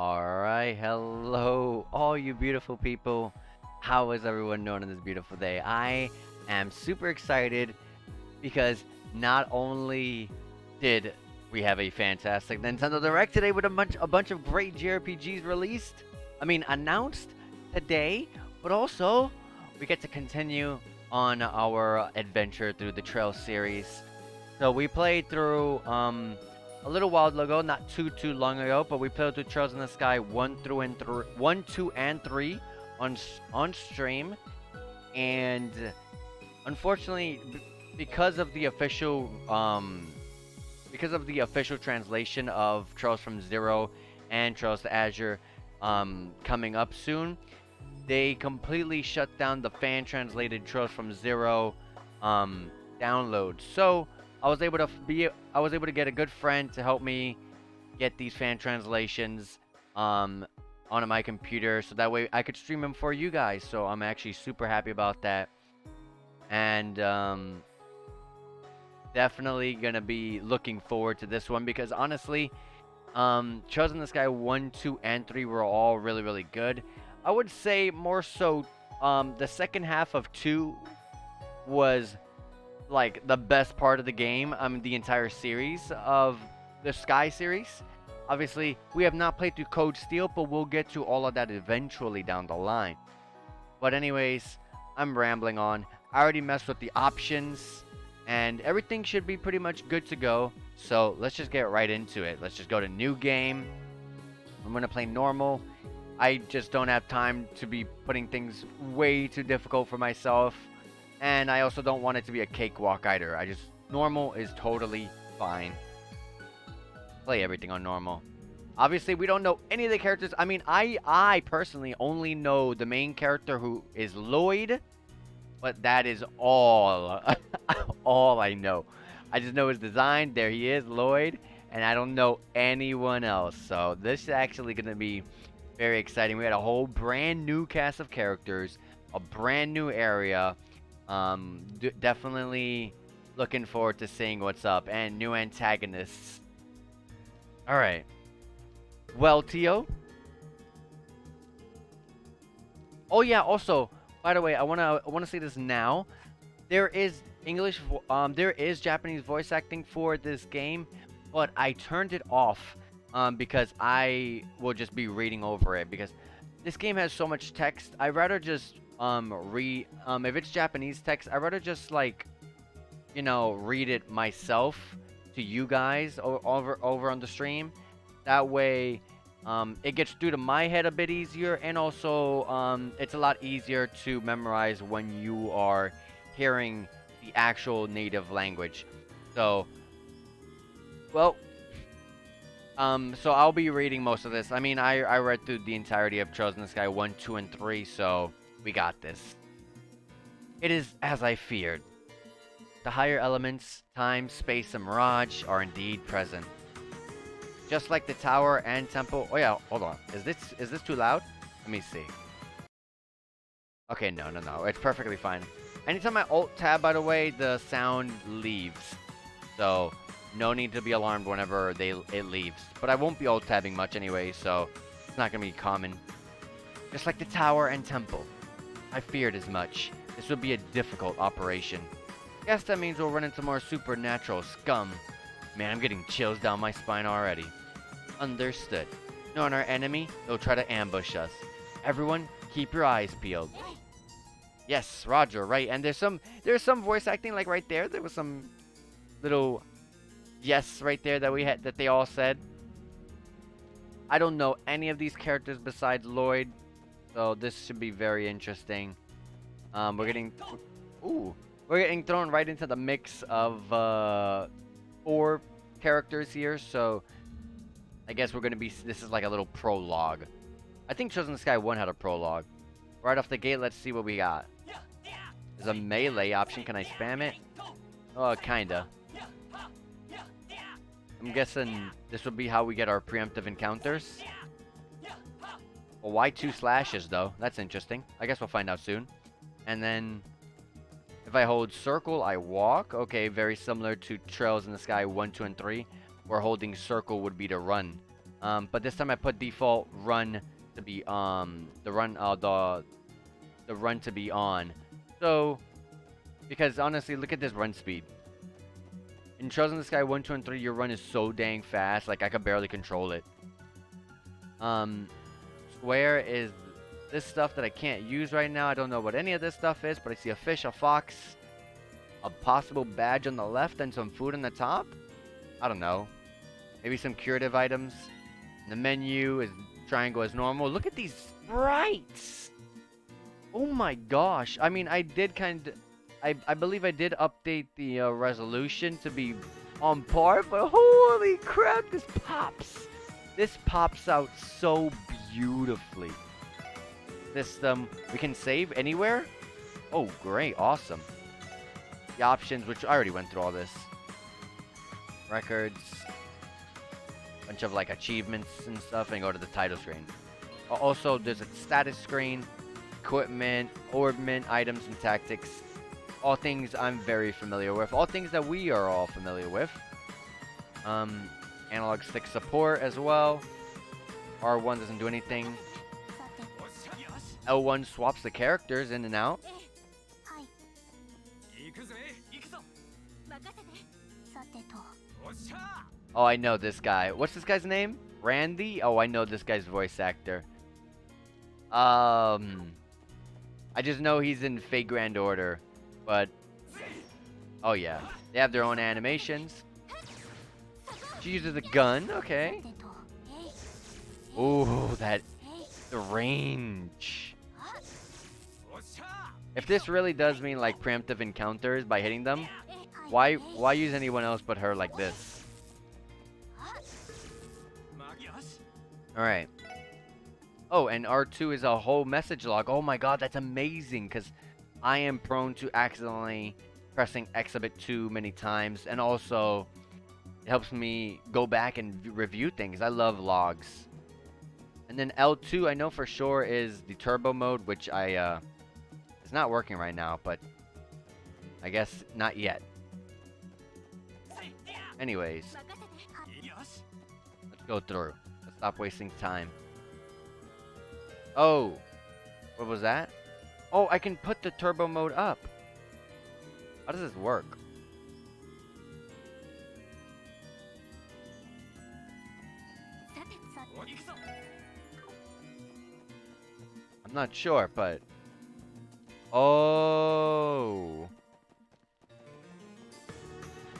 Alright, hello, all you beautiful people. How is everyone doing on this beautiful day? I am super excited because not only did we have a fantastic Nintendo Direct today with a bunch of great JRPGs released, announced today, but also we get to continue on our adventure through the Trail series. So we played through a little while ago, not too long ago, but we played through Trails in the Sky 1, 2, and 3 on stream, and unfortunately, because of the official translation of Trails from Zero and Trails to Azure coming up soon, they completely shut down the fan translated Trails from Zero download. So I was able to get a good friend to help me get these fan translations onto my computer, so that way I could stream them for you guys. So I'm actually super happy about that, and definitely gonna be looking forward to this one because honestly, Trails in the Sky 1, 2, and 3 were all really good. I would say more so the second half of 2 was like the best part of the game. The entire series of the Sky series. Obviously, we have not played through Code Steel, but we'll get to all of that eventually down the line. But anyways, I'm rambling on. I already messed with the options, and everything should be pretty much good to go. So let's just get right into it. Let's just go to new game. I'm gonna play normal. I just don't have time to be putting things way too difficult for myself. And I also don't want it to be a cakewalk either. Normal is totally fine. Play everything on normal. Obviously, we don't know any of the characters. I personally only know the main character, who is Lloyd. But that is all, all I know. I just know his design. There he is, Lloyd. And I don't know anyone else. So this is actually going to be very exciting. We had a whole brand new cast of characters. A brand new area. Definitely looking forward to seeing what's up, and new antagonists. All right. Well, Tio. Oh yeah. Also, by the way, I wanna say this now. There is there is Japanese voice acting for this game, but I turned it off because I will just be reading over it because this game has so much text. I'd rather just if it's Japanese text, I'd rather just read it myself to you guys over on the stream. That way it gets through to my head a bit easier, and also it's a lot easier to memorize when you are hearing the actual native language. So well, so I'll be reading most of this. I read through the entirety of Trails in the Sky 1, 2, and 3, so we got this. It is as I feared. The higher elements, time, space, and mirage are indeed present. Just like the tower and temple. Oh yeah, hold on. Is this too loud? Let me see. Okay, no. It's perfectly fine. Anytime I alt tab, by the way, the sound leaves. So no need to be alarmed whenever it leaves. But I won't be alt tabbing much anyway, so it's not gonna be common. Just like the tower and temple. I feared as much. This would be a difficult operation. Guess that means we'll run into more supernatural scum. Man, I'm getting chills down my spine already. Understood. Knowing our enemy, they'll try to ambush us. Everyone, keep your eyes peeled. Yes, Roger, right. And there's some voice acting, like right there. There was some little yes right there that they all said. I don't know any of these characters besides Lloyd, so this should be very interesting. We're getting thrown right into the mix of 4 characters here, so I guess this is like a little prologue. I think Chosen Sky 1 had a prologue. Right off the gate, let's see what we got. There's a melee option. Can I spam it? Oh, kinda. I'm guessing this would be how we get our preemptive encounters. Well, why 2 slashes, though? That's interesting. I guess we'll find out soon. And then if I hold circle, I walk. Okay, very similar to Trails in the Sky 1, 2, and 3, where holding circle would be to run. But this time I put default run to be the run to be on. So because honestly, look at this run speed. In Trails in the Sky 1, 2, and 3, your run is so dang fast, like I could barely control it. Square is this stuff that I can't use right now. I don't know what any of this stuff is, but I see a fish, a fox, a possible badge on the left, and some food on the top. I don't know. Maybe some curative items. The menu is triangle as normal. Look at these sprites! Oh my gosh. I mean, I did I believe I did update the resolution to be on par, but holy crap, this pops! This pops out so beautifully. We can save anywhere? Oh, great, awesome. The options, which I already went through all this. Records. Bunch of like achievements and stuff, and go to the title screen. Also, there's a status screen, equipment, orbment, items, and tactics. All things I'm very familiar with. All things that we are all familiar with. Analog stick support as well. R1 doesn't do anything. L1 swaps the characters in and out. Oh, I know this guy. What's this guy's name? Randy? Oh, I know this guy's voice actor. I just know he's in Fate Grand Order. But, oh yeah. They have their own animations. She uses a gun, okay. Ooh, the range. If this really does mean like preemptive encounters by hitting them, why use anyone else but her like this? Alright. Oh, and R2 is a whole message log. Oh my god, that's amazing, because I am prone to accidentally pressing X a bit too many times, and also it helps me go back and review things. I love logs. And then L2 I know for sure is the turbo mode, which it's not working right now, but I guess not yet. Anyways, let's go through. Let's stop wasting time. Oh, what was that? Oh, I can put the turbo mode up. How does this work? I'm not sure, but... Oh.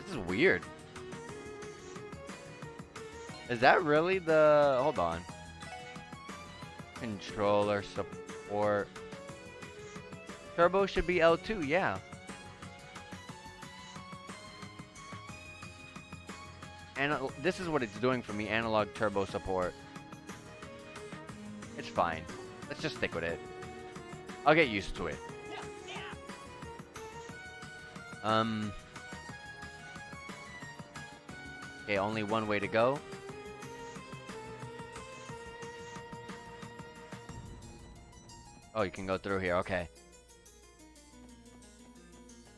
This is weird. Is that really the... Hold on. Controller support. Turbo should be L2, yeah. And this is what it's doing for me, analog turbo support. It's fine. Let's just stick with it. I'll get used to it. Okay, only one way to go. Oh, you can go through here, okay.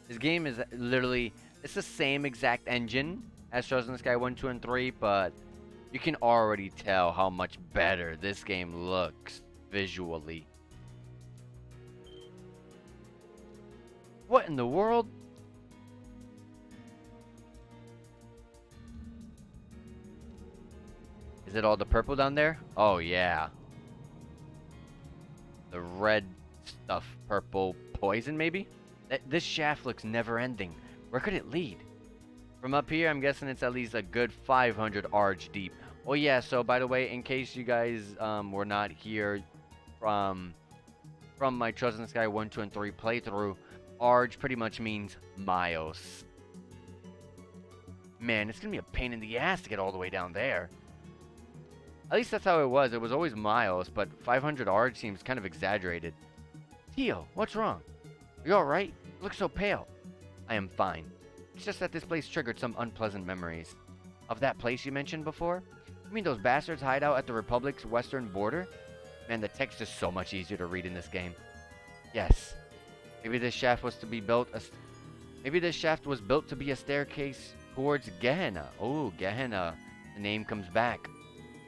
This game is literally, it's the same exact engine as Trails in the Sky 1, 2, and 3, but you can already tell how much better this game looks visually. What in the world? Is it all the purple down there? Oh, yeah. The red stuff, purple poison, maybe? This shaft looks never-ending. Where could it lead? From up here, I'm guessing it's at least a good 500 arch deep. Oh yeah, so by the way, in case you guys were not here from my Trails in the Sky 1, 2, and 3 playthrough, arch pretty much means miles. Man, it's gonna be a pain in the ass to get all the way down there. At least that's how it was. It was always miles, but 500 arch seems kind of exaggerated. Tio, what's wrong? Are you alright? You look so pale. I am fine. It's just that this place triggered some unpleasant memories. Of that place you mentioned before? You mean those bastards hide out at the Republic's western border? Man, the text is so much easier to read in this game. Yes. Maybe this shaft was built to be a staircase towards Gehenna. Oh, Gehenna. The name comes back.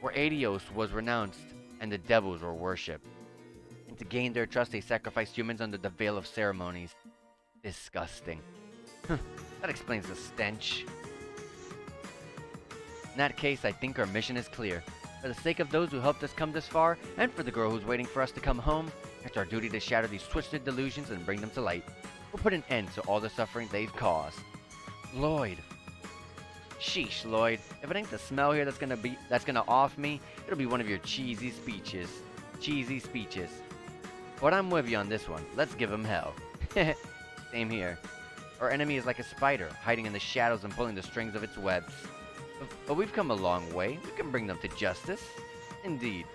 where Adios was renounced and the devils were worshipped. And to gain their trust, they sacrificed humans under the veil of ceremonies. Disgusting. That explains the stench. In that case, I think our mission is clear. For the sake of those who helped us come this far, and for the girl who's waiting for us to come home, it's our duty to shatter these twisted delusions and bring them to light. We'll put an end to all the suffering they've caused. Lloyd. Sheesh, Lloyd. If it ain't the smell here that's gonna off me, it'll be one of your cheesy speeches. Cheesy speeches. But I'm with you on this one. Let's give him hell. Same here. Our enemy is like a spider, hiding in the shadows and pulling the strings of its webs. But we've come a long way. We can bring them to justice. Indeed.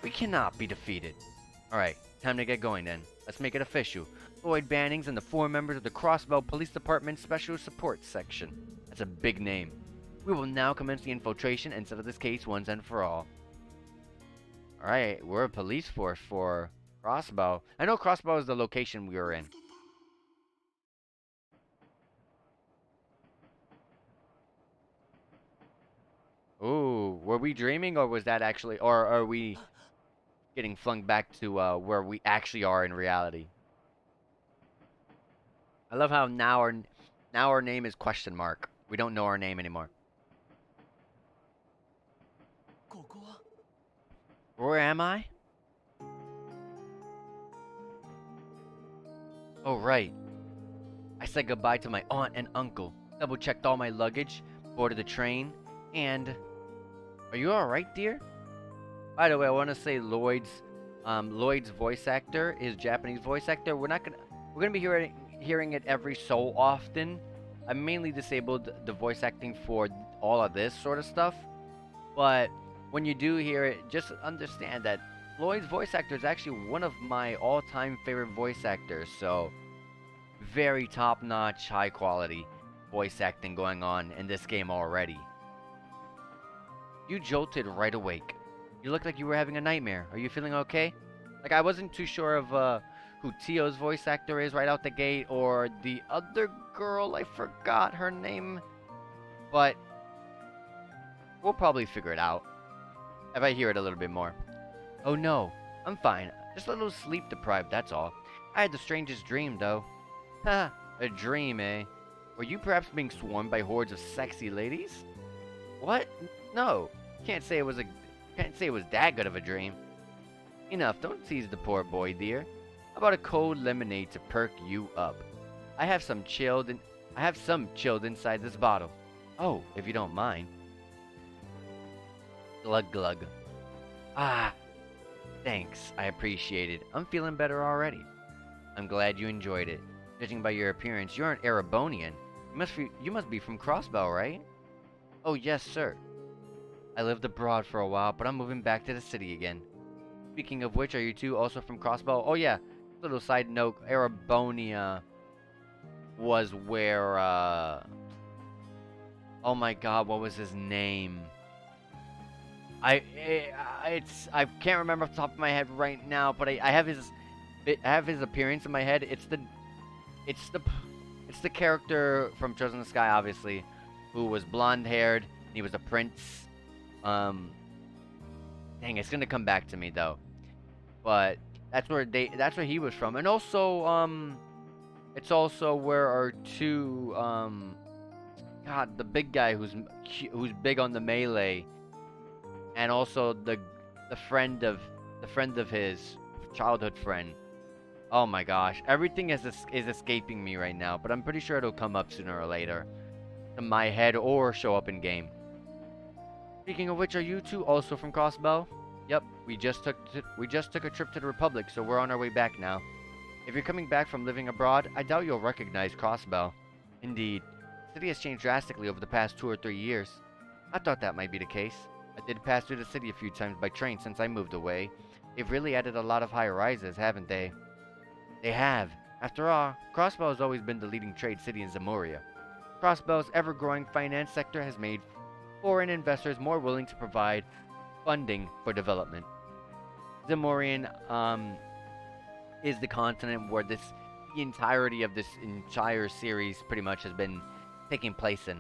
We cannot be defeated. Alright, time to get going then. Let's make it official. Lloyd Bannings and the 4 members of the Crossbell Police Department Special Support Section. That's a big name. We will now commence the infiltration and settle this case once and for all. Alright, we're a police force for Crossbell. I know Crossbell is the location we were in. Ooh, were we dreaming, or was that actually, or are we getting flung back to where we actually are in reality? I love how now our name is question mark. We don't know our name anymore. Where am I? Oh, right. I said goodbye to my aunt and uncle, double-checked all my luggage, boarded the train, and... Are you alright, dear? By the way, I want to say Lloyd's voice actor is Japanese voice actor. We're gonna be hearing it every so often. I mainly disabled the voice acting for all of this sort of stuff, but when you do hear it, just understand that Lloyd's voice actor is actually one of my all-time favorite voice actors. So, very top-notch, high-quality voice acting going on in this game already. You jolted right awake. You look like you were having a nightmare. Are you feeling okay? Like, I wasn't too sure of who Tio's voice actor is right out the gate, or the other girl, I forgot her name. But we'll probably figure it out if I hear it a little bit more. Oh no, I'm fine. Just a little sleep deprived, that's all. I had the strangest dream, though. Ha, a dream, eh? Were you perhaps being swarmed by hordes of sexy ladies? What? No. Can't say it was that good of a dream. Enough, don't tease the poor boy, dear. How about a cold lemonade to perk you up? I have some chilled inside this bottle. Oh, if you don't mind. Glug glug. Ah, thanks. I appreciate it. I'm feeling better already. I'm glad you enjoyed it. Judging by your appearance, you're an Erebonian. You must be from Crossbell, right? Oh, yes, sir. I lived abroad for a while, but I'm moving back to the city again. Speaking of which, are you two also from Crossbell? Oh, yeah. Little side note, Erebonia was where, oh my god, what was his name? I can't remember off the top of my head right now, but I have his appearance in my head. It's the character from Chosen the Sky, obviously, who was blonde-haired. He was a prince. Dang, it's gonna come back to me though. But that's where he was from, and also it's also where our two God, the big guy who's big on the melee, and also the friend of his childhood friend. Oh my gosh, everything is escaping me right now, but I'm pretty sure it'll come up sooner or later to my head or show up in game. Speaking of which, are you two also from Crossbell? Yep, we just took a trip to the Republic, so we're on our way back now. If you're coming back from living abroad, I doubt you'll recognize Crossbell. Indeed, the city has changed drastically over the past 2 or 3 years. I thought that might be the case. I did pass through the city a few times by train since I moved away. They've really added a lot of high-rises, haven't they? They have. After all, Crossbell has always been the leading trade city in Zamoria. Crossbell's ever-growing finance sector has made foreign investors more willing to provide funding for development. Zamorian is the continent where the entirety of this entire series pretty much has been taking place in.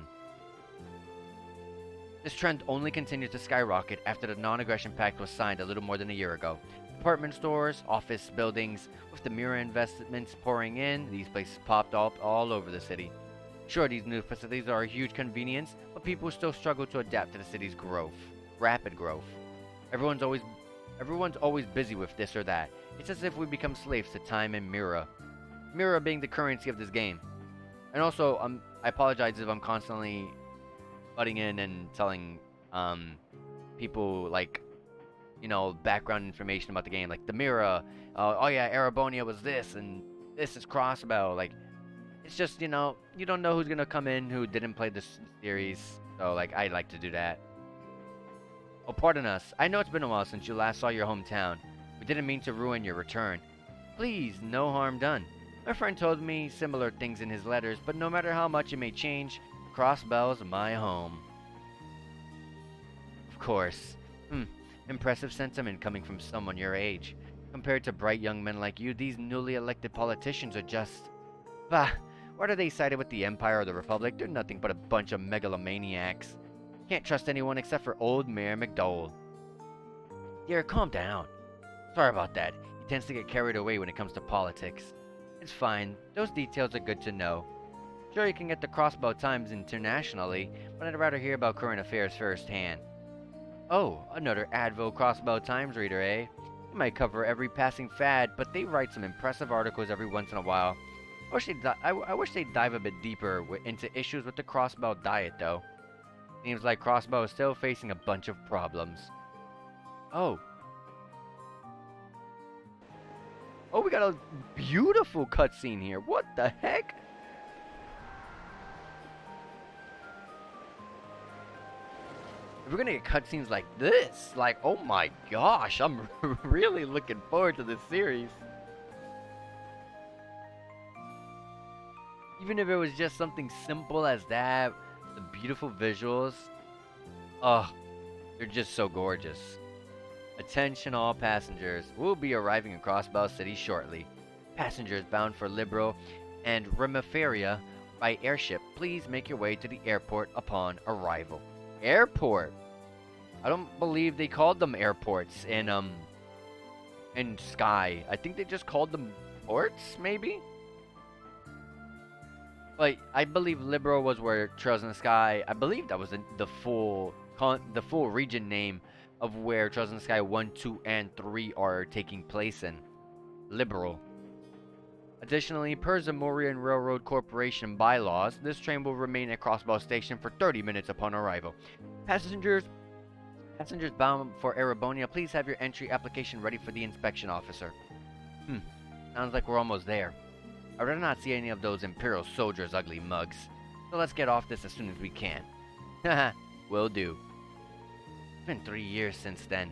This trend only continued to skyrocket after the non-aggression pact was signed a little more than a year ago. Department stores, office buildings, with the Mira investments pouring in, these places popped up all over the city. Sure, these new facilities are a huge convenience, but people still struggle to adapt to the city's rapid growth. Everyone's always everyone's always busy with this or that. It's as if we become slaves to time and Mira. Mira being the currency of this game. And also, I apologize if I'm constantly butting in and telling people like background information about the game, like the Mira. Oh yeah, Arabonia was this, and this is Crossbell. Like, it's just you don't know who's gonna come in who didn't play this series. So like, I like to do that. Oh, pardon us. I know it's been a while since you last saw your hometown. We didn't mean to ruin your return. Please, no harm done. My friend told me similar things in his letters, but no matter how much it may change, Crossbell's my home. Of course. Impressive sentiment coming from someone your age. Compared to bright young men like you, these newly elected politicians are just... Bah! Whether they sided with the Empire or the Republic, they're nothing but a bunch of megalomaniacs. Can't trust anyone except for old Mayor McDowell. Dear, calm down. Sorry about that. He tends to get carried away when it comes to politics. It's fine. Those details are good to know. Sure, you can get the Crossbell Times internationally, but I'd rather hear about current affairs firsthand. Oh, another Advil Crossbell Times reader, eh? They might cover every passing fad, but they write some impressive articles every once in a while. I wish they'd dive a bit deeper into issues with the Crossbell diet, though. Seems like Crossbell is still facing a bunch of problems. Oh. Oh, we got a beautiful cutscene here. What the heck? If we're gonna get cutscenes like this, like, oh my gosh, I'm really looking forward to this series. Even if it was just something simple as that, the beautiful visuals, oh, they're just so gorgeous. Attention all passengers, we'll be arriving in Crossbell City shortly. Passengers bound for Liberal and Remiferia by airship, please make your way to the airport upon arrival. Airport? I don't believe they called them airports in Sky. I think they just called them ports, maybe? But I believe Liberal was where Trails in the Sky, I believe that was the full region name of where Trails in the Sky 1, 2, and 3 are taking place in. Liberal. Additionally, per Zamorian Railroad Corporation bylaws, this train will remain at Crossbell Station for 30 minutes upon arrival. Passengers bound for Arabonia, please have your entry application ready for the inspection officer. Sounds like we're almost there. I'd rather not see any of those Imperial soldiers' ugly mugs. So let's get off this as soon as we can. Haha, will do. It's been 3 years since then.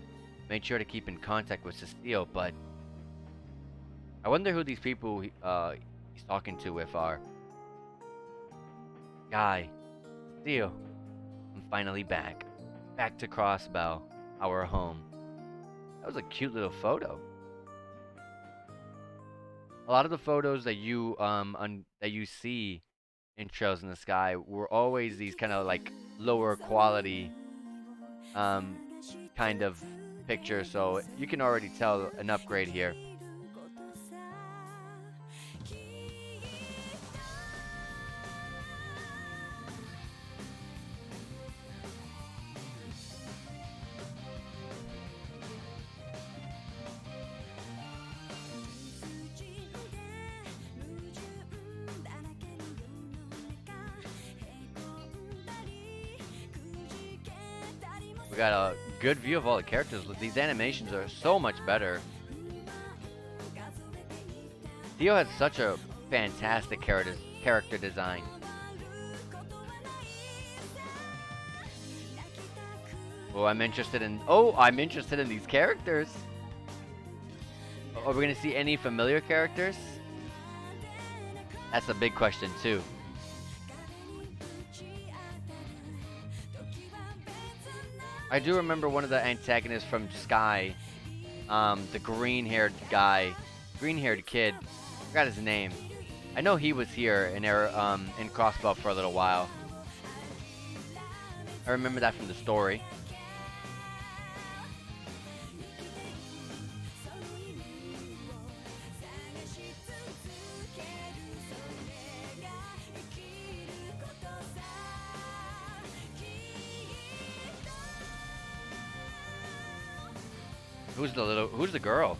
Made sure to keep in contact with Cecile, but... I wonder who these people he's talking to with are. Guy. Cecile. I'm finally back. Back to Crossbell, our home. That was a cute little photo. A lot of the photos that you see in Trails in the Sky were always these kind of like lower quality kind of pictures, so you can already tell an upgrade here. We got a good view of all the characters. These animations are so much better. Theo has such a fantastic character design. Oh, I'm interested in these characters. Are we gonna see any familiar characters? That's a big question too. I do remember one of the antagonists from Sky, the green-haired guy, green-haired kid. I forgot his name. I know he was here in Crossbell for a little while. I remember that from the story. Who's the girl?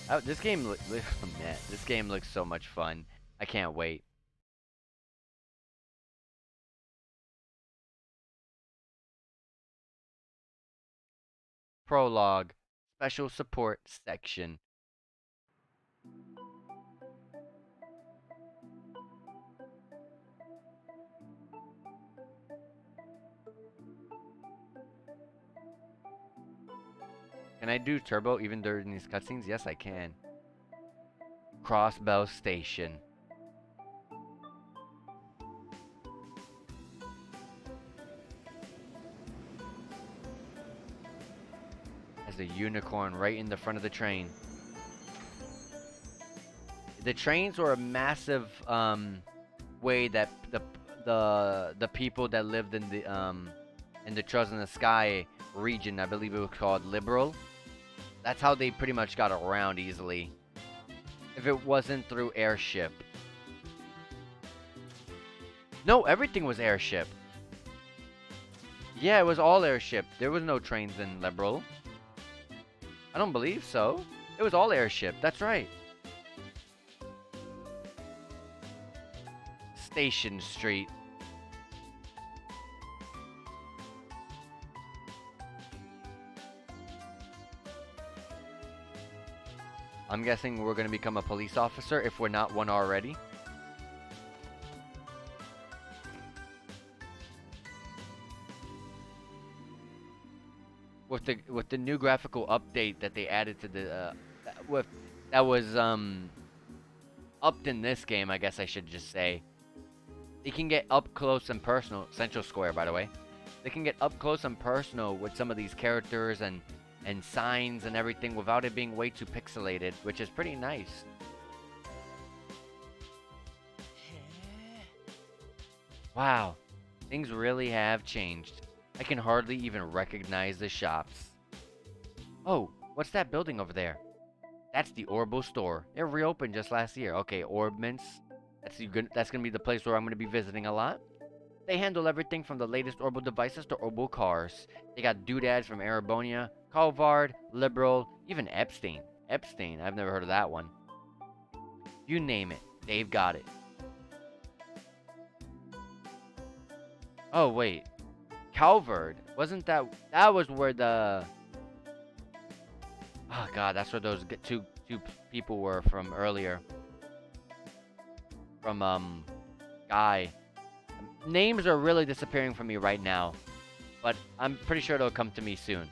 Oh, this game man, this game looks so much fun. I can't wait. Prologue, special support section. Can I do turbo even during these cutscenes? Yes, I can. Crossbell Station. There's a unicorn right in the front of the train. The trains were a massive way that the people that lived in the Trust in the Sky region, I believe it was called Liberal. That's how they pretty much got around easily. If it wasn't through airship. No, everything was airship. Yeah, it was all airship. There was no trains in Liberal. I don't believe so. It was all airship. That's right. Station Street. I'm guessing we're going to become a police officer if we're not one already. With the new graphical update that they added to the that was upped in this game, I guess I should just say. They can get up close and personal. Central Square, by the way. They can get up close and personal with some of these characters and signs and everything without it being way too pixelated, which is pretty nice. Wow, things really have changed. I can hardly even recognize the shops. Oh, what's that building over there? That's the Orbo store. It reopened just last year. Okay, Orbmints. That's gonna be the place where I'm gonna be visiting a lot. They handle everything from the latest Orbo devices to Orbo cars. They got doodads from Arabonia, Calvard, Liberal, even Epstein. Epstein, I've never heard of that one. You name it, they've got it. Oh, wait. Calvard. Wasn't that was where the... Oh, God, that's where those two people were from earlier. From, Guy. Names are really disappearing from me right now, but I'm pretty sure they'll come to me soon.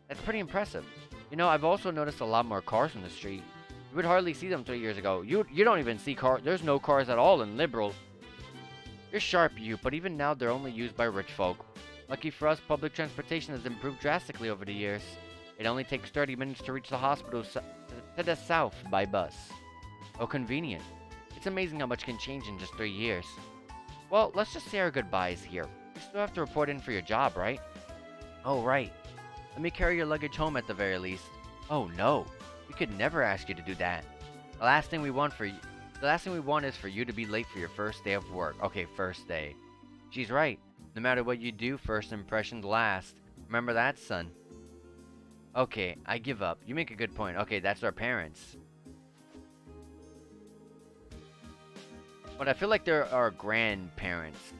That's pretty impressive. You know, I've also noticed a lot more cars on the street. You would hardly see them 3 years ago. You don't even see cars. There's no cars at all in Liberal. You're sharp, you, but even now they're only used by rich folk. Lucky for us, public transportation has improved drastically over the years. It only takes 30 minutes to reach the hospital to the south by bus. Oh, convenient. It's amazing how much can change in just 3 years. Well, let's just say our goodbyes here. You still have to report in for your job, right? Oh, right. Let me carry your luggage home at the very least. Oh, no. We could never ask you to do that. The last thing we want is for you to be late for your first day of work. Okay, first day. She's right. No matter what you do, first impressions last. Remember that, son? Okay, I give up. You make a good point. Okay, that's our parents. But I feel like they're our grandparents.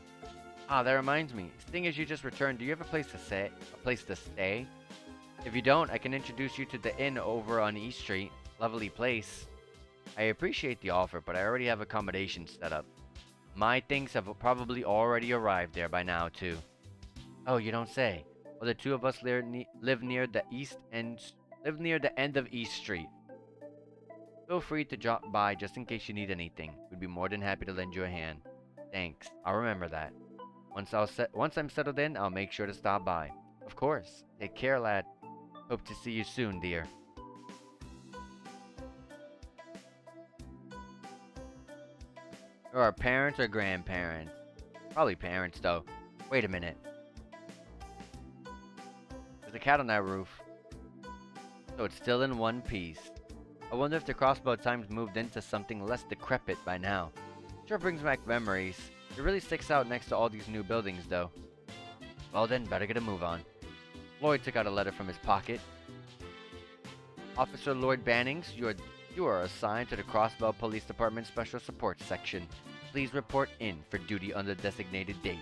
Ah, that reminds me. Seeing as you just returned, do you have a place to stay? If you don't, I can introduce you to the inn over on East Street. Lovely place. I appreciate the offer, but I already have accommodations set up. My things have probably already arrived there by now, too. Oh, you don't say. Well, the two of us live near the end of East Street. Feel free to drop by just in case you need anything. We'd be more than happy to lend you a hand. Thanks. I'll remember that. Once I'm settled in, I'll make sure to stop by. Of course. Take care, lad. Hope to see you soon, dear. Or our parents or grandparents? Probably parents, though. Wait a minute. There's a cat on that roof. So it's still in one piece. I wonder if the crossbow times moved into something less decrepit by now. Sure brings back memories. It really sticks out next to all these new buildings, though. Well then, better get a move on. Lloyd took out a letter from his pocket. Officer Lloyd Bannings, you are assigned to the Crossbell Police Department Special Support Section. Please report in for duty on the designated date.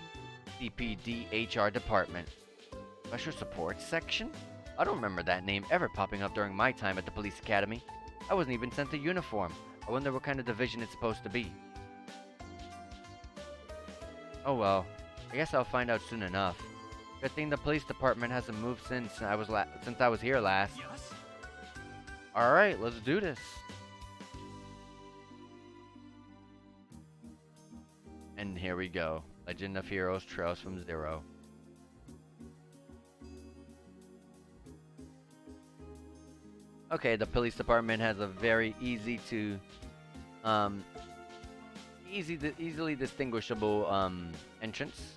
CPD HR Department. Special Support Section? I don't remember that name ever popping up during my time at the police academy. I wasn't even sent a uniform. I wonder what kind of division it's supposed to be. Oh well, I guess I'll find out soon enough. Good thing the police department hasn't moved since I was here last. Yes. All right, let's do this. And here we go. Legend of Heroes: Trails from Zero. Okay, the police department has a very easily distinguishable entrance.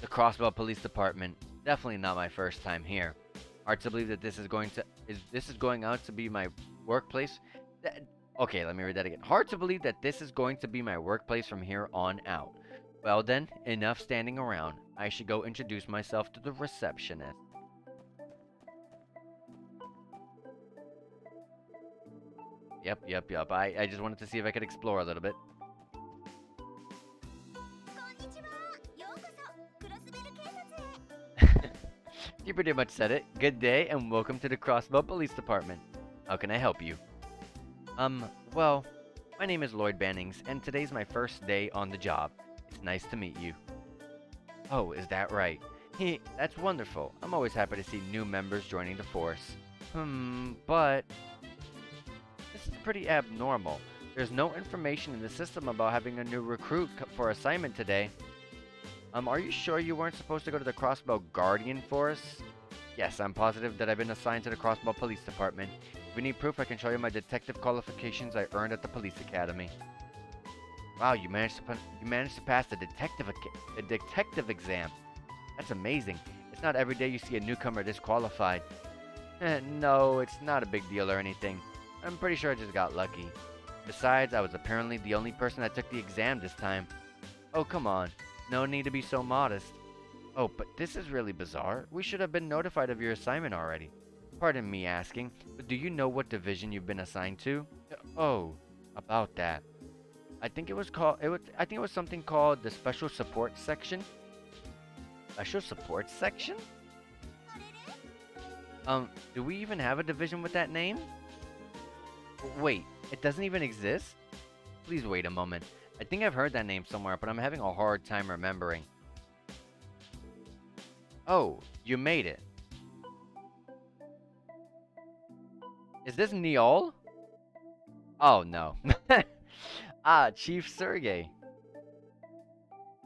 The Crossbell Police Department. Definitely not my first time here. Hard to believe that this is going out to be my workplace. Okay, let me read that again. Hard to believe that this is going to be my workplace from here on out. Well then, enough standing around. I should go introduce myself to the receptionist. Yep. I just wanted to see if I could explore a little bit. You pretty much said it. Good day and welcome to the Crossbell Police Department. How can I help you? Well, my name is Lloyd Bannings and today's my first day on the job. It's nice to meet you. Oh, is that right? Hey, that's wonderful. I'm always happy to see new members joining the force. But this is pretty abnormal. There's no information in the system about having a new recruit for assignment today. Are you sure you weren't supposed to go to the Crossbell Guardian Force? Yes, I'm positive that I've been assigned to the Crossbell Police Department. If you need proof, I can show you my detective qualifications I earned at the police academy. Wow, you managed to pass the detective exam. That's amazing. It's not every day you see a newcomer disqualified. No, it's not a big deal or anything. I'm pretty sure I just got lucky. Besides, I was apparently the only person that took the exam this time. Oh, come on. No need to be so modest. Oh, but this is really bizarre. We should have been notified of your assignment already. Pardon me asking, but do you know what division you've been assigned to? Oh, about that. I think it was something called the Special Support Section. Special Support Section? Do we even have a division with that name? Wait, it doesn't even exist? Please wait a moment. I think I've heard that name somewhere, but I'm having a hard time remembering. Oh, you made it. Is this Neol? Oh, no. Chief Sergey.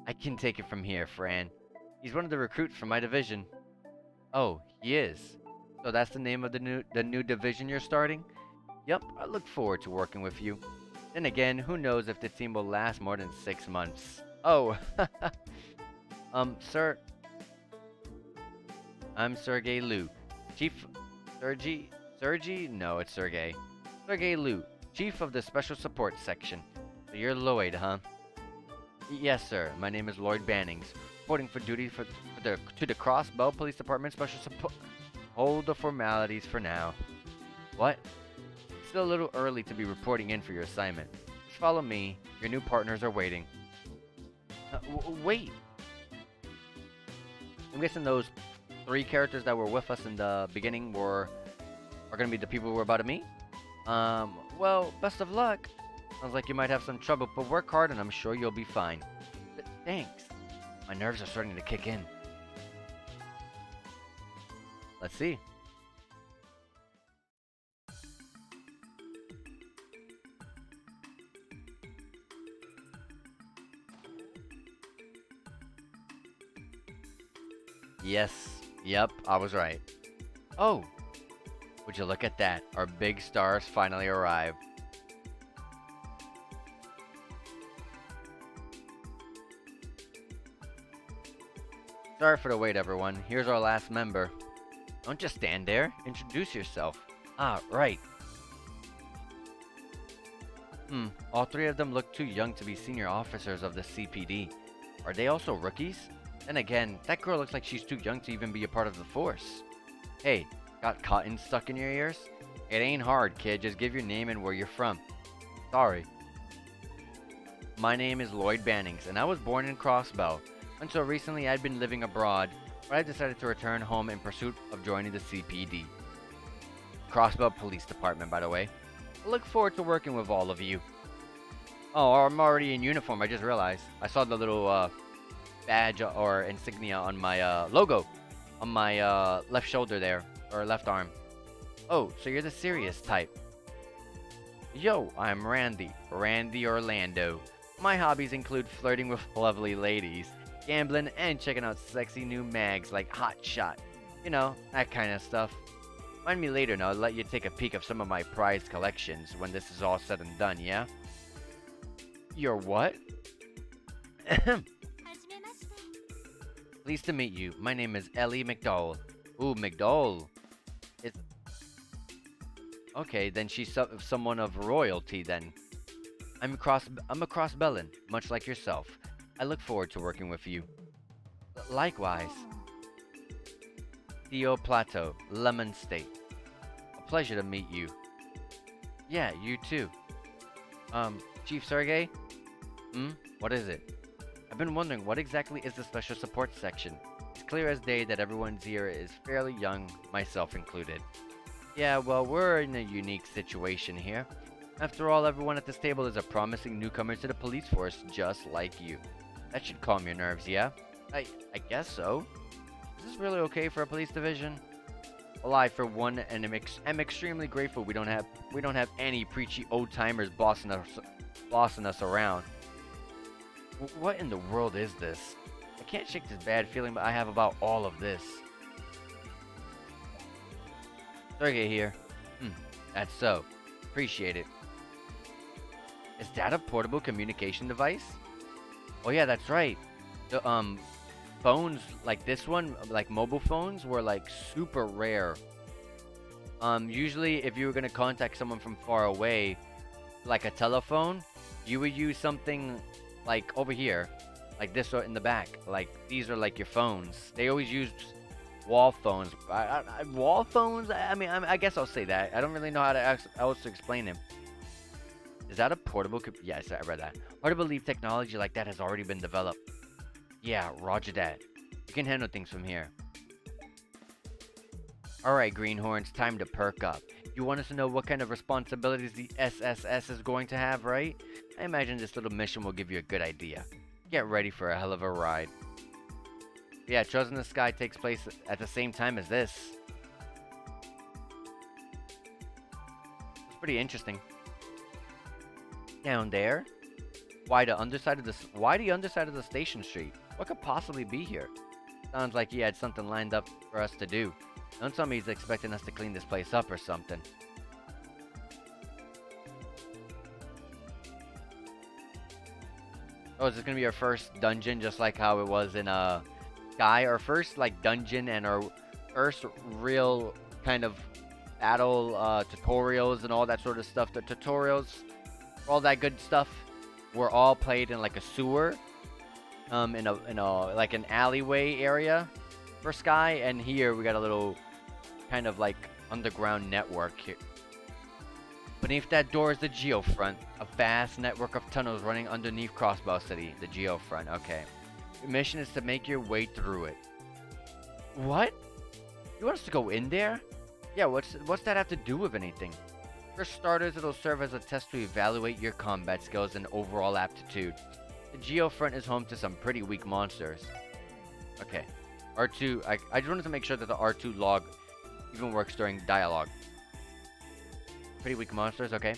I can take it from here, Fran. He's one of the recruits from my division. Oh, he is. So that's the name of the new division you're starting? Yep, I look forward to working with you. Then again, who knows if the team will last more than 6 months. Oh, sir. I'm Sergey Liu. Sergey? No, it's Sergey. Sergey Liu, Chief of the Special Support Section. So you're Lloyd, huh? Yes, sir. My name is Lloyd Bannings. Reporting for duty to the Crossbell Police Department Special Support. Hold the formalities for now. What? It's still a little early to be reporting in for your assignment. Just follow me. Your new partners are waiting. Wait. I'm guessing those 3 characters that were with us in the beginning are going to be the people we're about to meet? Well, best of luck. Sounds like you might have some trouble, but work hard and I'm sure you'll be fine. Thanks. My nerves are starting to kick in. Let's see. Yes. Yep, I was right. Oh, would you look at that? Our big stars finally arrived. Sorry for the wait, everyone. Here's our last member. Don't just stand there. Introduce yourself. Ah, right. All three of them look too young to be senior officers of the CPD. Are they also rookies? Then again, that girl looks like she's too young to even be a part of the force. Hey, got cotton stuck in your ears? It ain't hard, kid. Just give your name and where you're from. Sorry. My name is Lloyd Bannings, and I was born in Crossbell. Until recently, I'd been living abroad, but I decided to return home in pursuit of joining the CPD. Crossbell Police Department, by the way. I look forward to working with all of you. Oh, I'm already in uniform, I just realized. I saw the little badge or insignia on my logo on my left shoulder there, or left arm. Oh, so you're the serious type. Yo, I'm Randy. Randy Orlando. My hobbies include flirting with lovely ladies, gambling, and checking out sexy new mags like Hot Shot. You know, that kind of stuff. Find me later and I'll let you take a peek of some of my prized collections when this is all said and done, yeah? Your what? Pleased to meet you. My name is Ellie McDowell. Ooh, McDowell. It's... Okay, then she's someone of royalty then. I'm a Crossbellan, much like yourself. I look forward to working with you. Likewise. Theo Plateau, Lemon State. A pleasure to meet you. Yeah, you too. Chief Sergey? What is it? I've been wondering, what exactly is the Special Support Section? It's clear as day that everyone's here is fairly young, myself included. Yeah, well, we're in a unique situation here. After all, everyone at this table is a promising newcomer to the police force, just like you. That should calm your nerves, yeah? I guess so. Is this really okay for a police division? Well, I, for one, am extremely grateful we don't have any preachy old-timers bossing us around. What in the world is this? I can't shake this bad feeling I have about all of this. Sergey here. That's so. Appreciate it. Is that a portable communication device? Oh yeah, that's right. The phones like this one, like mobile phones, were like super rare. Usually if you were gonna contact someone from far away, like a telephone, you would use something like over here, like this or in the back. Like these are like your phones. They always used wall phones. Wall phones? I mean, I guess I'll say that. I don't really know how to else to explain them. Is that a portable? Yes, I read that. Hard to believe technology like that has already been developed. Yeah, roger that. You can handle things from here. Alright, Greenhorns, time to perk up. You want us to know what kind of responsibilities the SSS is going to have, right? I imagine this little mission will give you a good idea. Get ready for a hell of a ride. Yeah, Trust in the Sky takes place at the same time as this. It's pretty interesting. Down there? Why the underside of the station street? What could possibly be here? Sounds like he had something lined up for us to do. Don't tell me he's expecting us to clean this place up or something. Oh, is this gonna be our first dungeon, just like how it was in Sky? Our first like dungeon and our first real kind of battle tutorials and all that sort of stuff. The tutorials, all that good stuff, were all played in like a sewer, in a like an alleyway area for Sky, and here we got a little kind of like underground network here. Beneath that door is the Geofront, a vast network of tunnels running underneath Crossbell City. The Geofront, okay. Your mission is to make your way through it. What? You want us to go in there? Yeah, what's that have to do with anything? For starters, it'll serve as a test to evaluate your combat skills and overall aptitude. The Geofront is home to some pretty weak monsters. Okay. R2, I just wanted to make sure that the R2 log even works during dialogue. Pretty weak monsters, okay.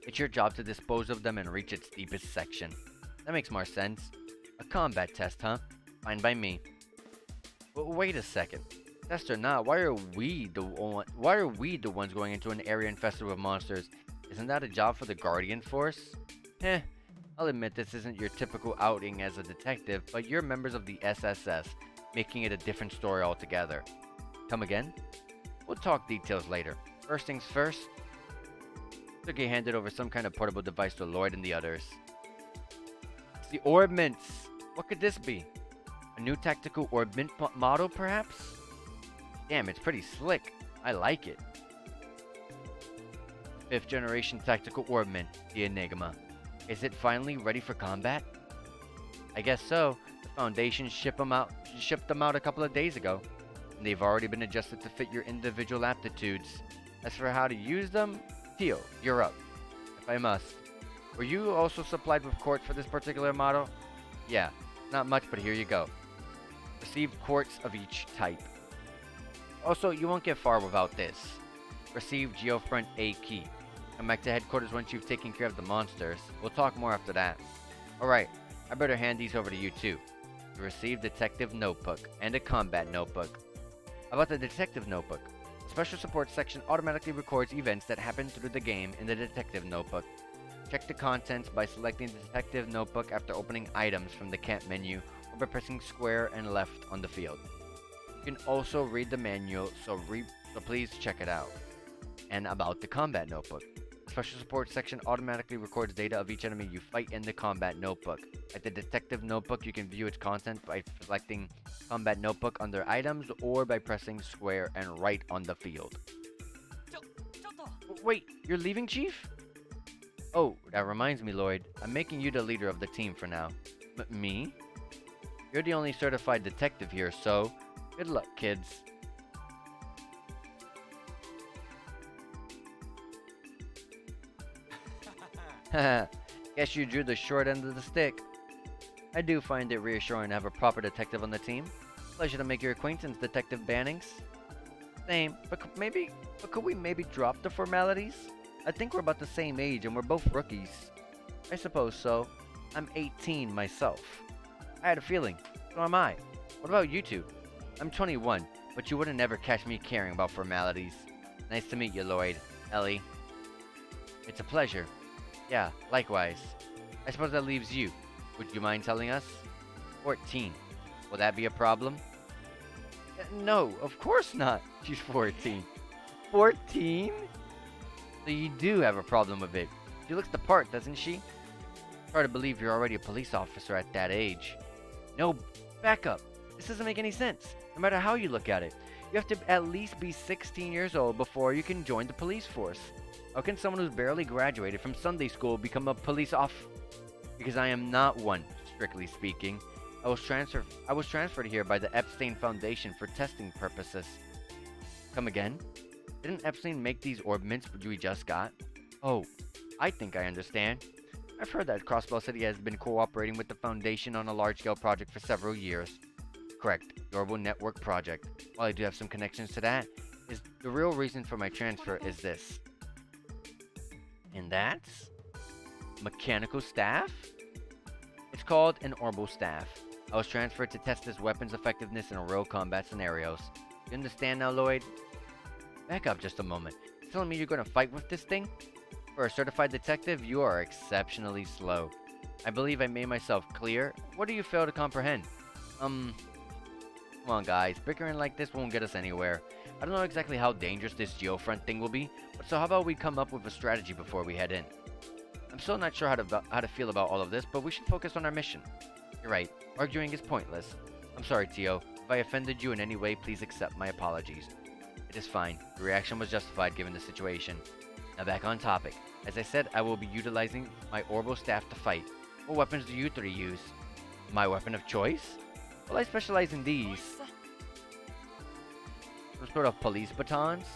It's your job to dispose of them and reach its deepest section. That makes more sense. A combat test, huh? Fine by me. But wait a second. Test or not, why are we the ones going into an area infested with monsters? Isn't that a job for the Guardian Force? Eh, I'll admit this isn't your typical outing as a detective, but you're members of the SSS, making it a different story altogether. Come again? We'll talk details later. First things first, Suki handed over some kind of portable device to Lloyd and the others. It's the Orbmints! What could this be? A new tactical Orbmint model, perhaps? Damn, it's pretty slick. I like it. 5th generation tactical Orbmint, the Enigma. Is it finally ready for combat? I guess so. The Foundation shipped them out a couple of days ago. And they've already been adjusted to fit your individual aptitudes. As for how to use them, Teal, you're up. If I must. Were you also supplied with quartz for this particular model? Yeah, not much, but here you go. Receive quartz of each type. Also, you won't get far without this. Receive Geofront A key. Come back to headquarters once you've taken care of the monsters. We'll talk more after that. Alright, I better hand these over to you too. You receive Detective Notebook and a Combat Notebook. About the Detective Notebook. The Special Support section automatically records events that happen through the game in the Detective Notebook. Check the contents by selecting the Detective Notebook after opening items from the camp menu or by pressing square and left on the field. You can also read the manual, so please check it out. And about the Combat Notebook. The Special Support section automatically records data of each enemy you fight in the Combat Notebook. At the Detective Notebook, you can view its content by selecting Combat Notebook under items or by pressing square and right on the field. Wait, you're leaving, Chief? Oh, that reminds me, Lloyd. I'm making you the leader of the team for now. Me? You're the only certified detective here, so good luck, kids. Haha, guess you drew the short end of the stick. I do find it reassuring to have a proper detective on the team. Pleasure to make your acquaintance, Detective Bannings. Same, but could we maybe drop the formalities? I think we're about the same age and we're both rookies. I suppose so. I'm 18 myself. I had a feeling. So am I. What about you two? I'm 21, but you wouldn't ever catch me caring about formalities. Nice to meet you, Lloyd. Ellie. It's a pleasure. Yeah, likewise. I suppose that leaves you. Would you mind telling us? 14. Will that be a problem? No, of course not. She's 14. 14? So you do have a problem with it. She looks the part, doesn't she? Hard to believe you're already a police officer at that age. No, back up. This doesn't make any sense. No matter how you look at it. You have to at least be 16 years old before you can join the police force. How can someone who's barely graduated from Sunday school become a police Because I am not one, strictly speaking. I was transferred here by the Epstein Foundation for testing purposes. Come again? Didn't Epstein make these Orbmints we just got? Oh, I think I understand. I've heard that Crossbell City has been cooperating with the Foundation on a large-scale project for several years. Correct, the Orbital Network Project. While I do have some connections to that, the real reason for my transfer is this. And that's mechanical staff? It's called an orbital staff. I was transferred to test this weapon's effectiveness in real combat scenarios. You understand now, Lloyd? Back up just a moment. You're telling me you're going to fight with this thing? For a certified detective, you are exceptionally slow. I believe I made myself clear. What do you fail to comprehend? Come on, guys. Bickering like this won't get us anywhere. I don't know exactly how dangerous this Geofront thing will be, but so how about we come up with a strategy before we head in? I'm still not sure how to feel about all of this, but we should focus on our mission. You're right. Arguing is pointless. I'm sorry, Tio. If I offended you in any way, please accept my apologies. It is fine. Your reaction was justified given the situation. Now back on topic. As I said, I will be utilizing my orbital staff to fight. What weapons do you three use? My weapon of choice? Well, I specialize in these. Some sort of police batons?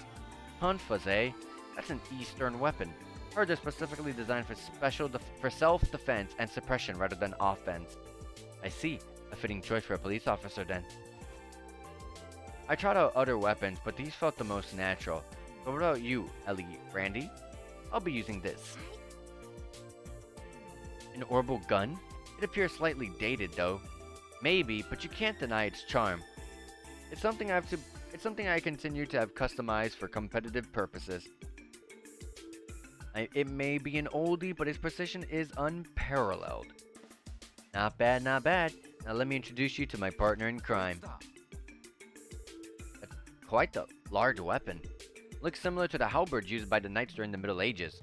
Tonfas, eh? That's an Eastern weapon. Heard they're specifically designed for self-defense and suppression rather than offense. I see. A fitting choice for a police officer then. I tried out other weapons, but these felt the most natural. But what about you, Ellie? Randy? I'll be using this. An orbital gun? It appears slightly dated though. Maybe, but you can't deny its charm. It's something I continue to have customized for competitive purposes. It may be an oldie, but its precision is unparalleled. Not bad, not bad. Now let me introduce you to my partner in crime. That's quite the large weapon. Looks similar to the halberds used by the knights during the Middle Ages.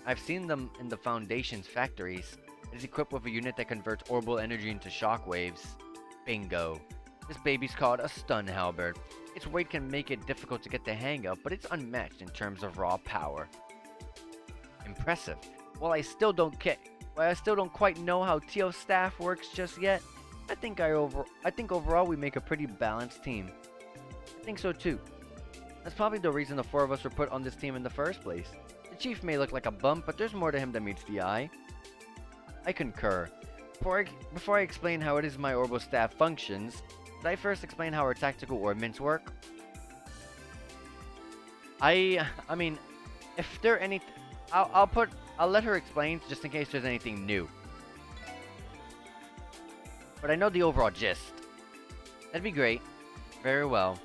I've seen them in the Foundation's factories. It is equipped with a unit that converts orbital energy into shockwaves. Bingo. This baby's called a stun halberd. Its weight can make it difficult to get the hang of, but it's unmatched in terms of raw power. Impressive. While I still don't quite know how Teal's staff works just yet, I think overall we make a pretty balanced team. I think so too. That's probably the reason the four of us were put on this team in the first place. The chief may look like a bump, but there's more to him than meets the eye. I concur. Before I explain how it is my orbital staff functions, should I first explain how our tactical ordnance work? I mean, if there any, I'll let her explain just in case there's anything new. But I know the overall gist. That'd be great. Very well.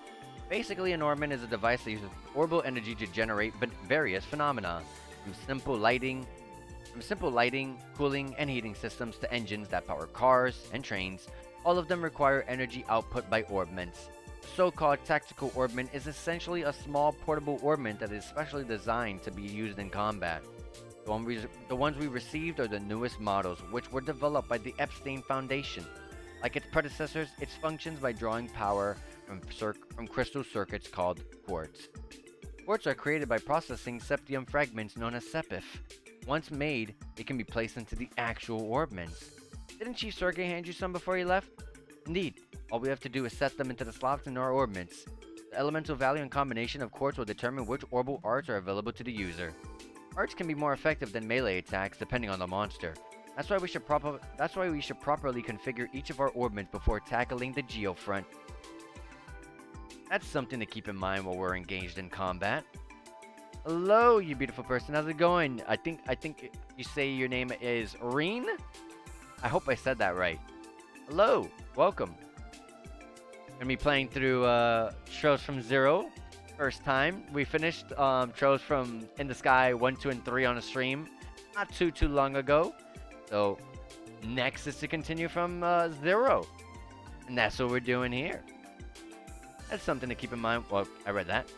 Basically, an ordnance is a device that uses orbital energy to generate various phenomena, from simple lighting, cooling, and heating systems to engines that power cars and trains. All of them require energy output by ordnance. The so-called tactical ordnance is essentially a small portable ordnance that is specially designed to be used in combat. The ones we received are the newest models, which were developed by the Epstein Foundation. Like its predecessors, it functions by drawing power from crystal circuits called quartz. Quartz are created by processing septium fragments known as sepif. Once made, they can be placed into the actual ordnance. Didn't Chief Sergey hand you some before he left? Indeed. All we have to do is set them into the slots in our ordnance. The elemental value and combination of quartz will determine which orbital arts are available to the user. Arts can be more effective than melee attacks depending on the monster. That's why we should properly configure each of our ordnance before tackling the geofront. That's something to keep in mind while we're engaged in combat. Hello, you beautiful person. How's it going? I think you say your name is Reen? I hope I said that right. Hello, welcome. Gonna be playing through Trails from Zero. First time. We finished Trails from In the Sky 1, 2, and 3 on a stream not too long ago. So next is to continue from 0. And that's what we're doing here. That's something to keep in mind. Well, I read that.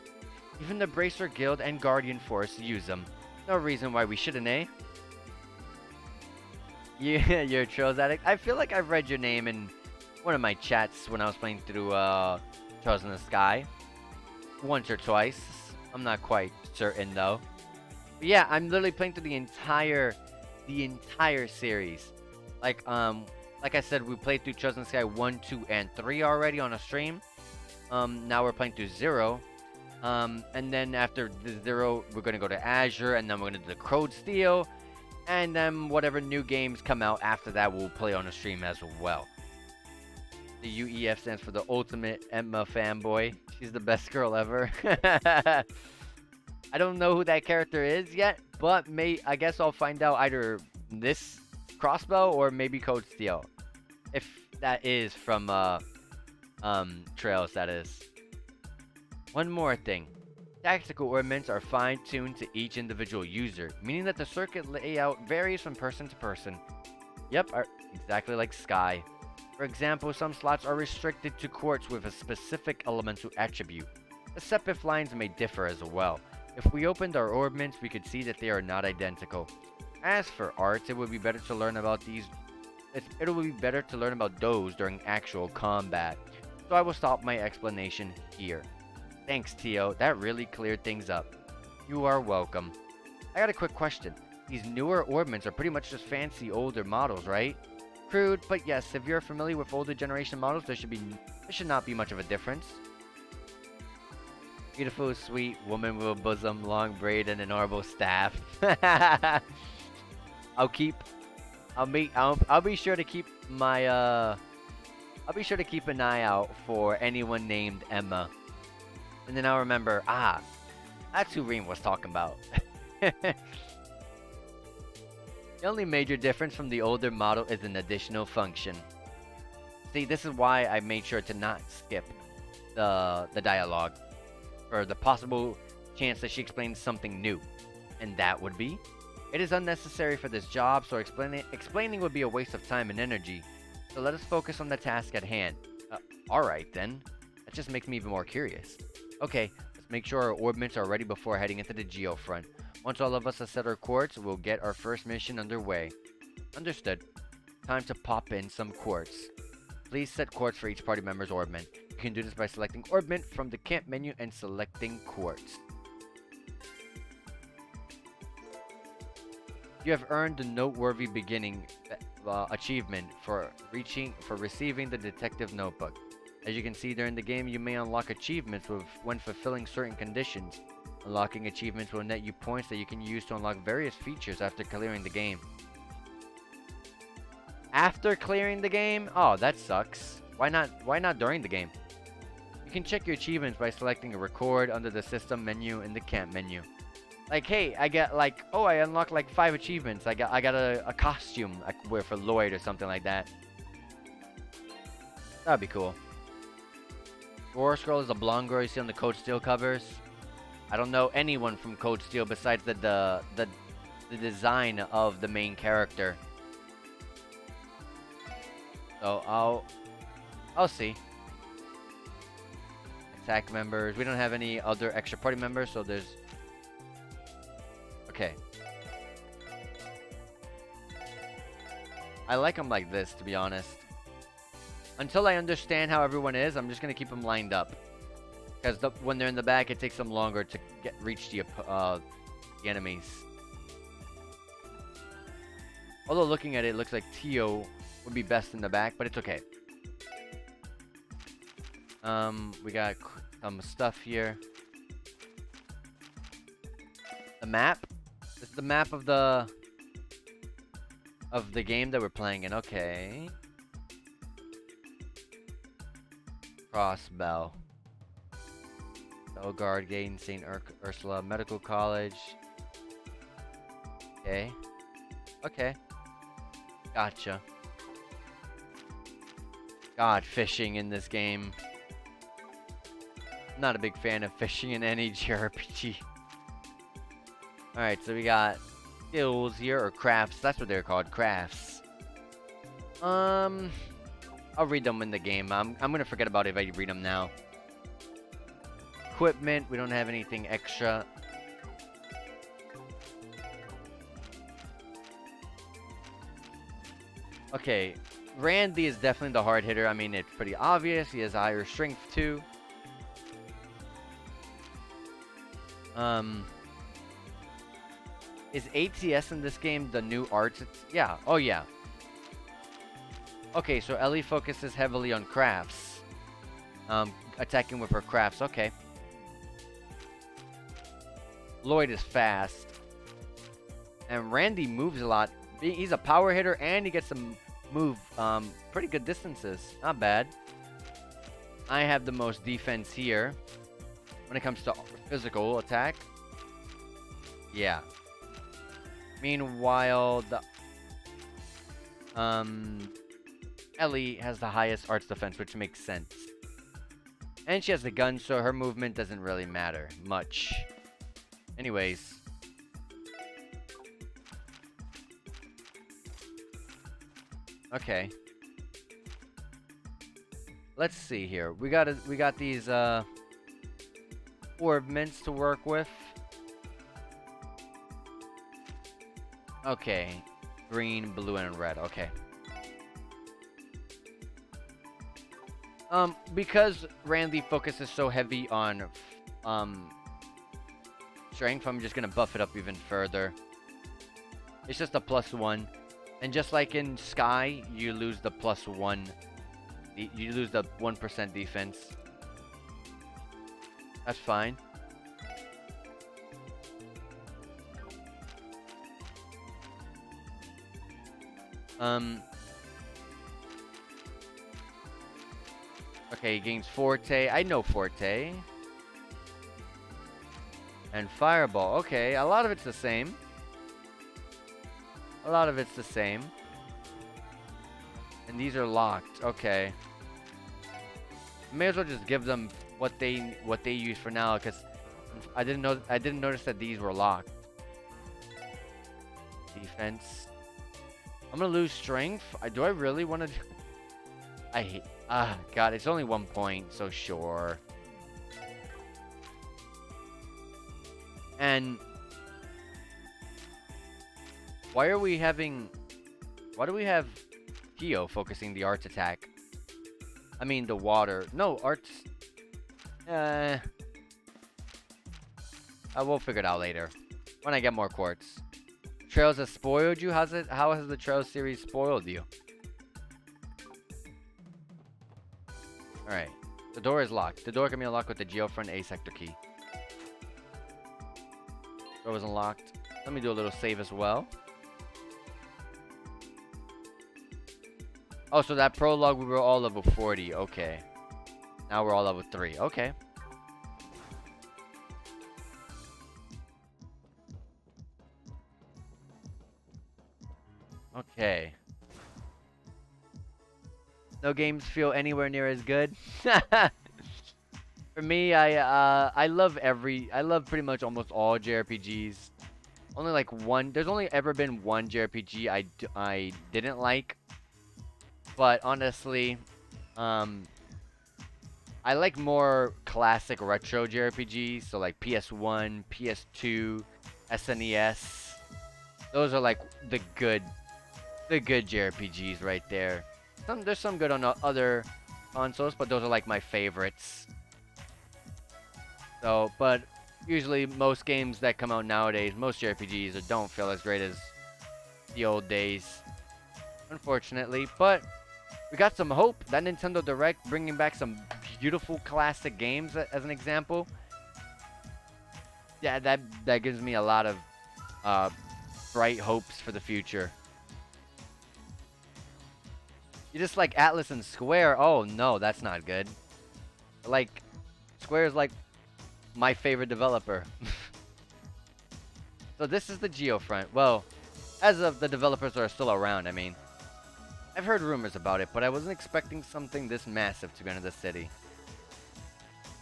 Even the Bracer Guild and Guardian Force use them. No reason why we shouldn't, eh? Yeah, you're a Trails addict. I feel like I've read your name in one of my chats when I was playing through Trails in the Sky. Once or twice. I'm not quite certain though. But yeah, I'm literally playing through the entire series. Like I said, we played through Trails in the Sky 1, 2, and 3 already on a stream. Now we're playing through 0. And then after the 0, we're gonna go to Azure, and then we're gonna do the Crowed Steel, and then whatever new games come out after that, we'll play on the stream as well. The UEF stands for the Ultimate Emma Fanboy. She's the best girl ever. I don't know who that character is yet, but I guess I'll find out either this Crossbell or maybe Code Steel, if that is from Trails, that is. One more thing. Tactical ordnance are fine-tuned to each individual user, meaning that the circuit layout varies from person to person. Yep, exactly like Sky. For example, some slots are restricted to quartz with a specific elemental attribute. The sepif lines may differ as well. If we opened our ordnance, we could see that they are not identical. As for arts, it would be better to learn about those during actual combat. So I will stop my explanation here. Thanks, Tio. That really cleared things up. You are welcome. I got a quick question. These newer ordnance are pretty much just fancy older models, right? Crude, but yes, if you're familiar with older generation models, there should not be much of a difference. Beautiful, sweet woman with a bosom, long braid, and an orbital staff. I'll be sure to keep my I'll be sure to keep an eye out for anyone named Emma. And then I'll remember, that's who Reem was talking about. The only major difference from the older model is an additional function. See, this is why I made sure to not skip the dialogue, or the possible chance that she explains something new. And that would be, it is unnecessary for this job, so explaining would be a waste of time and energy. So let us focus on the task at hand. Alright then. That just makes me even more curious. Okay, let's make sure our orbments are ready before heading into the geofront. Once all of us have set our quartz, we'll get our first mission underway. Understood. Time to pop in some quartz. Please set quartz for each party member's orbment. You can do this by selecting orbment from the camp menu and selecting quartz. You have earned the noteworthy beginning achievement for receiving the detective notebook. As you can see during the game, you may unlock achievements when fulfilling certain conditions. Unlocking achievements will net you points that you can use to unlock various features after clearing the game. After clearing the game? Oh, that sucks. Why not during the game? You can check your achievements by selecting a record under the system menu in the camp menu. Like, hey, I got like, oh, I unlocked like 5 achievements. I got a costume I could wear for Lloyd or something like that. That'd be cool. Roar Scroll is a blonde girl you see on the Code Steel covers. I don't know anyone from Code Steel besides the design of the main character. So I'll see. Attack members. We don't have any other extra party members, so there's... Okay. I like them like this, to be honest. Until I understand how everyone is, I'm just going to keep them lined up. Because when they're in the back, it takes them longer to reach the enemies. Although looking at it, it looks like Tio would be best in the back, but it's okay. We got some stuff here. The map. This is the map of the game that we're playing in. Okay. Crossbell. Belgard Gate, St. Ursula Medical College. Okay. Okay. Gotcha. God, fishing in this game. Not a big fan of fishing in any JRPG. Alright, so we got skills here, or crafts. That's what they're called, crafts. I'll read them in the game. I'm gonna forget about it if I read them now. Equipment, we don't have anything extra. Okay, Randy is definitely the hard hitter. I mean, it's pretty obvious. He has higher strength too. Is ATS in this game the new arts? Yeah. Oh, yeah. Okay, so Ellie focuses heavily on crafts. Attacking with her crafts. Okay. Lloyd is fast. And Randy moves a lot. He's a power hitter and he gets to move pretty good distances. Not bad. I have the most defense here when it comes to physical attack. Yeah. Meanwhile, Ellie has the highest arts defense, which makes sense. And she has the gun, so her movement doesn't really matter much. Anyways. Okay. Let's see here. We got these orb mints to work with. Okay. Green, blue, and red. Okay. Because Randy focuses so heavy on strength, I'm just gonna buff it up even further. It's just a +1. And just like in Sky, you lose the +1. You lose the 1% defense. That's fine. Okay, he gains Forte. I know Forte. And Fireball. Okay, a lot of it's the same. A lot of it's the same. And these are locked. Okay. May as well just give them what they use for now, because I didn't notice that these were locked. Defense. I'm gonna lose strength. Do I really want to? I hate. God, it's only 1 point, so sure. And why are we having? Why do we have Geo focusing the arts attack? I mean the water. No arts. I will figure it out later when I get more quartz. Trails has spoiled you? How has the Trails series spoiled you? Alright. The door is locked. The door can be unlocked with the Geofront A sector key. Door was unlocked. Let me do a little save as well. Oh, so that prologue we were all level 40. Okay. Now we're all level 3. Okay. Okay. No games feel anywhere near as good. For me, I love pretty much almost all JRPGs. Only like one. There's only ever been one JRPG I didn't like. But honestly, I like more classic retro JRPGs. So like PS1, PS2, SNES. Those are like the good JRPGs right there. There's some good on other consoles, but those are like my favorites. So, but usually most games that come out nowadays, most JRPGs don't feel as great as the old days, unfortunately. But we got some hope. That Nintendo Direct bringing back some beautiful classic games as an example. Yeah, that gives me a lot of bright hopes for the future. You just like Atlas and Square. Oh no, that's not good. Like, Square is like my favorite developer. So this is the Geofront. Well, as of the developers are still around, I mean. I've heard rumors about it, but I wasn't expecting something this massive to go into the city.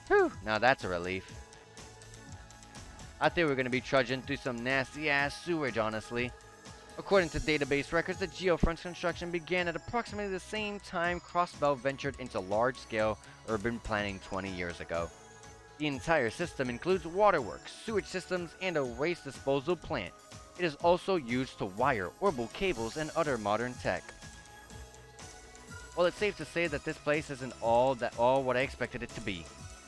Whew, now that's a relief. I think we're going to be trudging through some nasty-ass sewage, honestly. According to database records, the Geofront's construction began at approximately the same time Crossbell ventured into large-scale urban planning 20 years ago. The entire system includes waterworks, sewage systems, and a waste disposal plant. It is also used to wire orbital cables and other modern tech. Well, it's safe to say that this place isn't all what I expected it to be.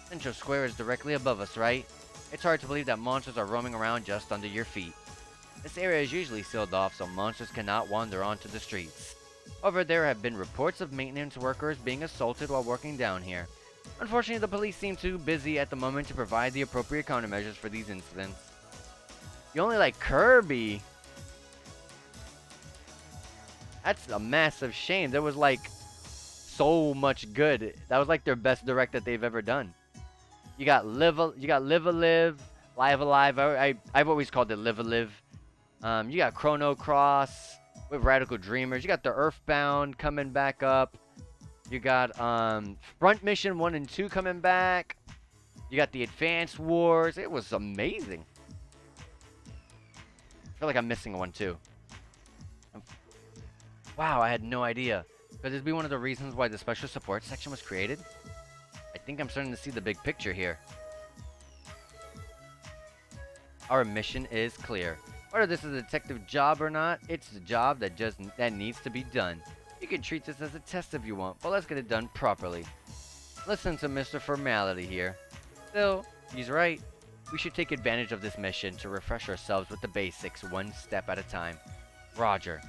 Central Square is directly above us, right? It's hard to believe that monsters are roaming around just under your feet. This area is usually sealed off so monsters cannot wander onto the streets. However, there have been reports of maintenance workers being assaulted while working down here. Unfortunately, the police seem too busy at the moment to provide the appropriate countermeasures for these incidents. You only like Kirby? That's a massive shame. There was like so much good. That was like their best direct that they've ever done. You got Live a Live, Live Alive. I've always called it Live a Live. You got Chrono Cross with Radical Dreamers. You got the Earthbound coming back up. You got Front Mission 1 and 2 coming back. You got the Advanced Wars. It was amazing. I feel like I'm missing one too. Wow, I had no idea. Could this be one of the reasons why the special support section was created? I think I'm starting to see the big picture here. Our mission is clear. Whether this is a detective job or not, it's a job that needs to be done. You can treat this as a test if you want, but let's get it done properly. Listen to Mr. Formality here. Still, he's right. We should take advantage of this mission to refresh ourselves with the basics one step at a time. Roger.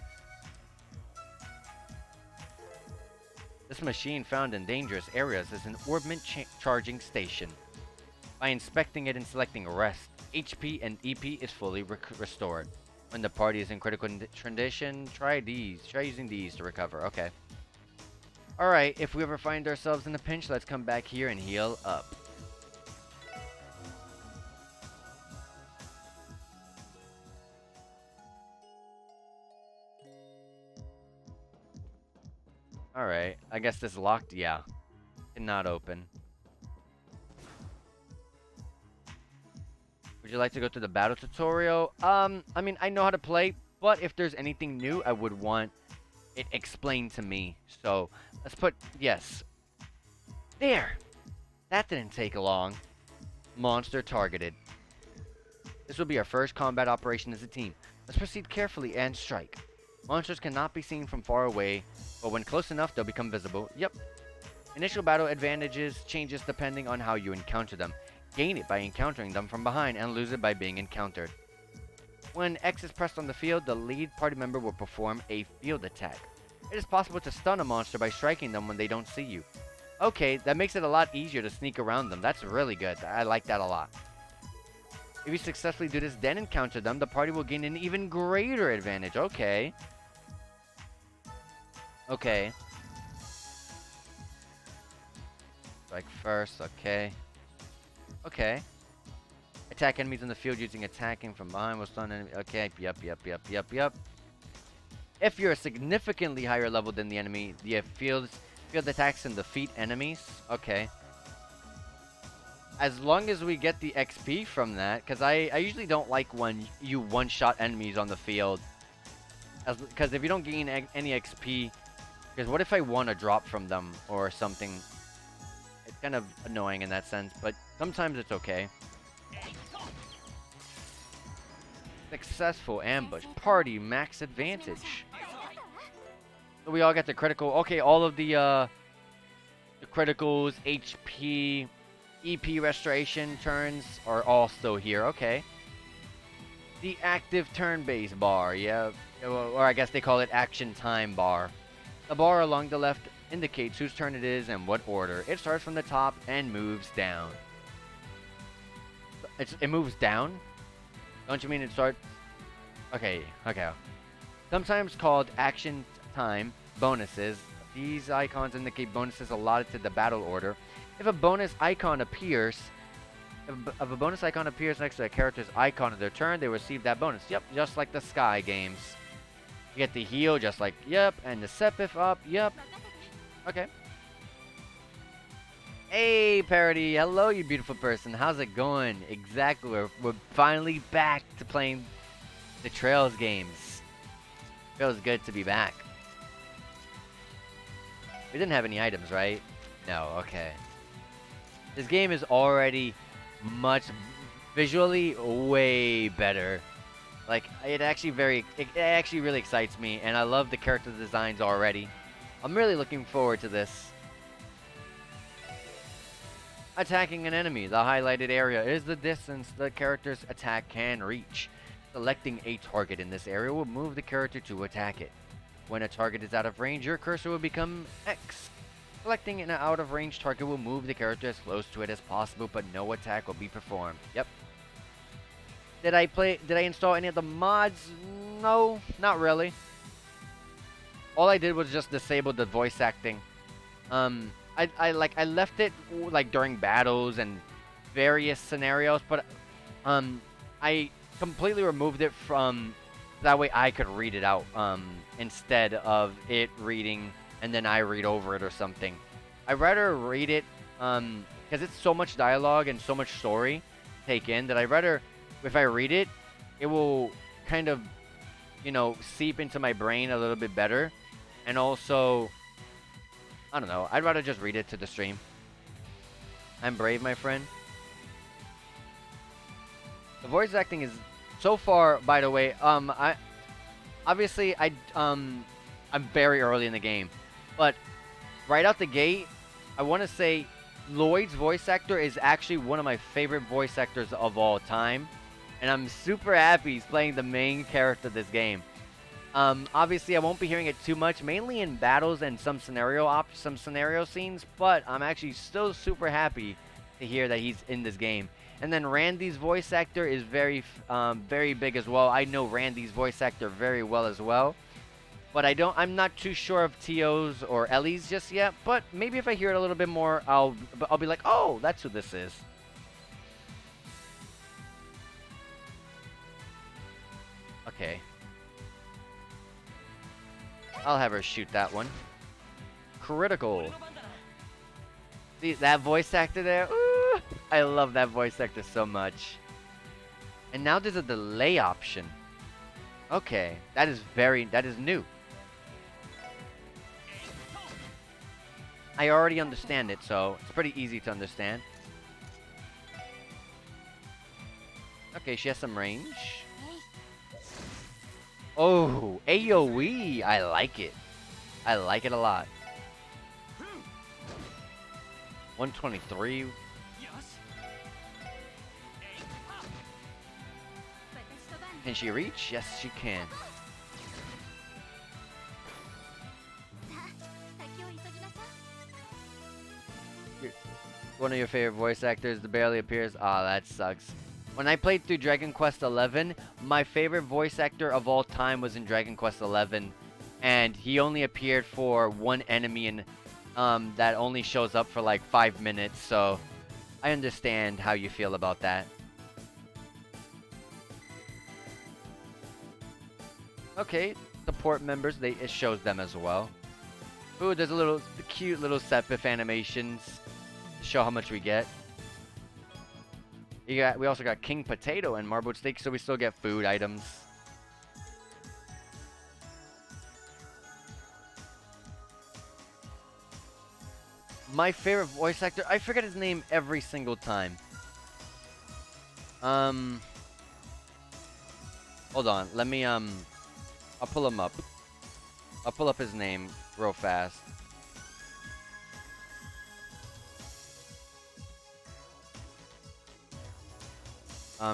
This machine found in dangerous areas is an orbment charging station. By inspecting it and selecting rest, HP and EP is fully restored. When the party is in critical condition, try using these to recover. Okay. Alright, if we ever find ourselves in a pinch, let's come back here and heal up. Alright, I guess this locked, yeah. Cannot open. Would you like to go to the battle tutorial? I mean, I know how to play, but if there's anything new, I would want it explained to me. So let's put yes. There. That didn't take long. Monster targeted. This will be our first combat operation as a team. Let's proceed carefully and strike. Monsters cannot be seen from far away, but when close enough, they'll become visible. Yep. Initial battle advantages changes depending on how you encounter them. Gain it by encountering them from behind and lose it by being encountered. When X is pressed on the field, the lead party member will perform a field attack. It is possible to stun a monster by striking them when they don't see you. Okay, that makes it a lot easier to sneak around them. That's really good. I like that a lot. If you successfully do this, then encounter them, the party will gain an even greater advantage. Okay. Okay. Strike first, okay. Okay. Attack enemies in the field using attacking from behind will stun enemy. Okay, yep. If you're a significantly higher level than the enemy, the field attacks and defeat enemies. Okay. As long as we get the XP from that, because I usually don't like when you one-shot enemies on the field. Because if you don't gain any XP, because what if I want to drop from them or something? It's kind of annoying in that sense, but sometimes it's okay. Successful ambush. Party max advantage. So we all get the critical. Okay, all of the criticals, HP, EP restoration turns are all still here. Okay. The active turn-based bar. Yeah. Or I guess they call it action time bar. The bar along the left indicates whose turn it is and what order. It starts from the top and moves down. It moves down? Don't you mean it starts? Okay. Sometimes called action time bonuses. These icons indicate bonuses allotted to the battle order. If a bonus icon appears, if a bonus icon appears next to a character's icon of their turn, they receive that bonus. Yep, just like the Sky games. You get the heal, just like, yep, and the Sepif up, yep. Okay. Hey, Parody. Hello, you beautiful person. How's it going? Exactly. We're finally back to playing the Trails games. Feels good to be back. We didn't have any items, right? No, okay. This game is already much visually way better. Like it actually really excites me, and I love the character designs already. I'm really looking forward to this. Attacking an enemy. The highlighted area is the distance the character's attack can reach. Selecting a target in this area will move the character to attack it. When a target is out of range, your cursor will become X. Selecting an out-of-range target will move the character as close to it as possible, but no attack will be performed. Yep. Did I install any of the mods? No, not really. All I did was just disable the voice acting. I left it like during battles and various scenarios, but I completely removed it from that way I could read it out instead of it reading and then I read over it or something. I'd rather read it because it's so much dialogue and so much story to take in that I'd rather, if I read it, it will kind of, you know, seep into my brain a little bit better. And also, I don't know, I'd rather just read it to the stream. I'm brave, my friend. The voice acting is so far, by the way, I'm very early in the game, but right out the gate, I want to say Lloyd's voice actor is actually one of my favorite voice actors of all time, and I'm super happy he's playing the main character of this game. Obviously, I won't be hearing it too much, mainly in battles and some scenario scenes, but I'm actually still super happy to hear that he's in this game. And then Randy's voice actor is very big as well. I know Randy's voice actor very well as well. But I'm not too sure of T.O.'s or Ellie's just yet. But maybe if I hear it a little bit more, I'll be like, oh, that's who this is. Okay. I'll have her shoot that one. Critical. See, that voice actor there? Ooh, I love that voice actor so much. And now there's a delay option. Okay, that is new. I already understand it, so it's pretty easy to understand. Okay, she has some range. Oh, AoE! I like it. I like it a lot. 123. Can she reach? Yes, she can. One of your favorite voice actors that barely appears. Ah, that sucks. When I played through Dragon Quest XI, my favorite voice actor of all time was in Dragon Quest XI, and he only appeared for one enemy, and that only shows up for like 5 minutes. So I understand how you feel about that. Okay, support members, it shows them as well. Ooh, there's the cute little Sepif animations to show how much we get. We also got King Potato and Marbled Steak, so we still get food items. My favorite voice actor, I forget his name every single time. Hold on, let me I'll pull him up. I'll pull up his name real fast.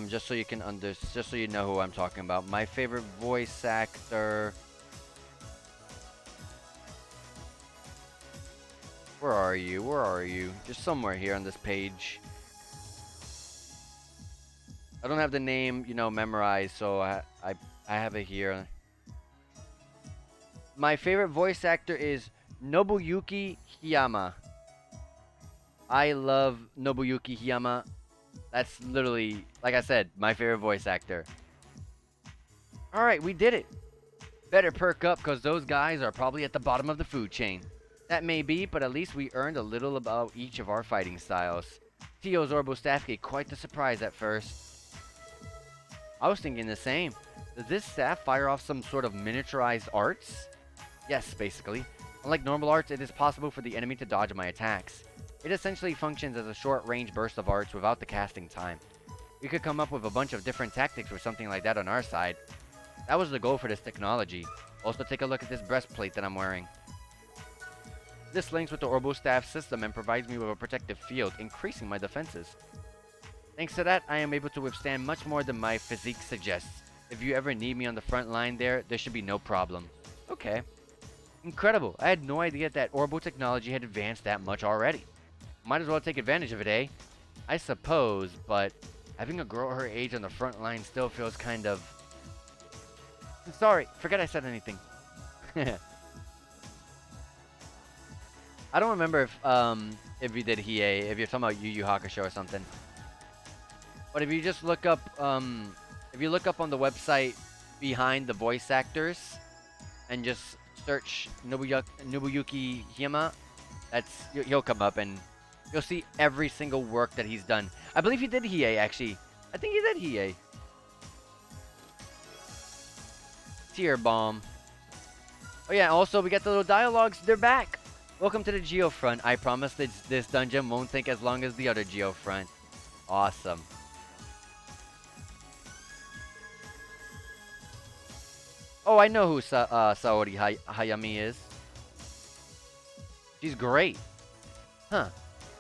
Just so you can just so you know who I'm talking about. My favorite voice actor. Where are you? Where are you? Just somewhere here on this page. I don't have the name, memorized, so I have it here. My favorite voice actor is Nobuyuki Hiyama. I love Nobuyuki Hiyama. That's literally, like I said, my favorite voice actor. Alright, we did it. Better perk up, because those guys are probably at the bottom of the food chain. That may be, but at least we earned a little about each of our fighting styles. Tio's Orbo staff gave quite the surprise at first. I was thinking the same. Does this staff fire off some sort of miniaturized arts? Yes, basically. Unlike normal arts, it is possible for the enemy to dodge my attacks. It essentially functions as a short-range burst of arts without the casting time. We could come up with a bunch of different tactics for something like that on our side. That was the goal for this technology. Also, take a look at this breastplate that I'm wearing. This links with the Orbo staff system and provides me with a protective field, increasing my defenses. Thanks to that, I am able to withstand much more than my physique suggests. If you ever need me on the front line there should be no problem. Okay. Incredible. I had no idea that Orbo technology had advanced that much already. Might as well take advantage of it, eh? I suppose, but having a girl her age on the front line still feels kind of... Sorry, forget I said anything. I don't remember if you did Hiei, if you're talking about Yu Yu Hakusho or something. But if you just look up, if you look up on the website behind the voice actors, and just search Nobuyuki Hiyama, he'll come up and you'll see every single work that he's done. I believe he did Hiei, actually. I think he did Hiei. Tear Bomb. Oh yeah, also we got the little dialogues. They're back. Welcome to the Geofront. I promise that this dungeon won't take as long as the other Geofront. Awesome. Oh, I know who Saori Hayami is. She's great. Huh.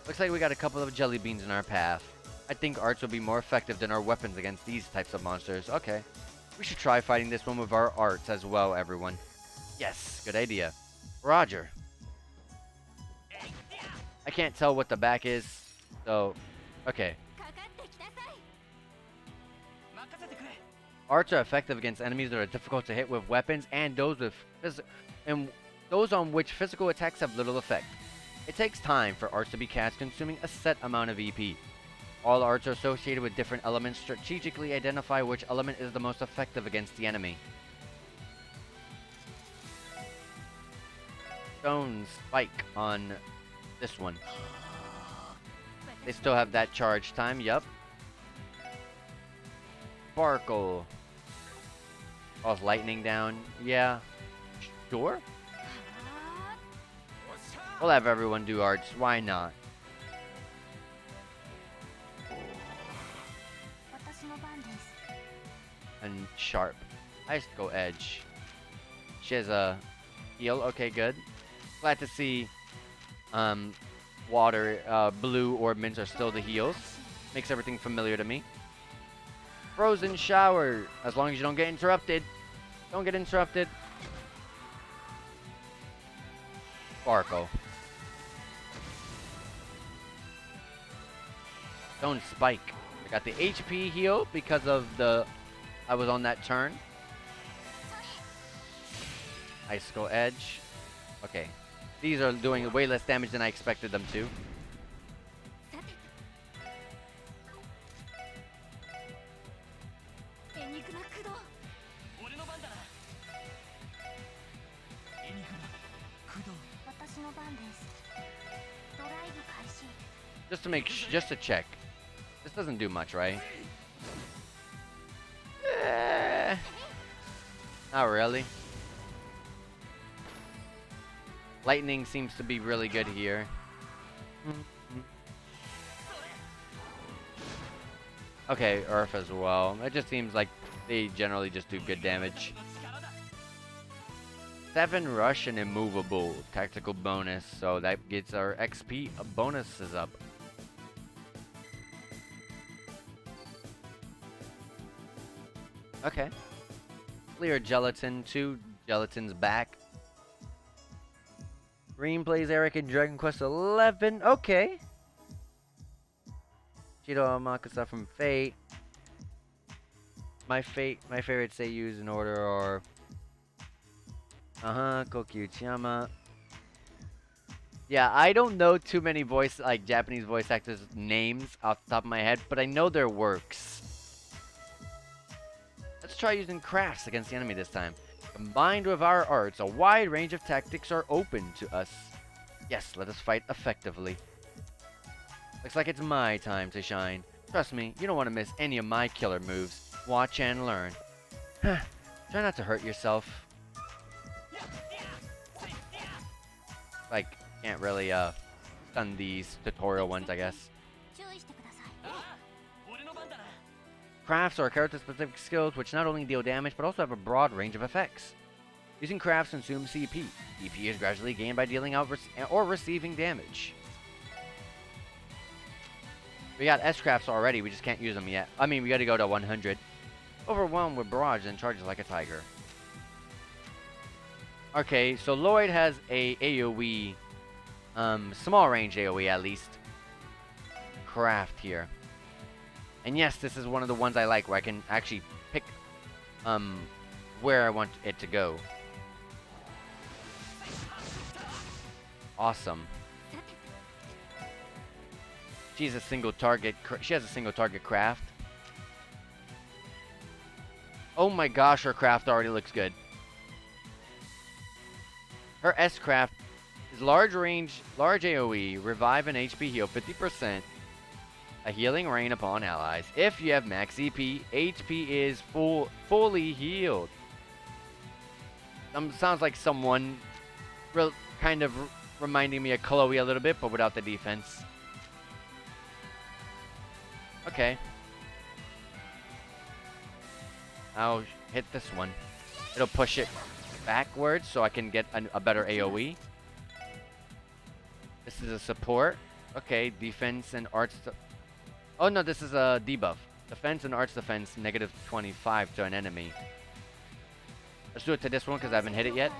Looks like we got a couple of jelly beans in our path. I think arts will be more effective than our weapons against these types of monsters. Okay. We should try fighting this one with our arts as well, everyone. Yes, good idea. Roger. I can't tell what the back is, so... Okay. Arts are effective against enemies that are difficult to hit with weapons and those on which physical attacks have little effect. It takes time for arts to be cast, consuming a set amount of EP. All arts are associated with different elements. Strategically identify which element is the most effective against the enemy. Stone Spike on this one. They still have that charge time, yup. Sparkle. Calls lightning down. Yeah. Sure. We'll have everyone do arts. Why not? And sharp. Icicle edge. She has a heal. Okay, good. Glad to see water, blue orbments are still the heals. Makes everything familiar to me. Frozen shower. As long as you don't get interrupted. Don't get interrupted. Sparkle. Stone spike. I got the HP heal because of I was on that turn. Icicle edge. Okay. These are doing way less damage than I expected them to. Just to check. This doesn't do much, right? Not really. Lightning seems to be really good here. Okay, Earth as well. It just seems like they generally just do good damage. 7 rush and immovable. Tactical bonus. So that gets our XP bonuses up. Okay. Clear gelatin. 2 gelatins back. Green plays Eric in Dragon Quest 11. Okay. Cheeto Amakasa from Fate. My favorite seiyus in order are Koki Uchiyama. Yeah, I don't know too many Japanese voice actors' names off the top of my head, but I know their works. Let's try using crafts against the enemy this time. Combined with our arts, a wide range of tactics are open to us. Yes, let us fight effectively. Looks like it's my time to shine. Trust me, you don't want to miss any of my killer moves. Watch and learn. Try not to hurt yourself. Like, can't really stun these tutorial ones, I guess. Crafts are character-specific skills which not only deal damage, but also have a broad range of effects. Using crafts consumes CP. CP is gradually gained by dealing out or receiving damage. We got S-crafts already, we just can't use them yet. I mean, we gotta go to 100. Overwhelmed with barrage and charges like a tiger. Okay, so Lloyd has a AoE, small range AoE at least. Craft here. And yes, this is one of the ones I like, where I can actually pick where I want it to go. Awesome. She has a single target craft. Oh my gosh, her craft already looks good. Her S craft is large range, large AoE, revive and HP heal 50%. A healing rain upon allies. If you have max EP, HP is fully healed. Sounds like someone kind of reminding me of Chloe a little bit, but without the defense. Okay. I'll hit this one. It'll push it backwards so I can get a better AoE. This is a support. Okay, defense and arts. Oh no, this is a debuff. Defense and arts defense, negative 25 to an enemy. Let's do it to this one because I haven't hit it yet.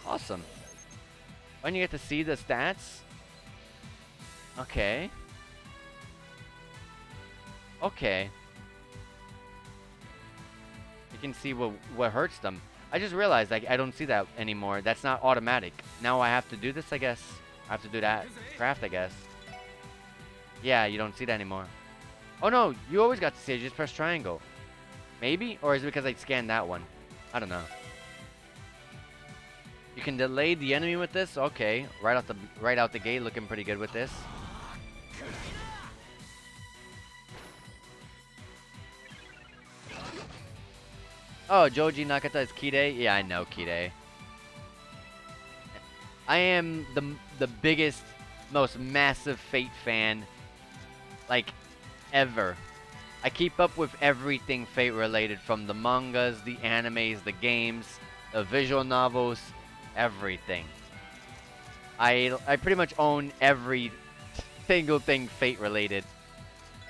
Awesome. When you get to see the stats. Okay. Okay. You can see what hurts them. I just realized I don't see that anymore. That's not automatic. Now I have to do this, I guess. I have to do that craft, I guess. Yeah, you don't see that anymore. Oh no, you always got to see it. You just press triangle. Maybe? Or is it because I scanned that one? I don't know. You can delay the enemy with this? Okay. Right out the gate, looking pretty good with this. Oh, Joji Nakata is Kide? Yeah, I know Kide. I am the biggest, most massive Fate fan, like, ever. I keep up with everything Fate related, from the mangas, the animes, the games, the visual novels, everything. I pretty much own every single thing Fate related.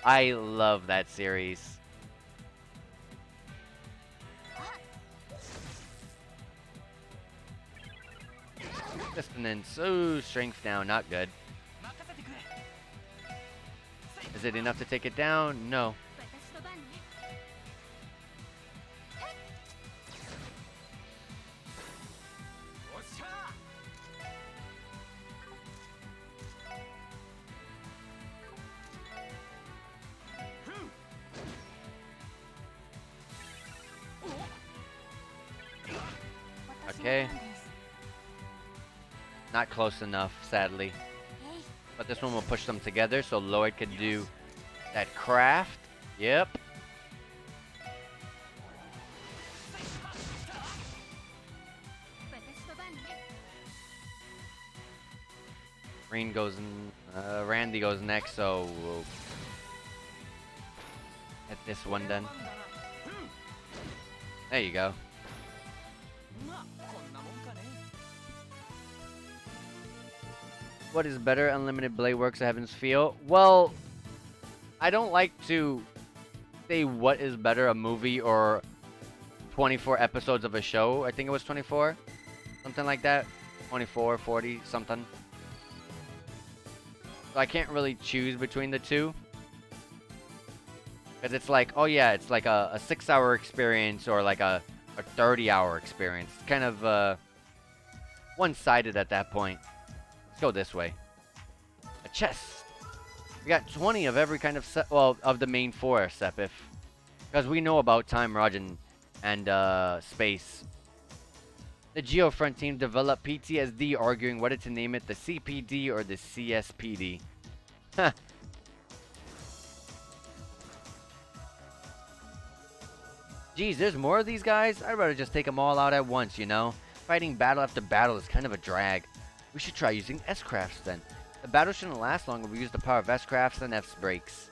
I love that series. Dissonance. Oh, strength down. Not good. Is it enough to take it down? No. Okay. Not close enough, sadly. But this one will push them together so Lloyd can do that craft. Yep. Green goes in, Randy goes next, so we'll hit this one then. There you go. What is better, Unlimited Blade Works or Heaven's Feel? Well, I don't like to say what is better, a movie or 24 episodes of a show. I think it was 24, something like that. 24, 40, something. So I can't really choose between the two. Because it's like, oh yeah, it's like a 6-hour experience or like a 30-hour experience. It's kind of one-sided at that point. Let's go this way. A chest. We got 20 of every kind of set, well, of the main 4 Sepif. Because we know about Time, Rajan, and space. The Geofront team developed PTSD, arguing whether to name it the CPD or the CSPD. Huh. Geez, there's more of these guys? I'd rather just take them all out at once, you know? Fighting battle after battle is kind of a drag. We should try using S-Crafts then. The battle shouldn't last long if we use the power of S-Crafts and F-Breaks.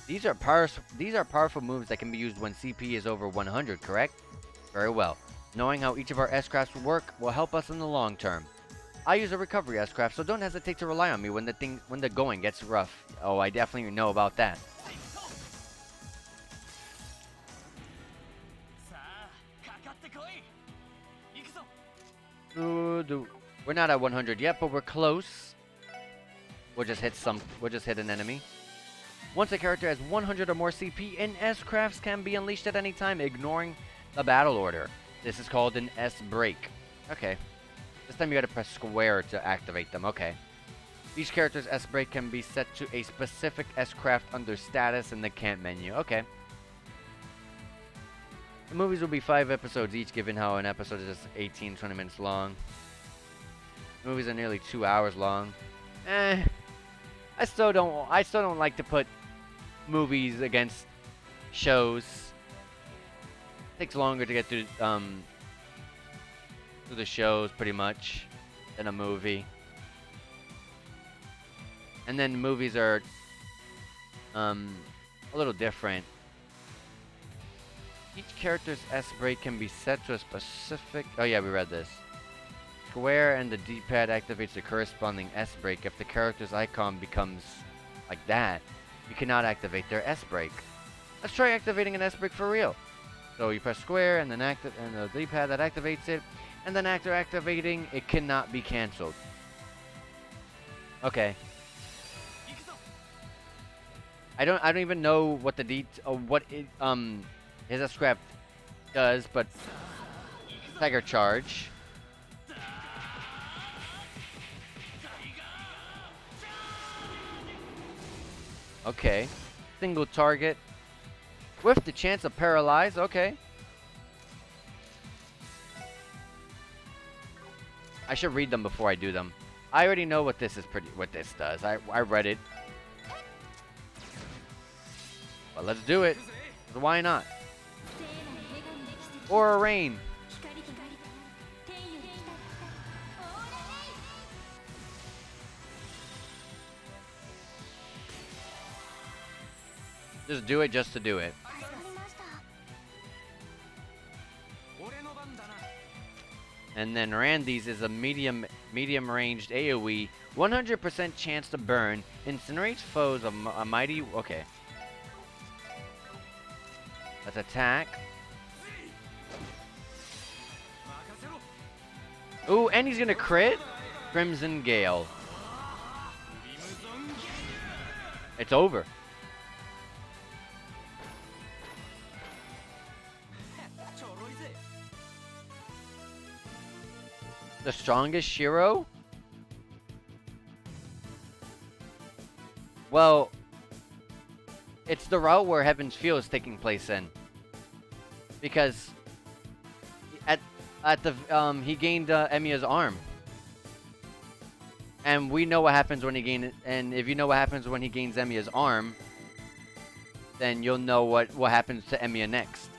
These are powerful moves that can be used when CP is over 100, correct? Very well. Knowing how each of our S-Crafts will work will help us in the long term. I use a recovery S-Craft, so don't hesitate to rely on me when the going gets rough. Oh, I definitely know about that. We're not at 100 yet, but we're close. We'll just hit an enemy. Once a character has 100 or more CP, an S-Crafts can be unleashed at any time, ignoring the battle order. This is called an S-Break. Okay. This time you gotta press square to activate them. Okay. Each character's S-Break can be set to a specific S-Craft under status in the camp menu. Okay. The movies will be 5 episodes each, given how an episode is just 18-20 minutes long. The movies are nearly 2 hours long. I still don't like to put movies against shows. It takes longer to get through the shows pretty much than a movie. And then movies are a little different. Each character's S-Break can be set to a specific... Oh yeah, we read this. Square and the D-pad activates the corresponding S-Break. If the character's icon becomes like that, you cannot activate their S-Break. Let's try activating an S-Break for real. So you press square and then the D-pad that activates it, and then after activating, it cannot be cancelled. Okay. I don't even know what the his S-Craft does, but Tiger Charge. Okay. Single target. With the chance of paralyze. Okay. I should read them before I do them. I already know what this does. I read it. But let's do it. Why not? Or a rain. Just do it just to do it. And then Randy's is a medium ranged AoE, 100% chance to burn, incinerates foes of a mighty. Okay. Let's attack. Ooh, and he's gonna crit. Crimson Gale. It's over. The strongest Shiro? Well, it's the route where Heaven's Feel is taking place in. Because at the he gained Emiya's arm. And we know what happens when he gains, and if you know what happens when he gains Emiya's arm, then you'll know what happens to Emiya next.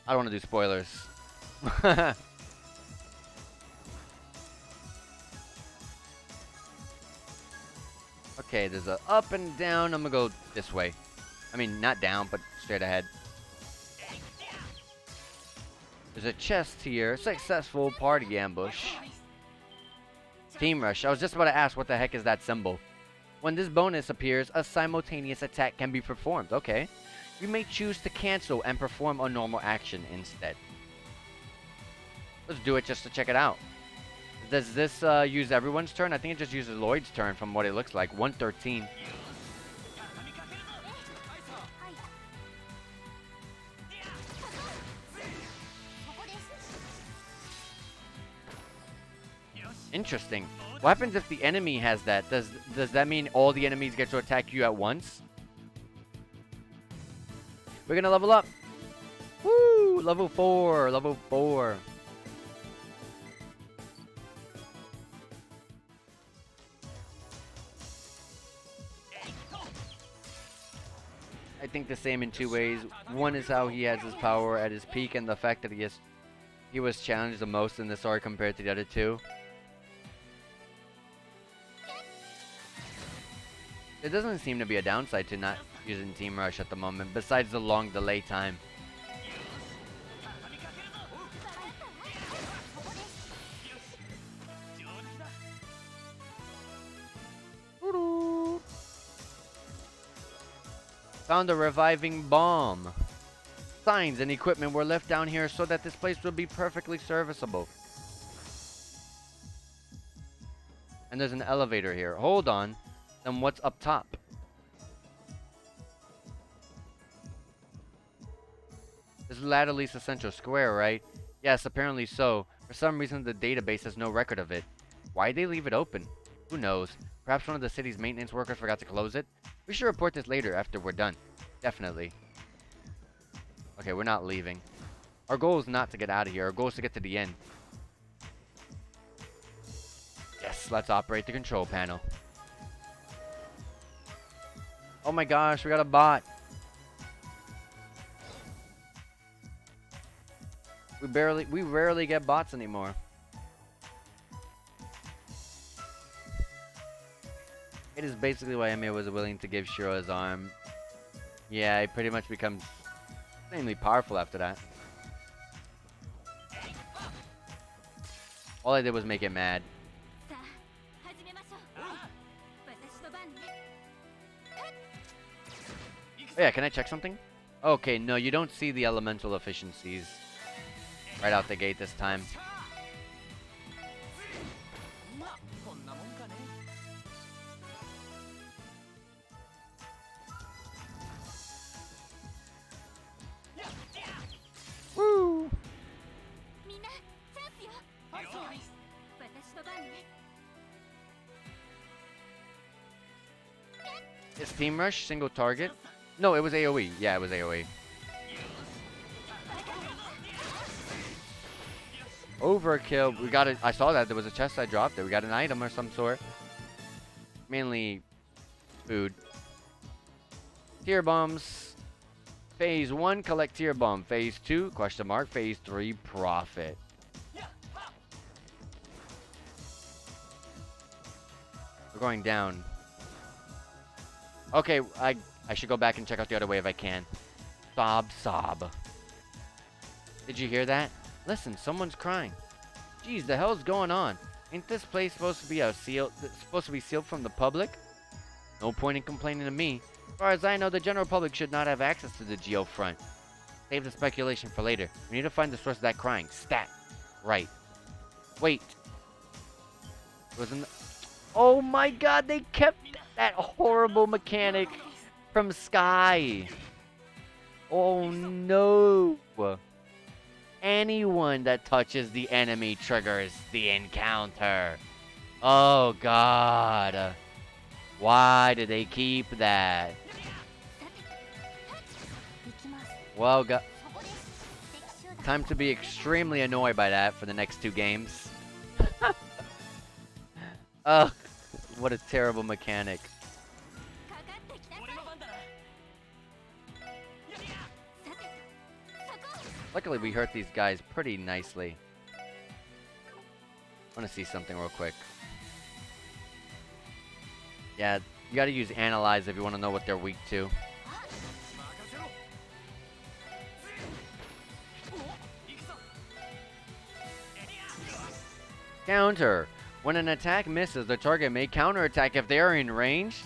I don't want to do spoilers. Okay, there's a up and down. I'm gonna go this way. I mean, not down, but straight ahead. There's a chest here. Successful party ambush. Team Rush. I was just about to ask what the heck is that symbol. When this bonus appears, a simultaneous attack can be performed. Okay. You may choose to cancel and perform a normal action instead. Let's do it just to check it out. Does this use everyone's turn? I think it just uses Lloyd's turn from what it looks like. 113. Interesting. What happens if the enemy has that? Does that mean all the enemies get to attack you at once? We're gonna level up. Woo! Level 4. Level 4. I think the same in two ways. One is how he has his power at his peak, and the fact that he was challenged the most in this arc compared to the other two. There doesn't seem to be a downside to not using Team Rush at the moment, besides the long delay time. Found a reviving bomb. Signs and equipment were left down here so that this place would be perfectly serviceable. And there's an elevator here. Hold on. Then what's up top? This is Latterly's Central Square, right? Yes, apparently so. For some reason, the database has no record of it. Why'd they leave it open? Who knows? Perhaps one of the city's maintenance workers forgot to close it? We should report this later after we're done. Definitely. Okay, we're not leaving. Our goal is not to get out of here. Our goal is to get to the end. Yes, let's operate the control panel. Oh my gosh, we got a bot. We rarely get bots anymore. It is basically why Emiya was willing to give Shiro his arm. Yeah, he pretty much becomes insanely powerful after that. All I did was make it mad. Oh yeah, can I check something? Okay, no, you don't see the elemental efficiencies right out the gate this time. Woo! Is Team Rush single target? No, it was AoE. Yeah, it was AoE. Overkill. We got it. I saw that there was a chest I dropped there. We got an item or some sort. Mainly food. Tear bombs. Phase 1, collect tier bomb. Phase 2, question mark. Phase 3, profit. We're going down. Okay, I should go back and check out the other way if I can. Sob, sob. Did you hear that? Listen, someone's crying. Jeez, the hell's going on? Ain't this place supposed to be sealed from the public? No point in complaining to me. As far as I know, the general public should not have access to the geofront. Save the speculation for later. We need to find the source of that crying. Stat. Right. Wait. Wasn't. Oh my God! They kept that horrible mechanic from Sky. Oh no! Anyone that touches the enemy triggers the encounter. Oh God. Why did they keep that? Well, time to be extremely annoyed by that for the next 2 games. Ugh, what a terrible mechanic. Luckily, we hurt these guys pretty nicely. I want to see something real quick. Yeah, you gotta use Analyze if you want to know what they're weak to. Counter. When an attack misses, the target may counterattack if they are in range.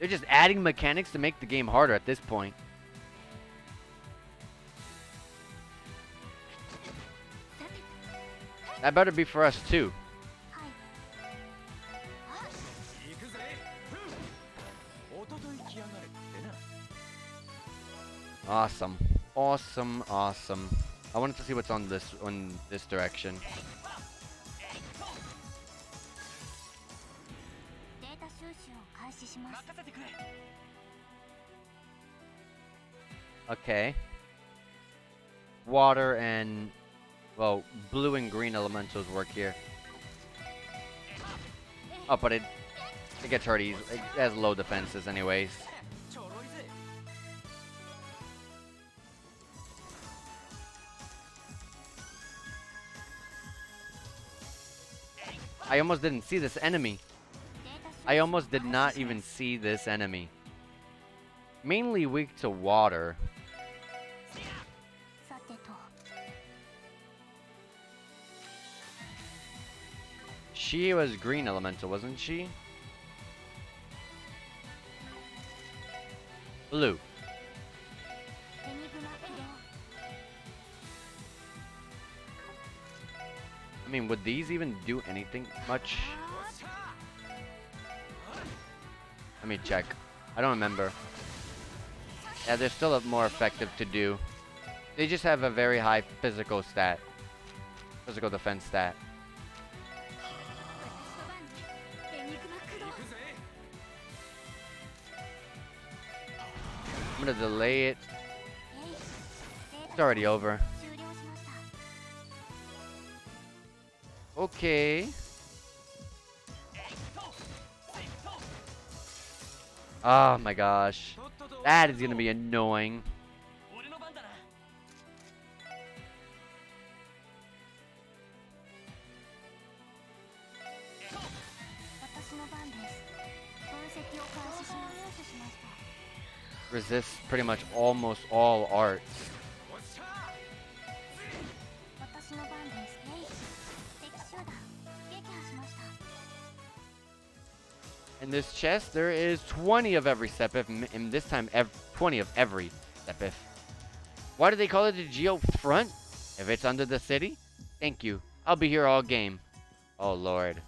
They're just adding mechanics to make the game harder at this point. That better be for us too. Awesome. Awesome, awesome. I wanted to see what's on this direction. Okay. Water and, well, blue and green elementals work here. Oh, but it gets hurt easy. It has low defenses anyways. I almost didn't see this enemy. I almost did not even see this enemy. Mainly weak to water. She was green elemental, wasn't she? Blue. I mean, would these even do anything much? Let me check. I don't remember. Yeah, they're still more effective to do. They just have a very high physical stat. Physical defense stat. I'm gonna delay it. It's already over. Okay. Oh my gosh. That is gonna be annoying. Resists pretty much almost all arts. In this chest, there is 20 of every step if, and this time 20 of every step if. Why do they call it a geo front? If it's under the city? Thank you. I'll be here all game. Oh lord.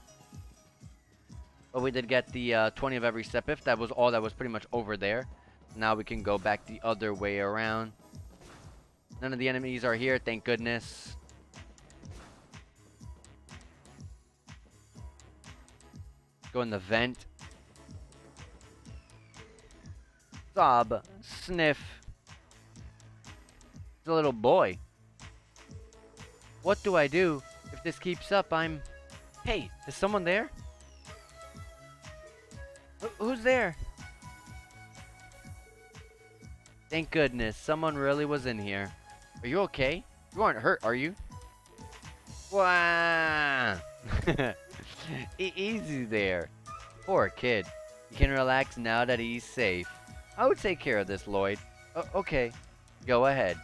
But we did get the 20 of every step if. That was all that was pretty much over there. Now we can go back the other way around. None of the enemies are here, thank goodness. Go in the vent. Sob. Sniff. It's a little boy. What do I do? If this keeps up, I'm... Hey, is someone there? Who's there? Thank goodness, someone really was in here. Are you okay? You aren't hurt, are you? Wow. Easy there. Poor kid. You can relax now that he's safe. I would take care of this, Lloyd. Okay. Go ahead.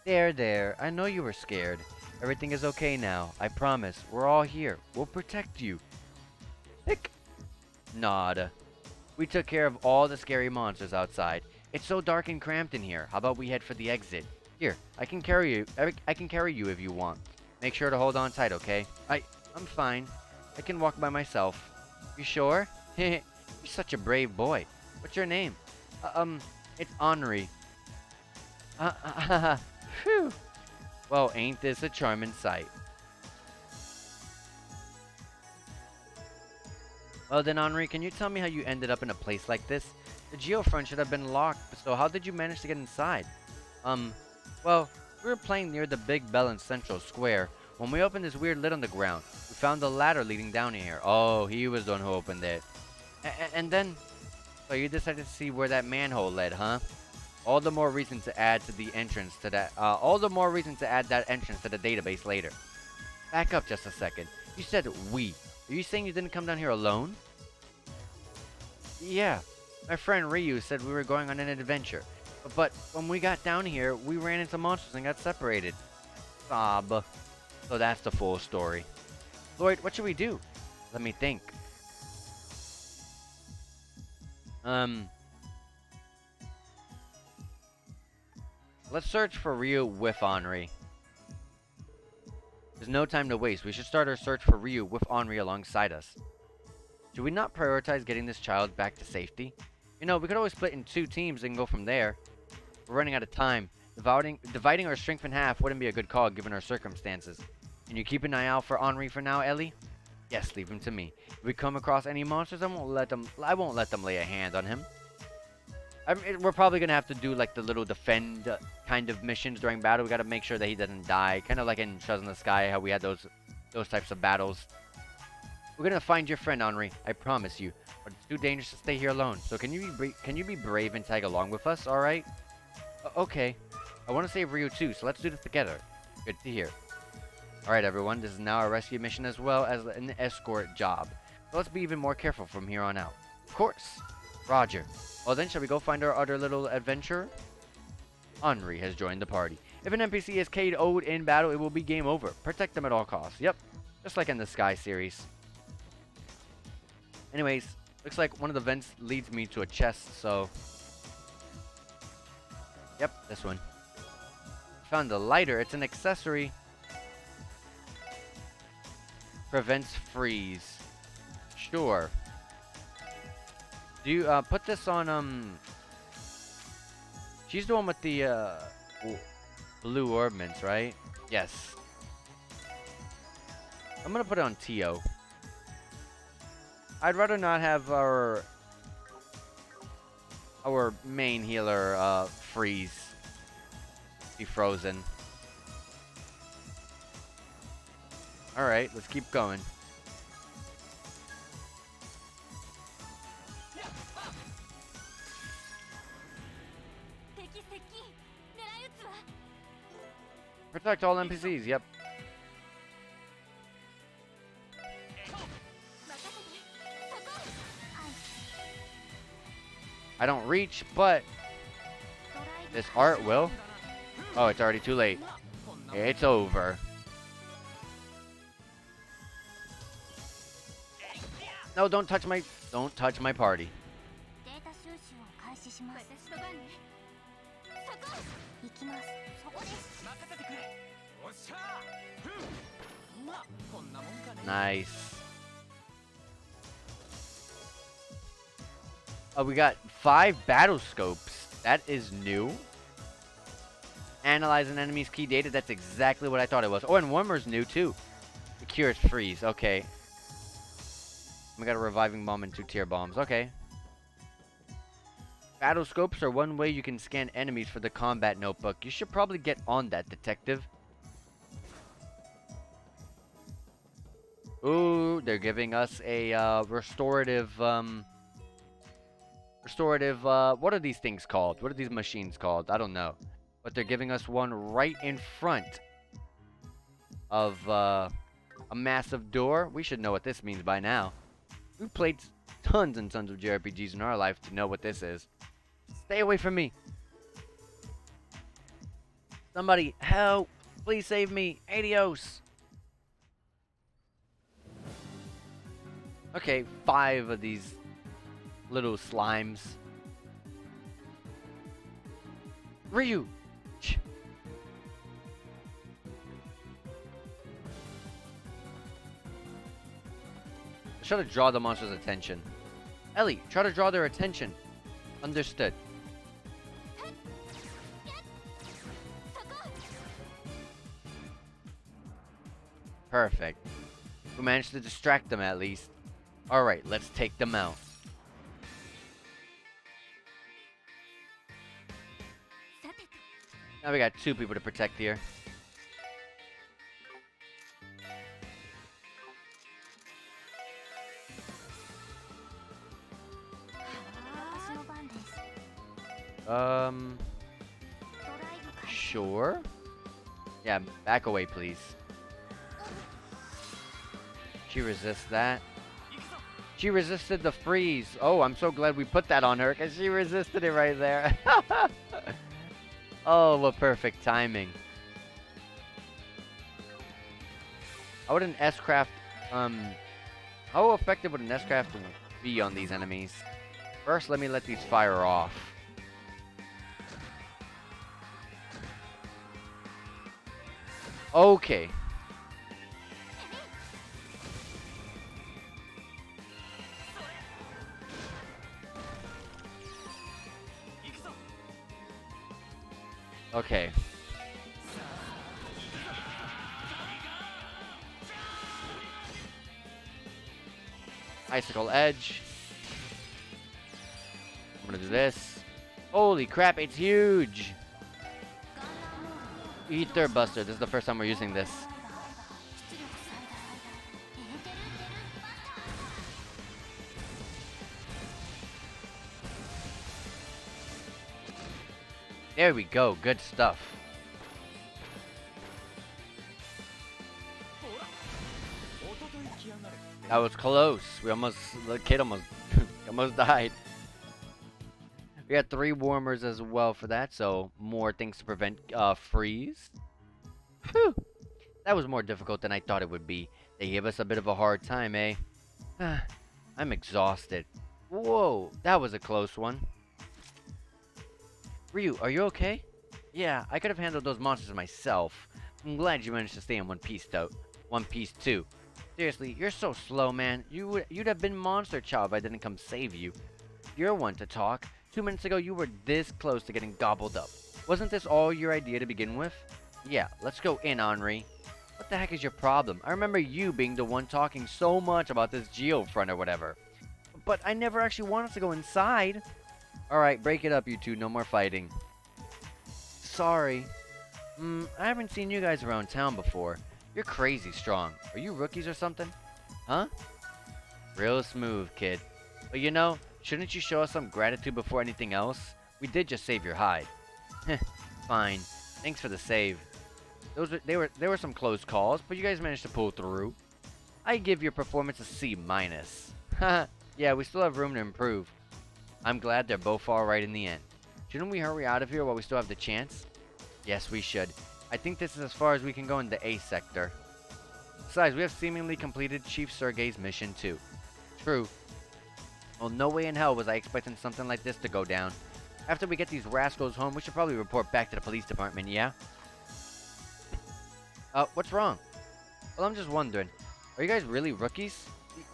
There. I know you were scared. Everything is okay now. I promise. We're all here. We'll protect you. Hick. Nod. We took care of all the scary monsters outside. It's so dark and cramped in here. How about we head for the exit? Here, I can carry you. I can carry you if you want. Make sure to hold on tight, okay? I'm fine. I can walk by myself. You sure? You're such a brave boy. What's your name? It's Henri. Phew. Well, ain't this a charming sight? Well then, Henri, can you tell me how you ended up in a place like this? The geofront should have been locked, so how did you manage to get inside? Well, we were playing near the big bell in Central Square. When we opened this weird lid on the ground, we found the ladder leading down here. Oh, he was the one who opened it. And then, so you decided to see where that manhole led, huh? All the more reason to add to the entrance to that. All the more reason to add that entrance to the database later. Back up just a second. You said we. Are you saying you didn't come down here alone? Yeah. My friend Ryu said we were going on an adventure. But when we got down here, we ran into monsters and got separated. Sob. So that's the full story. Lloyd, what should we do? Let me think. Let's search for Ryu with Henri. There's no time to waste. We should start our search for Ryu with Henri alongside us. Should we not prioritize getting this child back to safety? You know, we could always split in 2 teams and go from there. We're running out of time. Dividing our strength in half wouldn't be a good call given our circumstances. Can you keep an eye out for Henri for now, Ellie? Yes, leave him to me. If we come across any monsters, I won't let them lay a hand on him. We're probably gonna have to do like the little defend kind of missions during battle. We gotta make sure that he doesn't die, kind of like in Shells in the Sky, how we had those types of battles. We're gonna find your friend Henri, I promise you. But it's too dangerous to stay here alone. So can you be brave and tag along with us? All right? Okay. I want to save Ryu too, so let's do this together. Good to hear. All right, everyone. This is now a rescue mission as well as an escort job. So let's be even more careful from here on out. Of course. Roger. Well then, shall we go find our other little adventurer? Henri has joined the party. If an NPC is KO'd in battle, it will be game over. Protect them at all costs. Yep. Just like in the Sky series. Anyways, looks like one of the vents leads me to a chest, so... Yep, this one. Found a lighter. It's an accessory. Prevents freeze. Sure. Do you, put this on, She's the one with the, blue orbments, right? Yes. I'm gonna put it on Tio. I'd rather not have our main healer, freeze. Be frozen. Alright, let's keep going. Protect all NPCs, yep. I don't reach, but this art will. Oh, it's already too late. It's over. No, don't touch my party. Nice. Oh, we got 5 battle scopes. That is new. Analyze an enemy's key data. That's exactly what I thought it was. Oh, and Warmer's new too. The cures freeze. Okay. We got a reviving bomb and 2 tier bombs. Okay. Battle scopes are one way you can scan enemies for the combat notebook. You should probably get on that, detective. Ooh, they're giving us a restorative restorative, what are these things called? What are these machines called? I don't know. But they're giving us one right in front of, a massive door. We should know what this means by now. We've played tons and tons of JRPGs in our life to know what this is. Stay away from me. Somebody, help. Please save me. Adios. Okay, 5 of these little slimes. Ryu. Try to draw the monster's attention. Ellie, try to draw their attention. Understood. Perfect. We managed to distract them at least. Alright, let's take them out. Now we got 2 people to protect here. Sure. Yeah, back away, please. She resists that. She resisted the freeze. Oh, I'm so glad we put that on her, because she resisted it right there. Oh, what perfect timing. How would an S-craft, how effective would an S-craft be on these enemies? First, let me let these fire off. Okay. Okay. Icicle Edge. I'm gonna do this. Holy crap, it's huge! Ether Buster. This is the first time we're using this. There we go. Good stuff. That was close. The kid almost almost died. We got 3 warmers as well for that, so more things to prevent freeze. Whew. That was more difficult than I thought it would be. They gave us a bit of a hard time, eh? I'm exhausted. Whoa, that was a close one. Ryu, are you okay? Yeah, I could have handled those monsters myself. I'm glad you managed to stay in one piece, though. One piece, too. Seriously, you're so slow, man. You'd have been Monster Child if I didn't come save you. You're one to talk. 2 minutes ago, you were this close to getting gobbled up. Wasn't this all your idea to begin with? Yeah, let's go in, Henri. What the heck is your problem? I remember you being the one talking so much about this Geofront or whatever. But I never actually wanted to go inside. Alright, break it up, you two. No more fighting. Sorry. I haven't seen you guys around town before. You're crazy strong. Are you rookies or something? Huh? Real smooth, kid. But you know, shouldn't you show us some gratitude before anything else? We did just save your hide. Fine. Thanks for the save. There were some close calls, but you guys managed to pull through. I give your performance a C-. Haha. Yeah, we still have room to improve. I'm glad they're both alright in the end. Shouldn't we hurry out of here while we still have the chance? Yes, we should. I think this is as far as we can go in the A sector. Besides, we have seemingly completed Chief Sergei's mission too. True. Well, no way in hell was I expecting something like this to go down. After we get these rascals home, we should probably report back to the police department, yeah? What's wrong? Well, I'm just wondering. Are you guys really rookies?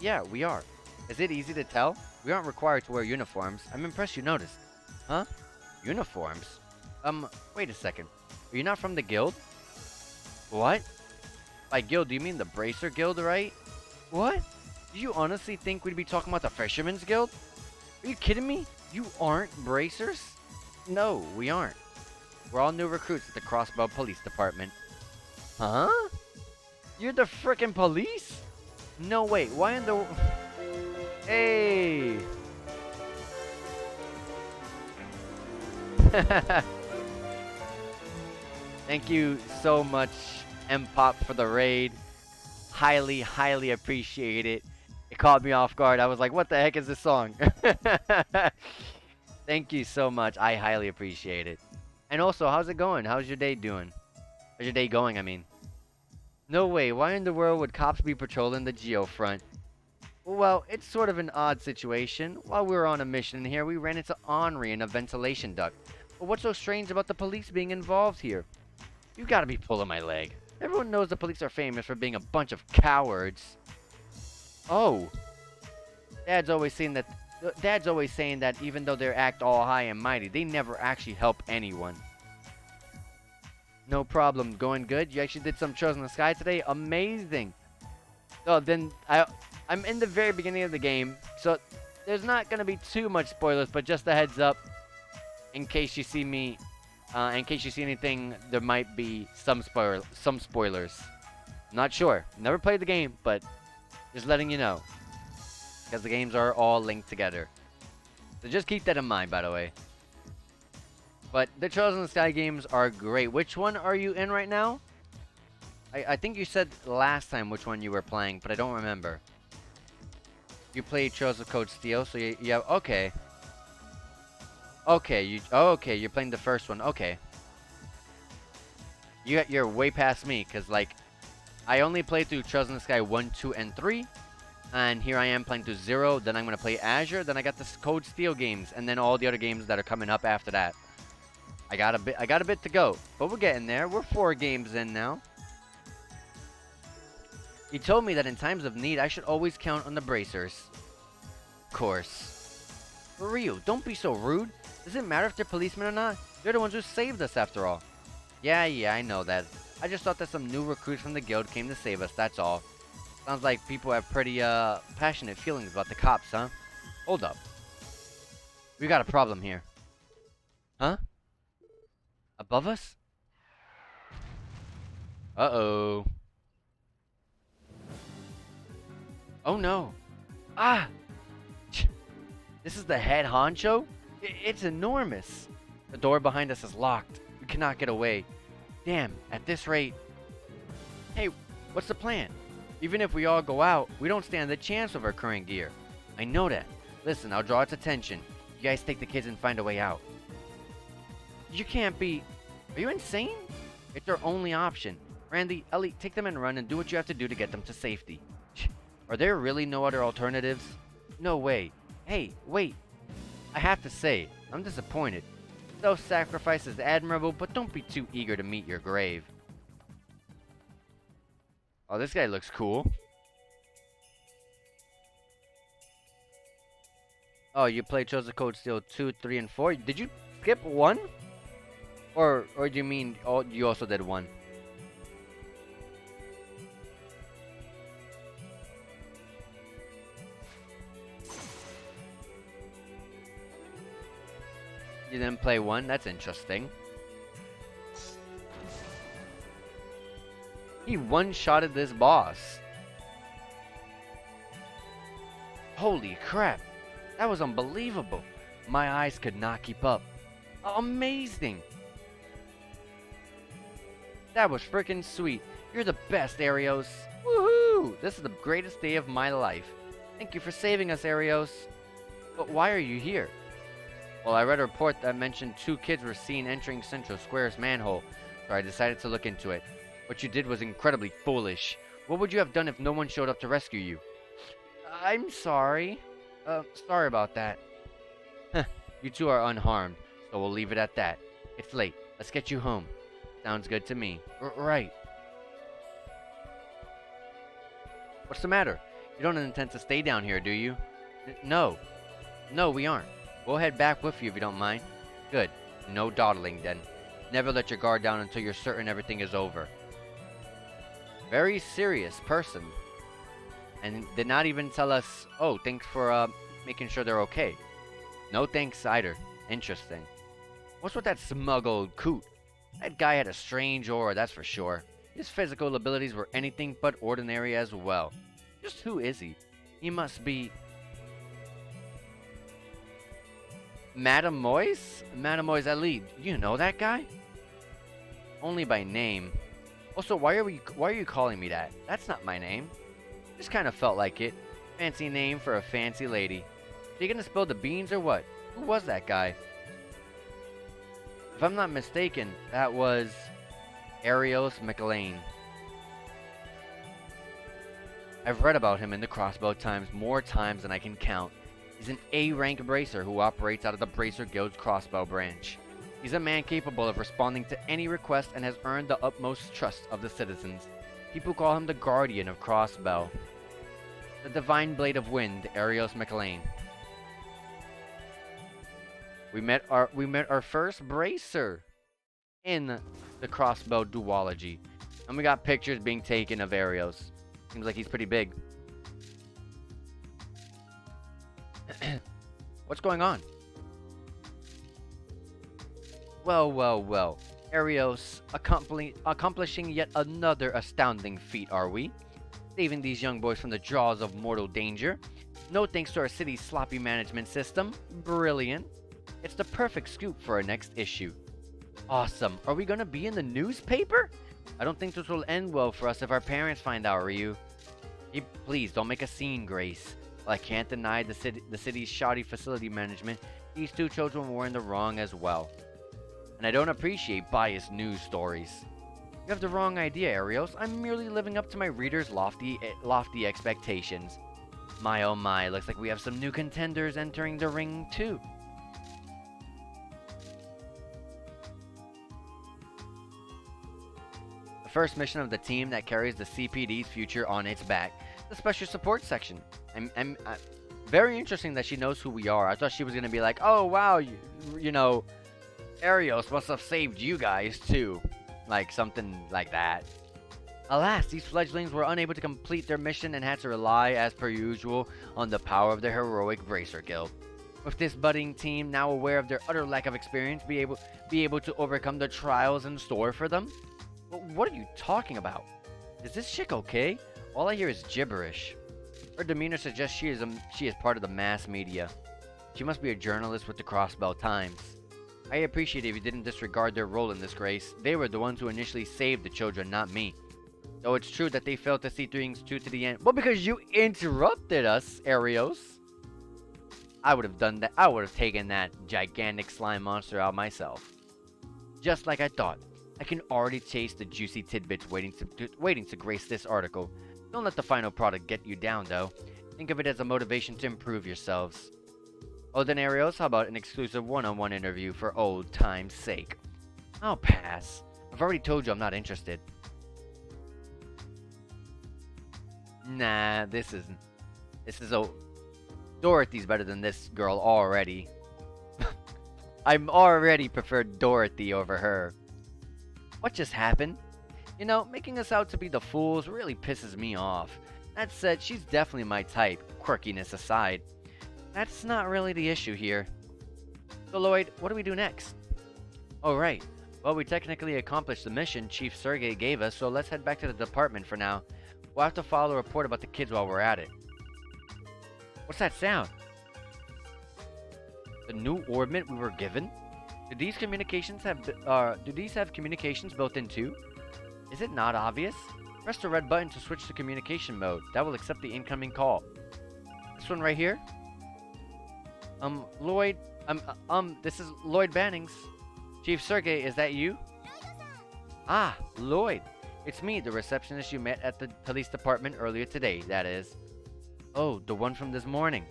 Yeah, we are. Is it easy to tell? We aren't required to wear uniforms. I'm impressed you noticed. Huh? Uniforms? Wait a second. Are you not from the guild? What? By guild, do you mean the Bracer Guild, right? What? Do you honestly think we'd be talking about the Fisherman's Guild? Are you kidding me? You aren't Bracers? No, we aren't. We're all new recruits at the Crossbell Police Department. Huh? You're the frickin' police? No, wait, why in the... Hey! Thank you so much, M-Pop, for the raid. Highly, highly appreciate it. It caught me off guard. I was like, what the heck is this song? Thank you so much. I highly appreciate it. And also, how's it going? How's your day doing? How's your day going, I mean? No way. Why in the world would cops be patrolling the geofront? Well, it's sort of an odd situation. While we were on a mission here, we ran into Henri in a ventilation duct. But what's so strange about the police being involved here? You gotta be pulling my leg. Everyone knows the police are famous for being a bunch of cowards. Oh. Dad's always saying that even though they act all high and mighty, they never actually help anyone. No problem. Going good? You actually did some shows in the sky today? Amazing. So then I'm in the very beginning of the game, so there's not gonna be too much spoilers, but just a heads up, in case you see me, in case you see anything, there might be some spoilers. Not sure. Never played the game, but just letting you know, because the games are all linked together. So just keep that in mind, by the way. But the Trails in the Sky games are great. Which one are you in right now? I think you said last time which one you were playing, but I don't remember. You played Trails of Cold Steel, so you have... Okay. Okay, you're playing the first one. Okay. You're way past me, because, like, I only played through Trails in the Sky 1, 2, and 3. And here I am playing through 0. Then I'm going to play Azure. Then I got the Cold Steel games. And then all the other games that are coming up after that. I got a bit to go. But we're getting there. We're 4 games in now. He told me that in times of need, I should always count on the bracers. Of course. For real, don't be so rude. Does it matter if they're policemen or not? They're the ones who saved us after all. Yeah, I know that. I just thought that some new recruits from the guild came to save us, that's all. Sounds like people have pretty, passionate feelings about the cops, huh? Hold up. We got a problem here. Huh? Above us? Uh-oh. Oh no. Ah! This is the head honcho? It's enormous. The door behind us is locked. We cannot get away. Damn, at this rate. Hey, what's the plan? Even if we all go out, we don't stand a chance with our current gear. I know that. Listen, I'll draw its attention. You guys take the kids and find a way out. You can't be... Are you insane? It's our only option. Randy, Ellie, take them and run and do what you have to do to get them to safety. Are there really no other alternatives? No way. Hey, wait. I have to say, I'm disappointed. Self-sacrifice is admirable, but don't be too eager to meet your grave. Oh, this guy looks cool. Oh, you played Chosen Code Steel 2, 3, and 4? Did you skip 1? Or do you mean you also did 1? You didn't play 1? That's interesting. He one-shotted this boss. Holy crap. That was unbelievable. My eyes could not keep up. Amazing. That was freaking sweet. You're the best, Arios. Woohoo! This is the greatest day of my life. Thank you for saving us, Arios. But why are you here? Well, I read a report that mentioned 2 kids were seen entering Central Square's manhole, so I decided to look into it. What you did was incredibly foolish. What would you have done if no one showed up to rescue you? I'm sorry. Sorry about that. You two are unharmed, so we'll leave it at that. It's late. Let's get you home. Sounds good to me. Right. What's the matter? You don't intend to stay down here, do you? No. No, we aren't. We'll head back with you if you don't mind. Good. No dawdling then. Never let your guard down until you're certain everything is over. Very serious person. And did not even tell us, oh, thanks for making sure they're okay. No thanks either. Interesting. What's with that smug old coot? That guy had a strange aura, that's for sure. His physical abilities were anything but ordinary as well. Just who is he? He must be... Madame Moise? Madame Moise Ali, you know that guy? Only by name. Also, why are you calling me that? That's not my name. Just kind of felt like it. Fancy name for a fancy lady. So you gonna spill the beans or what? Who was that guy? If I'm not mistaken, that was Arios McLean. I've read about him in the Crossbell Times more times than I can count. He's an A-rank bracer who operates out of the Bracer Guild's Crossbell branch. He's a man capable of responding to any request and has earned the utmost trust of the citizens. People call him the Guardian of Crossbell. The Divine Blade of Wind, Arios McLean. We met our first bracer in the Crossbell duology. And we got pictures being taken of Arios. Seems like he's pretty big. What's going on? Well. Arios, accomplishing yet another astounding feat, are we? Saving these young boys from the jaws of mortal danger. No thanks to our city's sloppy management system. Brilliant. It's the perfect scoop for our next issue. Awesome. Are we gonna be in the newspaper? I don't think this will end well for us if our parents find out, Ryu. Please, don't make a scene, Grace. Well, I can't deny the city's shoddy facility management. These two children were in the wrong as well. And I don't appreciate biased news stories. You have the wrong idea, Arios. I'm merely living up to my readers' lofty expectations. My oh my, looks like we have some new contenders entering the ring too. The first mission of the team that carries the CPD's future on its back. The special support section. I'm very interesting that she knows who we are. I thought she was gonna be like, oh wow, you know, Arios must have saved you guys too. Like something like that. Alas, these fledglings were unable to complete their mission and had to rely, as per usual, on the power of the heroic Bracer Guild. With this budding team now aware of their utter lack of experience, be able to overcome the trials in store for them? What are you talking about? Is this chick okay? All I hear is gibberish. Her demeanor suggests she is part of the mass media. She must be a journalist with the Crossbell Times. I appreciate if you didn't disregard their role in this, Grace. They were the ones who initially saved the children, not me. Though it's true that they failed to see things through to the end. Well, because you interrupted us, Arios. I would have done that. I would have taken that gigantic slime monster out myself. Just like I thought. I can already taste the juicy tidbits waiting to grace this article. Don't let the final product get you down, though. Think of it as a motivation to improve yourselves. Oh, then Arios, how about an exclusive one-on-one interview for old time's sake? I'll pass. I've already told you I'm not interested. Nah, this is Dorothy's better than this girl already. I'm already preferred Dorothy over her. What just happened? You know, making us out to be the fools really pisses me off. That said, she's definitely my type, quirkiness aside. That's not really the issue here. So Lloyd, what do we do next? Oh right. Well, we technically accomplished the mission Chief Sergey gave us, so let's head back to the department for now. We'll have to file a report about the kids while we're at it. What's that sound? The new orbit we were given? Do these have communications built in too? Is it not obvious? Press the red button to switch to communication mode. That will accept the incoming call. This one right here? Lloyd, this is Lloyd Bannings. Chief Sergey, is that you? Ah, Lloyd. It's me, the receptionist you met at the police department earlier today, that is. Oh, the one from this morning.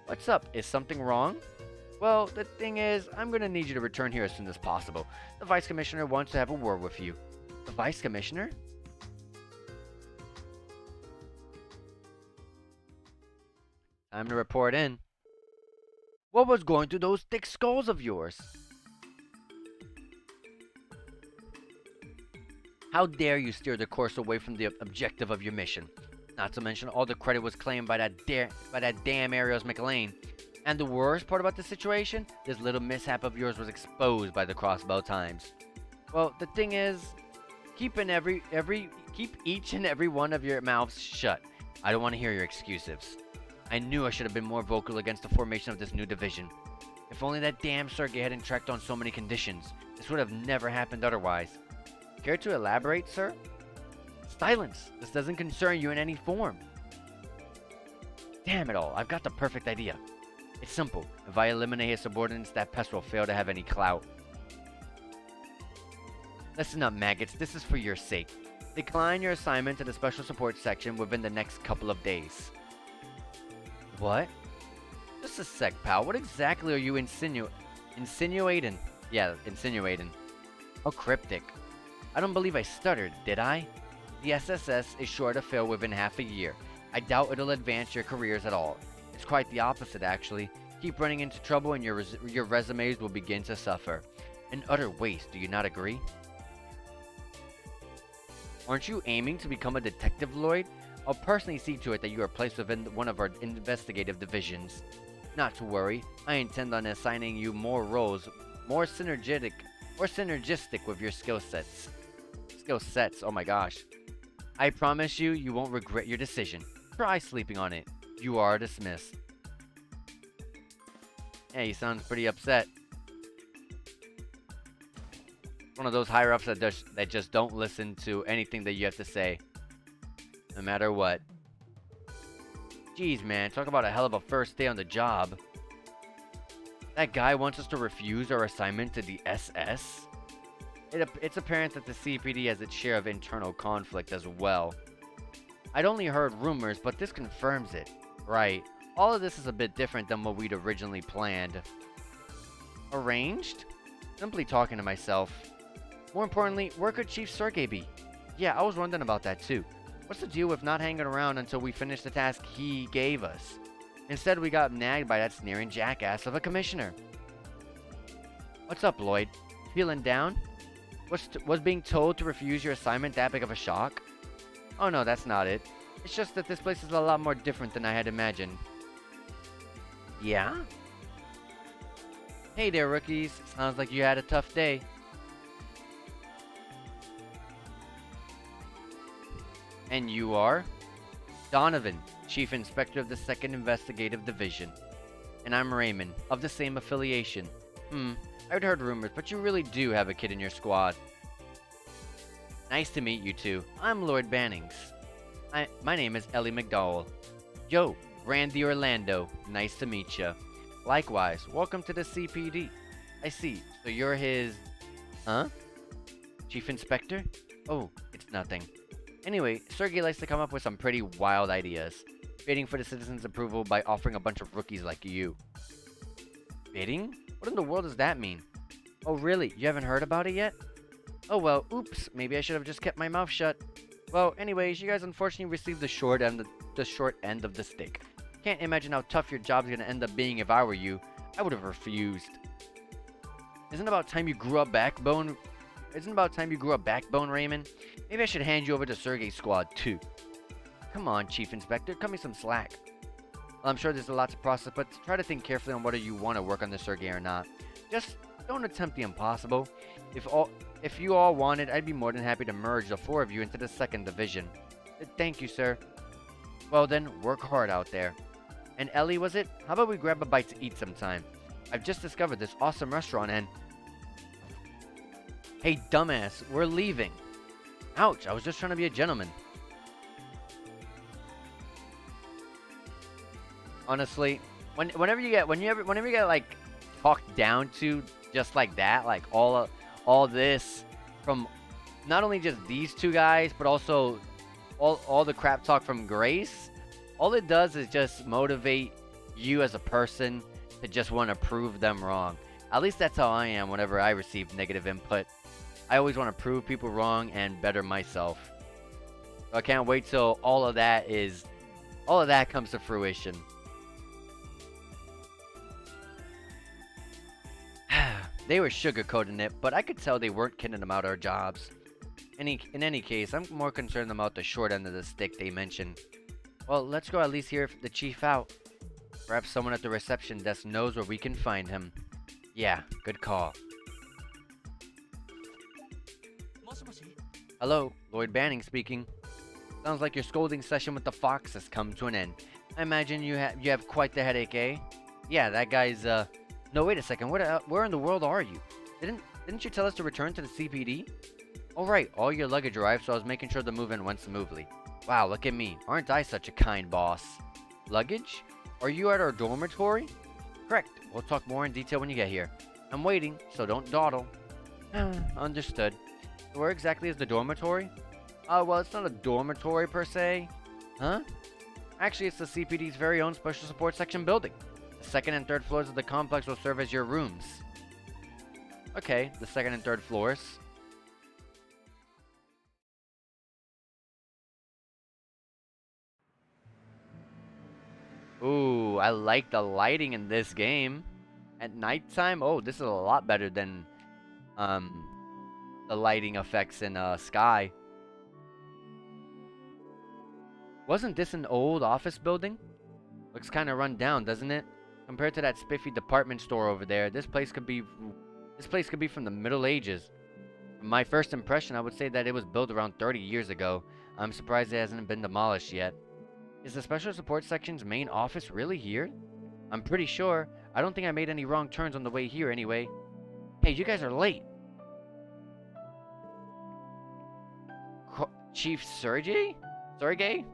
What's up? Is something wrong? Well, the thing is, I'm gonna need you to return here as soon as possible. The Vice Commissioner wants to have a word with you. The Vice Commissioner? Time to report in. What was going through those thick skulls of yours? How dare you steer the course away from the objective of your mission? Not to mention all the credit was claimed by that damn Arios McLean. And the worst part about the situation, this little mishap of yours was exposed by the Crossbell Times. Well, the thing is, keep each and every one of your mouths shut. I don't want to hear your excuses. I knew I should have been more vocal against the formation of this new division. If only that damn Sergey hadn't tracked on so many conditions. This would have never happened otherwise. Care to elaborate, sir? Silence! This doesn't concern you in any form. Damn it all, I've got the perfect idea. It's simple. If I eliminate his subordinates, that pest will fail to have any clout. Listen up, maggots. This is for your sake. Decline your assignment to the special support section within the next couple of days. What? Just a sec, pal. What exactly are you insinuating? Yeah, insinuating. How cryptic. I don't believe I stuttered, did I? The SSS is sure to fail within half a year. I doubt it'll advance your careers at all. It's quite the opposite, actually. Keep running into trouble and your resumes will begin to suffer. An utter waste, do you not agree? Aren't you aiming to become a detective, Lloyd? I'll personally see to it that you are placed within one of our investigative divisions. Not to worry, I intend on assigning you more roles, more synergistic with your skill sets. Oh my gosh. I promise you, you won't regret your decision. Try sleeping on it. You are dismissed. Yeah, he sounds pretty upset. One of those higher-ups that just don't listen to anything that you have to say. No matter what. Jeez, man. Talk about a hell of a first day on the job. That guy wants us to refuse our assignment to the SS? It's apparent that the CPD has its share of internal conflict as well. I'd only heard rumors, but this confirms it. Right. All of this is a bit different than what we'd originally planned. Arranged? Simply talking to myself. More importantly, where could Chief Sergey be? Yeah, I was wondering about that too. What's the deal with not hanging around until we finish the task he gave us? Instead, we got nagged by that sneering jackass of a commissioner. What's up, Lloyd? Feeling down? Was being told to refuse your assignment that big of a shock? Oh no, that's not it. It's just that this place is a lot more different than I had imagined. Yeah? Hey there, rookies. Sounds like you had a tough day. And you are? Donovan, Chief Inspector of the 2nd Investigative Division. And I'm Raymond, of the same affiliation. I'd heard rumors, but you really do have a kid in your squad. Nice to meet you two. I'm Lord Bannings. My name is Ellie McDowell. Yo, Randy Orlando. Nice to meet ya. Likewise, welcome to the CPD. I see, so you're his... Huh? Chief Inspector? Oh, it's nothing. Anyway, Sergey likes to come up with some pretty wild ideas. Bidding for the citizens' approval by offering a bunch of rookies like you. Bidding? What in the world does that mean? Oh really, you haven't heard about it yet? Oh well, oops, maybe I should have just kept my mouth shut. Well, anyways, you guys unfortunately received the short end of the stick. Can't imagine how tough your job's gonna end up being if I were you. I would have refused. Isn't it about time you grew up backbone, Raymond? Maybe I should hand you over to Sergey's squad, too. Come on, Chief Inspector, cut me some slack. Well, I'm sure there's a lot to process, but try to think carefully on whether you want to work on the Sergey or not. Just don't attempt the impossible. If you all wanted, I'd be more than happy to merge the 4 of you into the 2nd Division. Thank you, sir. Well then, work hard out there. And Ellie, was it? How about we grab a bite to eat sometime? I've just discovered this awesome restaurant and... Hey, dumbass, we're leaving. Ouch, I was just trying to be a gentleman. Honestly, whenever you get like talked down to just like that, like all this from not only just these two guys, but also all the crap talk from Grace, all it does is just motivate you as a person to just want to prove them wrong. At least that's how I am whenever I receive negative input. I always want to prove people wrong and better myself. So I can't wait till all of that comes to fruition. They were sugarcoating it, but I could tell they weren't kidding about our jobs. In any case, I'm more concerned about the short end of the stick they mentioned. Well, let's go at least hear the chief out. Perhaps someone at the reception desk knows where we can find him. Yeah, good call. Hello, Lloyd Banning speaking. Sounds like your scolding session with the fox has come to an end. I imagine you have quite the headache, eh? Yeah, that guy's No, wait a second. Where in the world are you? Didn't you tell us to return to the CPD? Oh, right. All your luggage arrived, so I was making sure the move-in went smoothly. Wow, look at me. Aren't I such a kind boss? Luggage? Are you at our dormitory? Correct. We'll talk more in detail when you get here. I'm waiting, so don't dawdle. Understood. So where exactly is the dormitory? Well, it's not a dormitory per se. Huh? Actually, it's the CPD's very own Special Support Section building. The second and third floors of the complex will serve as your rooms. Okay, the second and third floors. Ooh, I like the lighting in this game. At nighttime, oh, this is a lot better than um the lighting effects in Sky. Wasn't this an old office building? Looks kind of run down, doesn't it? Compared to that spiffy department store over there, this place could be from the Middle Ages. From my first impression, I would say that it was built around 30 years ago. I'm surprised it hasn't been demolished yet. Is the Special Support Section's main office really here? I'm pretty sure. I don't think I made any wrong turns on the way here anyway. Hey, you guys are late. Chief Sergey? Sergey?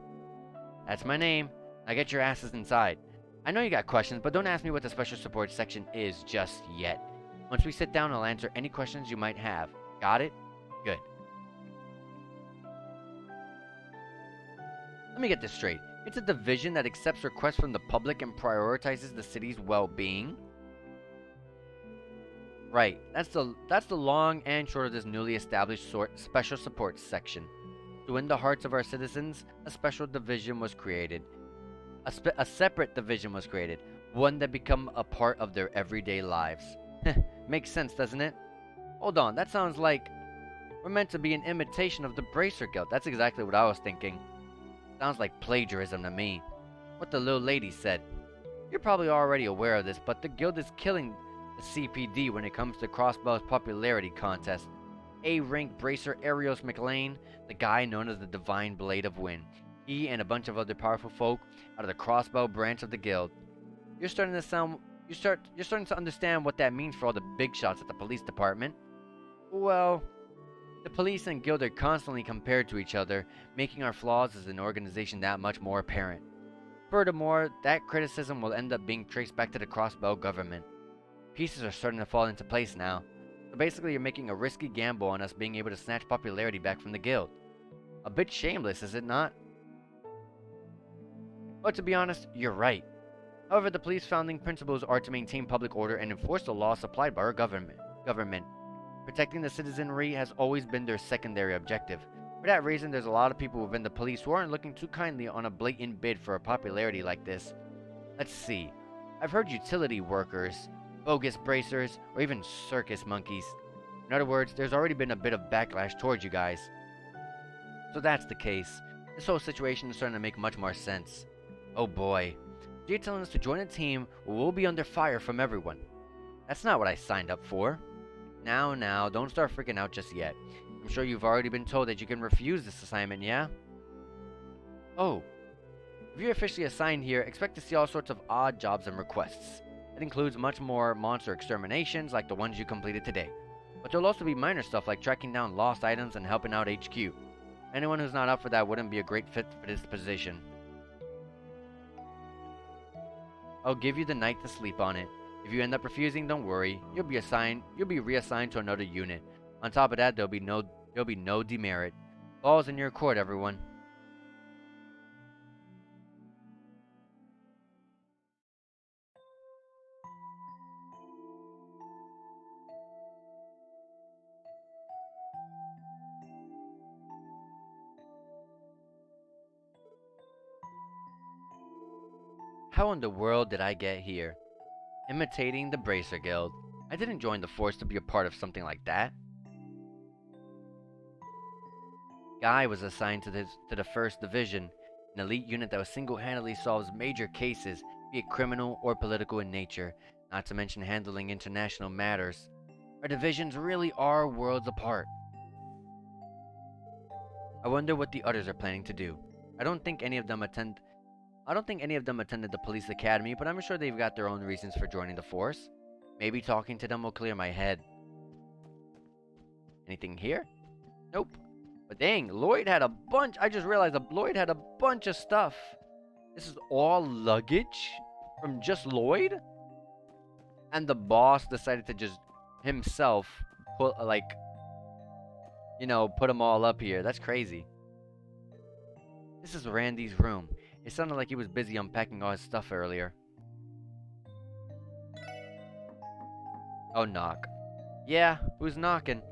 That's my name. Now get your asses inside. I know you got questions, but don't ask me what the Special Support Section is just yet. Once we sit down, I'll answer any questions you might have. Got it? Good. Let me get this straight. It's a division that accepts requests from the public and prioritizes the city's well-being? Right. That's the long and short of this newly established Special Support Section. To win the hearts of our citizens, a special division was created. A separate division was created, one that become a part of their everyday lives. Makes sense, doesn't it? Hold on, that sounds like we're meant to be an imitation of the Bracer Guild. That's exactly what I was thinking. Sounds like plagiarism to me. What the little lady said. You're probably already aware of this, but the guild is killing the CPD when it comes to Crossbell's popularity contest. A-rank bracer Arios McLean, the guy known as the Divine Blade of Wind. He and a bunch of other powerful folk out of the Crossbell branch of the guild. You're starting to understand what that means for all the big shots at the police department. Well, the police and guild are constantly compared to each other, making our flaws as an organization that much more apparent. Furthermore, that criticism will end up being traced back to the Crossbell government. Pieces are starting to fall into place now. So basically, you're making a risky gamble on us being able to snatch popularity back from the guild. A bit shameless, is it not? But to be honest, you're right. However, the police founding principles are to maintain public order and enforce the laws applied by our government. Protecting the citizenry has always been their secondary objective. For that reason, there's a lot of people within the police who aren't looking too kindly on a blatant bid for a popularity like this. Let's see. I've heard utility workers, bogus bracers, or even circus monkeys. In other words, there's already been a bit of backlash towards you guys. So that's the case. This whole situation is starting to make much more sense. Oh boy. You're telling us to join a team where we'll be under fire from everyone. That's not what I signed up for. Now, don't start freaking out just yet. I'm sure you've already been told that you can refuse this assignment, yeah? Oh. If you're officially assigned here, expect to see all sorts of odd jobs and requests. It includes much more monster exterminations like the ones you completed today. But there'll also be minor stuff like tracking down lost items and helping out HQ. Anyone who's not up for that wouldn't be a great fit for this position. I'll give you the night to sleep on it. If you end up refusing, don't worry. You'll be reassigned to another unit. On top of that, there'll be no demerit. Ball's in your court, everyone. How in the world did I get here? Imitating the Bracer Guild. I didn't join the force to be a part of something like that. Guy was assigned to the 1st Division, an elite unit that single-handedly solves major cases, be it criminal or political in nature, not to mention handling international matters. Our divisions really are worlds apart. I wonder what the others are planning to do. I don't think any of them attended the police academy, but I'm sure they've got their own reasons for joining the force. Maybe talking to them will clear my head. Anything here? Nope. But dang, Lloyd had a bunch. I just realized that Lloyd had a bunch of stuff. This is all luggage from just Lloyd? And the boss decided to just himself put, like, you know, put them all up here. That's crazy. This is Randy's room. It sounded like he was busy unpacking all his stuff earlier. Oh, knock. Yeah, who's knocking?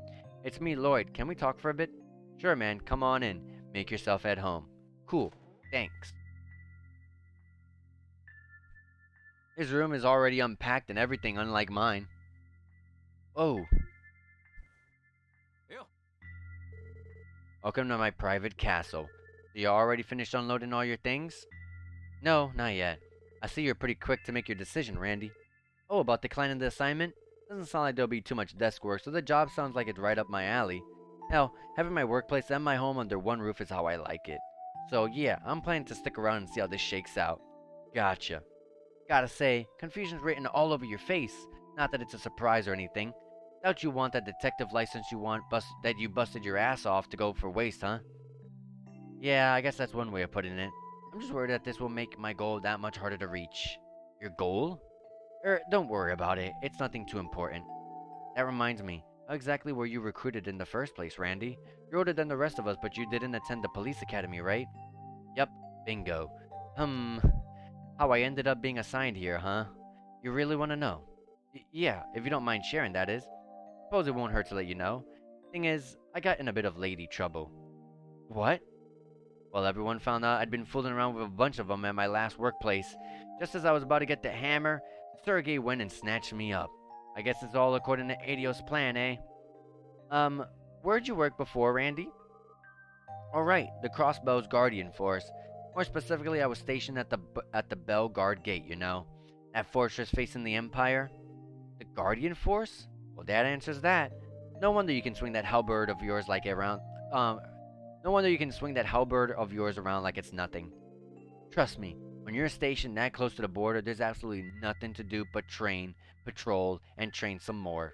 It's me, Lloyd. Can we talk for a bit? Sure, man. Come on in. Make yourself at home. Cool. Thanks. His room is already unpacked and everything, unlike mine. Oh. Yeah. Welcome to my private castle. So you already finished unloading all your things? No, not yet. I see you're pretty quick to make your decision, Randy. Oh, about declining the assignment? Doesn't sound like there'll be too much desk work, so the job sounds like it's right up my alley. Hell, having my workplace and my home under one roof is how I like it. So yeah, I'm planning to stick around and see how this shakes out. Gotcha. Gotta say, confusion's written all over your face. Not that it's a surprise or anything. Doubt you want that detective license that you busted your ass off to go for waste, huh? Yeah, I guess that's one way of putting it. I'm just worried that this will make my goal that much harder to reach. Your goal? Don't worry about it. It's nothing too important. That reminds me. How exactly were you recruited in the first place, Randy? You're older than the rest of us, but you didn't attend the police academy, right? Yep. Bingo. How I ended up being assigned here, huh? You really want to know? Yeah, if you don't mind sharing, that is. Suppose it won't hurt to let you know. Thing is, I got in a bit of lady trouble. What? Well, everyone found out I'd been fooling around with a bunch of them at my last workplace. Just as I was about to get the hammer, Sergey went and snatched me up. I guess it's all according to Adio's plan, eh? Where'd you work before, Randy? Alright, the Crossbell's Guardian Force. More specifically, I was stationed at the Bell Guard Gate, you know. That fortress facing the Empire. The Guardian Force? Well, that answers that. No wonder you can swing that halberd of yours like around, no wonder you can swing that halberd of yours around like it's nothing. Trust me, when you're stationed that close to the border, there's absolutely nothing to do but train, patrol, and train some more.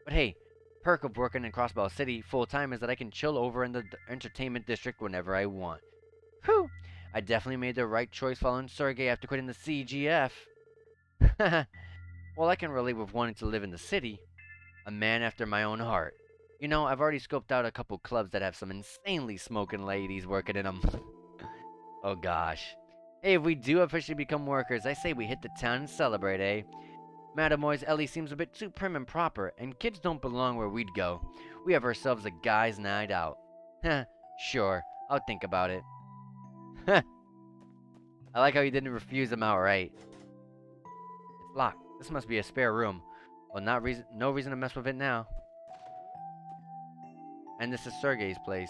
But hey, perk of working in Crossbell City full-time is that I can chill over in the entertainment district whenever I want. Whew! I definitely made the right choice following Sergey after quitting the CGF. Well, I can relate with wanting to live in the city. A man after my own heart. You know, I've already scoped out a couple clubs that have some insanely smoking ladies working in them. Oh gosh. Hey, if we do officially become workers, I say we hit the town and celebrate, eh? Mademoiselle Ellie seems a bit too prim and proper, and kids don't belong where we'd go. We have ourselves a guy's night out. Heh, sure, I'll think about it. Heh. I like how you didn't refuse him outright. It's locked. This must be a spare room. Well, no reason to mess with it now. And this is Sergey's place.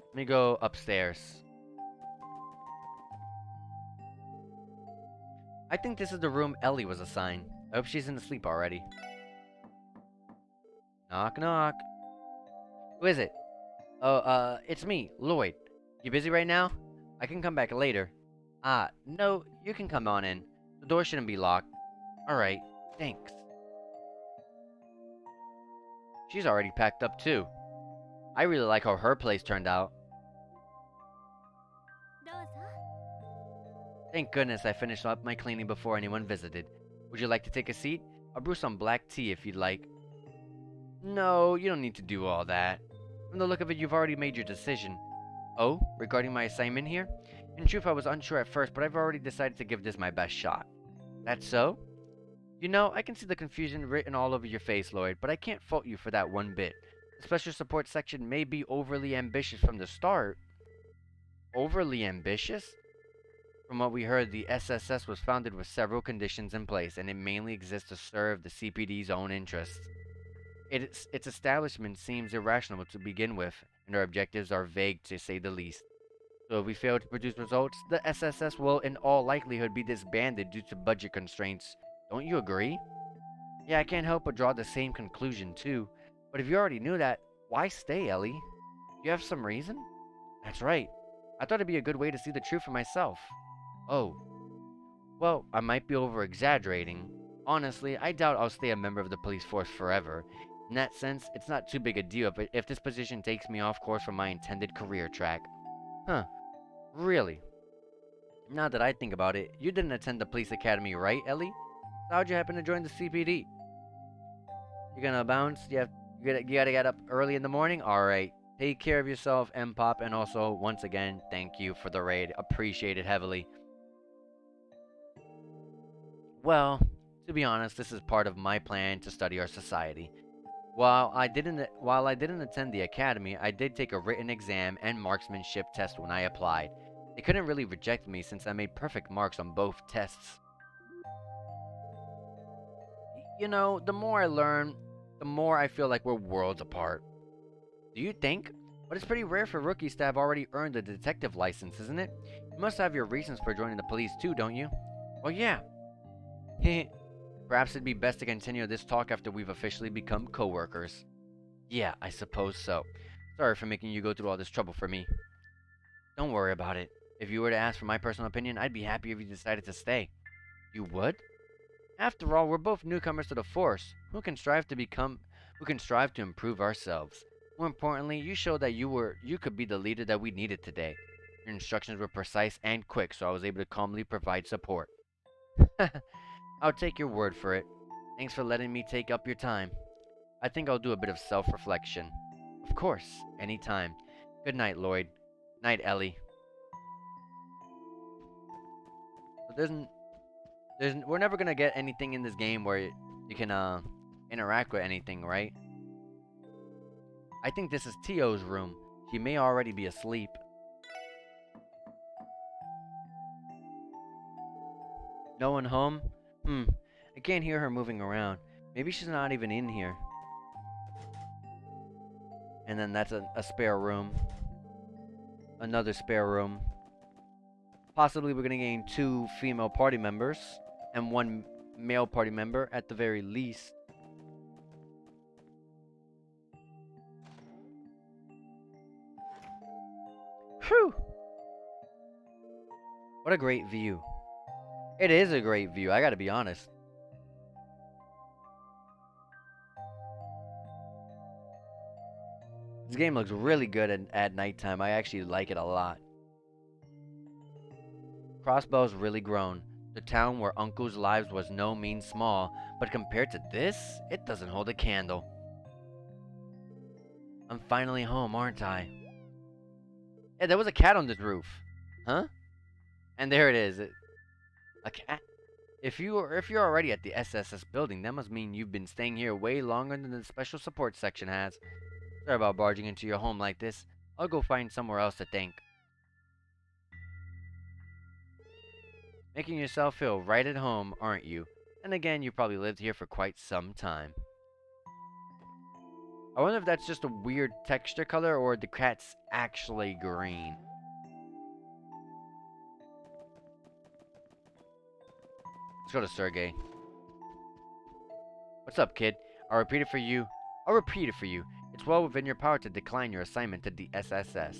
Let me go upstairs. I think this is the room Ellie was assigned. I hope she's asleep already. Knock, knock. Who is it? Oh, it's me, Lloyd. You busy right now? I can come back later. No, you can come on in. The door shouldn't be locked. Alright, thanks. She's already packed up too. I really like how her place turned out. Thank goodness I finished up my cleaning before anyone visited. Would you like to take a seat? I'll brew some black tea if you'd like. No, you don't need to do all that. From the look of it, you've already made your decision. Oh, regarding my assignment here? In truth, I was unsure at first, but I've already decided to give this my best shot. That's so? You know, I can see the confusion written all over your face, Lloyd, but I can't fault you for that one bit. The special support section may be overly ambitious from the start. Overly ambitious? From what we heard, the SSS was founded with several conditions in place, and it mainly exists to serve the CPD's own interests. Its establishment seems irrational to begin with, and our objectives are vague to say the least. So if we fail to produce results, the SSS will in all likelihood be disbanded due to budget constraints. Don't you agree? Yeah, I can't help but draw the same conclusion too. But if you already knew that, why stay, Ellie? You have some reason? That's right. I thought it'd be a good way to see the truth for myself. Oh. Well, I might be over-exaggerating. Honestly, I doubt I'll stay a member of the police force forever. In that sense, it's not too big a deal if this position takes me off course from my intended career track. Huh, really? Now that I think about it, you didn't attend the police academy, right, Ellie? So how'd you happen to join the CPD? You gonna bounce? You gotta get up early in the morning? Alright. Take care of yourself, M-Pop, and also, once again, thank you for the raid. Appreciate it heavily. Well, to be honest, this is part of my plan to study our society. While I didn't attend the academy, I did take a written exam and marksmanship test when I applied. They couldn't really reject me since I made perfect marks on both tests. You know, the more I learn, the more I feel like we're worlds apart. Do you think? But it's pretty rare for rookies to have already earned a detective license, isn't it? You must have your reasons for joining the police too, don't you? Well, yeah. Perhaps it'd be best to continue this talk after we've officially become co-workers. Yeah, I suppose so. Sorry for making you go through all this trouble for me. Don't worry about it. If you were to ask for my personal opinion, I'd be happy if you decided to stay. You would? After all, we're both newcomers to the force, who can strive to improve ourselves. More importantly, you showed that you could be the leader that we needed today. Your instructions were precise and quick, so I was able to calmly provide support. I'll take your word for it. Thanks for letting me take up your time. I think I'll do a bit of self-reflection. Of course, anytime. Good night, Lloyd. Night, Ellie. So we're never gonna get anything in this game where you can interact with anything, right? I think this is Tio's room. She may already be asleep. No one home? I can't hear her moving around. Maybe she's not even in here. And then that's a spare room. Another spare room. Possibly we're gonna gain 2 female party members and 1 male party member at the very least. Whew! What a great view. It is a great view, I gotta be honest. This game looks really good at nighttime. I actually like it a lot. Crossbell's really grown. The town where Uncle's lives was no mean small, but compared to this, it doesn't hold a candle. I'm finally home, aren't I? Yeah, there was a cat on this roof. Huh? And there it is. A cat? If you're already at the SSS building, that must mean you've been staying here way longer than the special support section has. Sorry about barging into your home like this. I'll go find somewhere else to think. Making yourself feel right at home, aren't you? And again, you probably lived here for quite some time. I wonder if that's just a weird texture color or the cat's actually green. Let's go to Sergey. What's up, kid? I'll repeat it for you. It's well within your power to decline your assignment to the SSS.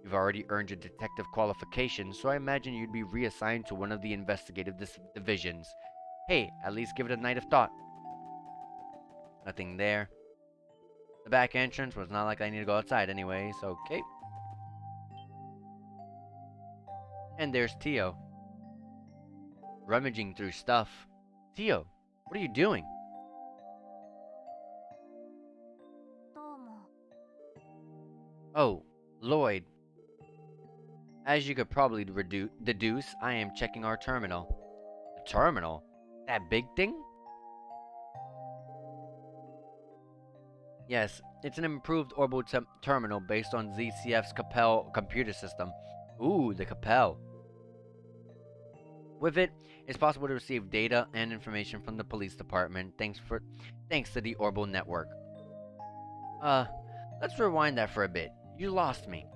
You've already earned your detective qualification, so I imagine you'd be reassigned to one of the investigative divisions. Hey, at least give it a night of thought. Nothing there. The back entrance was not like I need to go outside anyway, so okay. And there's Tio. Rummaging through stuff. Tio, what are you doing? Oh, Lloyd. As you could probably deduce, I am checking our terminal. The terminal? That big thing? Yes, it's an improved orbital terminal based on ZCF's Capel computer system. Ooh, the Capel. With it, it's possible to receive data and information from the police department thanks to the orbital network. Let's rewind that for a bit. You lost me.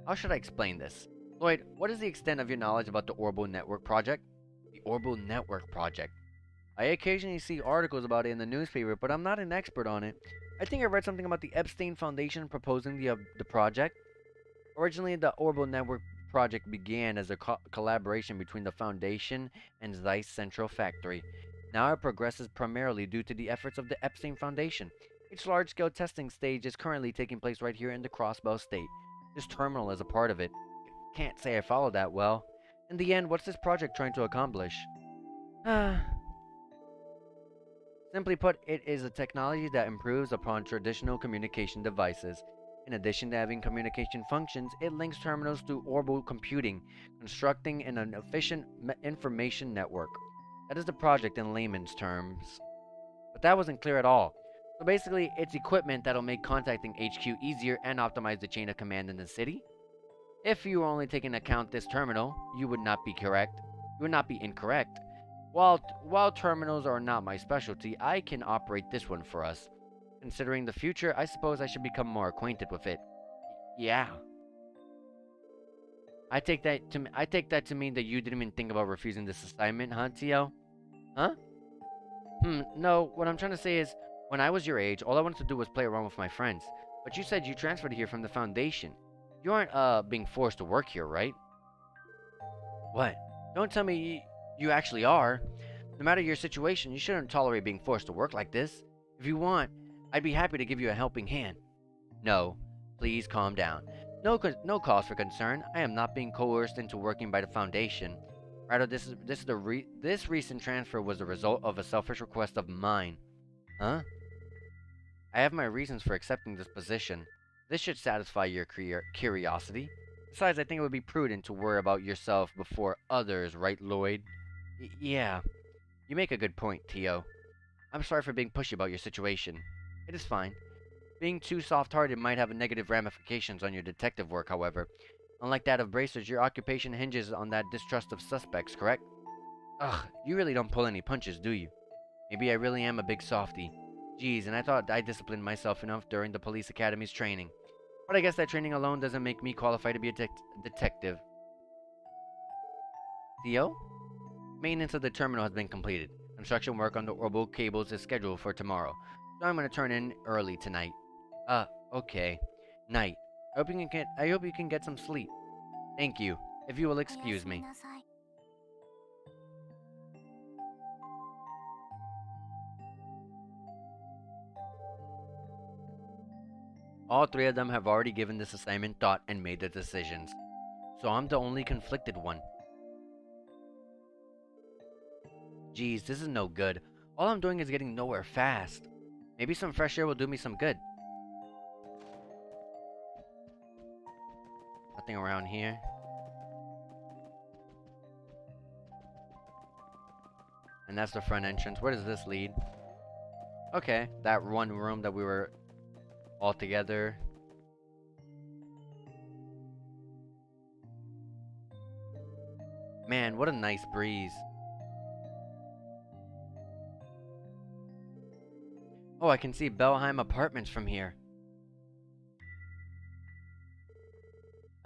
How should I explain this? Lloyd, what is the extent of your knowledge about the Orbital Network Project? The Orbital Network Project. I occasionally see articles about it in the newspaper, but I'm not an expert on it. I think I read something about the Epstein Foundation proposing the project. Originally, the Orbital Network Project began as a collaboration between the Foundation and Zeiss Central Factory. Now it progresses primarily due to the efforts of the Epstein Foundation. Each large-scale testing stage is currently taking place right here in the Crossbell state. This terminal is a part of it. Can't say I followed that well. In the end, what's this project trying to accomplish? Simply put, it is a technology that improves upon traditional communication devices. In addition to having communication functions, it links terminals to orbital computing, constructing an efficient information network. That is the project in layman's terms. But that wasn't clear at all. So basically, it's equipment that'll make contacting HQ easier and optimize the chain of command in the city. If you were only taking into account this terminal, you would not be correct. You would not be incorrect. While terminals are not my specialty, I can operate this one for us. Considering the future, I suppose I should become more acquainted with it. Yeah. I take that to mean that you didn't even think about refusing this assignment, huh, Tio? Huh? No, what I'm trying to say is, when I was your age, all I wanted to do was play around with my friends. But you said you transferred here from the Foundation. You aren't, being forced to work here, right? What? Don't tell me you actually are. No matter your situation, you shouldn't tolerate being forced to work like this. If you want, I'd be happy to give you a helping hand. No, please calm down. No cause for concern. I am not being coerced into working by the Foundation. Rather, this recent transfer was the result of a selfish request of mine. Huh? I have my reasons for accepting this position. This should satisfy your curiosity. Besides, I think it would be prudent to worry about yourself before others, right, Lloyd? Yeah, you make a good point, Tio. I'm sorry for being pushy about your situation. It is fine. Being too soft-hearted might have negative ramifications on your detective work, however. Unlike that of bracers, your occupation hinges on that distrust of suspects, correct? Ugh, you really don't pull any punches, do you? Maybe I really am a big softie. Geez, and I thought I disciplined myself enough during the police academy's training. But I guess that training alone doesn't make me qualified to be a detective. Theo? Maintenance of the terminal has been completed. Construction work on the orbital cables is scheduled for tomorrow. So I'm gonna turn in early tonight. Okay. Night. I hope you can get some sleep. Thank you. If you will excuse me. All three of them have already given this assignment thought and made their decisions. So I'm the only conflicted one. Geez, this is no good. All I'm doing is getting nowhere fast. Maybe some fresh air will do me some good. Nothing around here. And that's the front entrance. Where does this lead? Okay, that one room that we were all together. Man, what a nice breeze. Oh, I can see Belheim Apartments from here.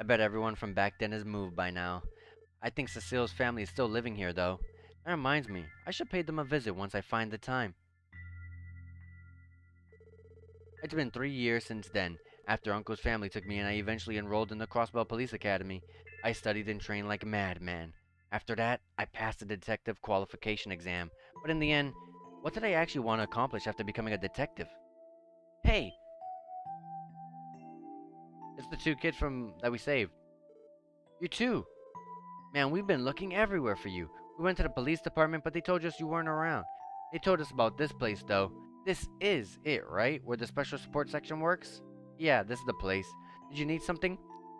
I bet everyone from back then has moved by now. I think Cecile's family is still living here, though. That reminds me, I should pay them a visit once I find the time. It's been 3 years since then. After Uncle's family took me and I eventually enrolled in the Crossbell Police Academy, I studied and trained like a madman. After that, I passed the detective qualification exam. But in the end, what did I actually want to accomplish after becoming a detective? Hey! It's the two kids that we saved. You too! Man, we've been looking everywhere for you. We went to the police department, but they told us you weren't around. They told us about this place, though. This is it, right? Where the special support section works? Yeah, this is the place. Did you need something?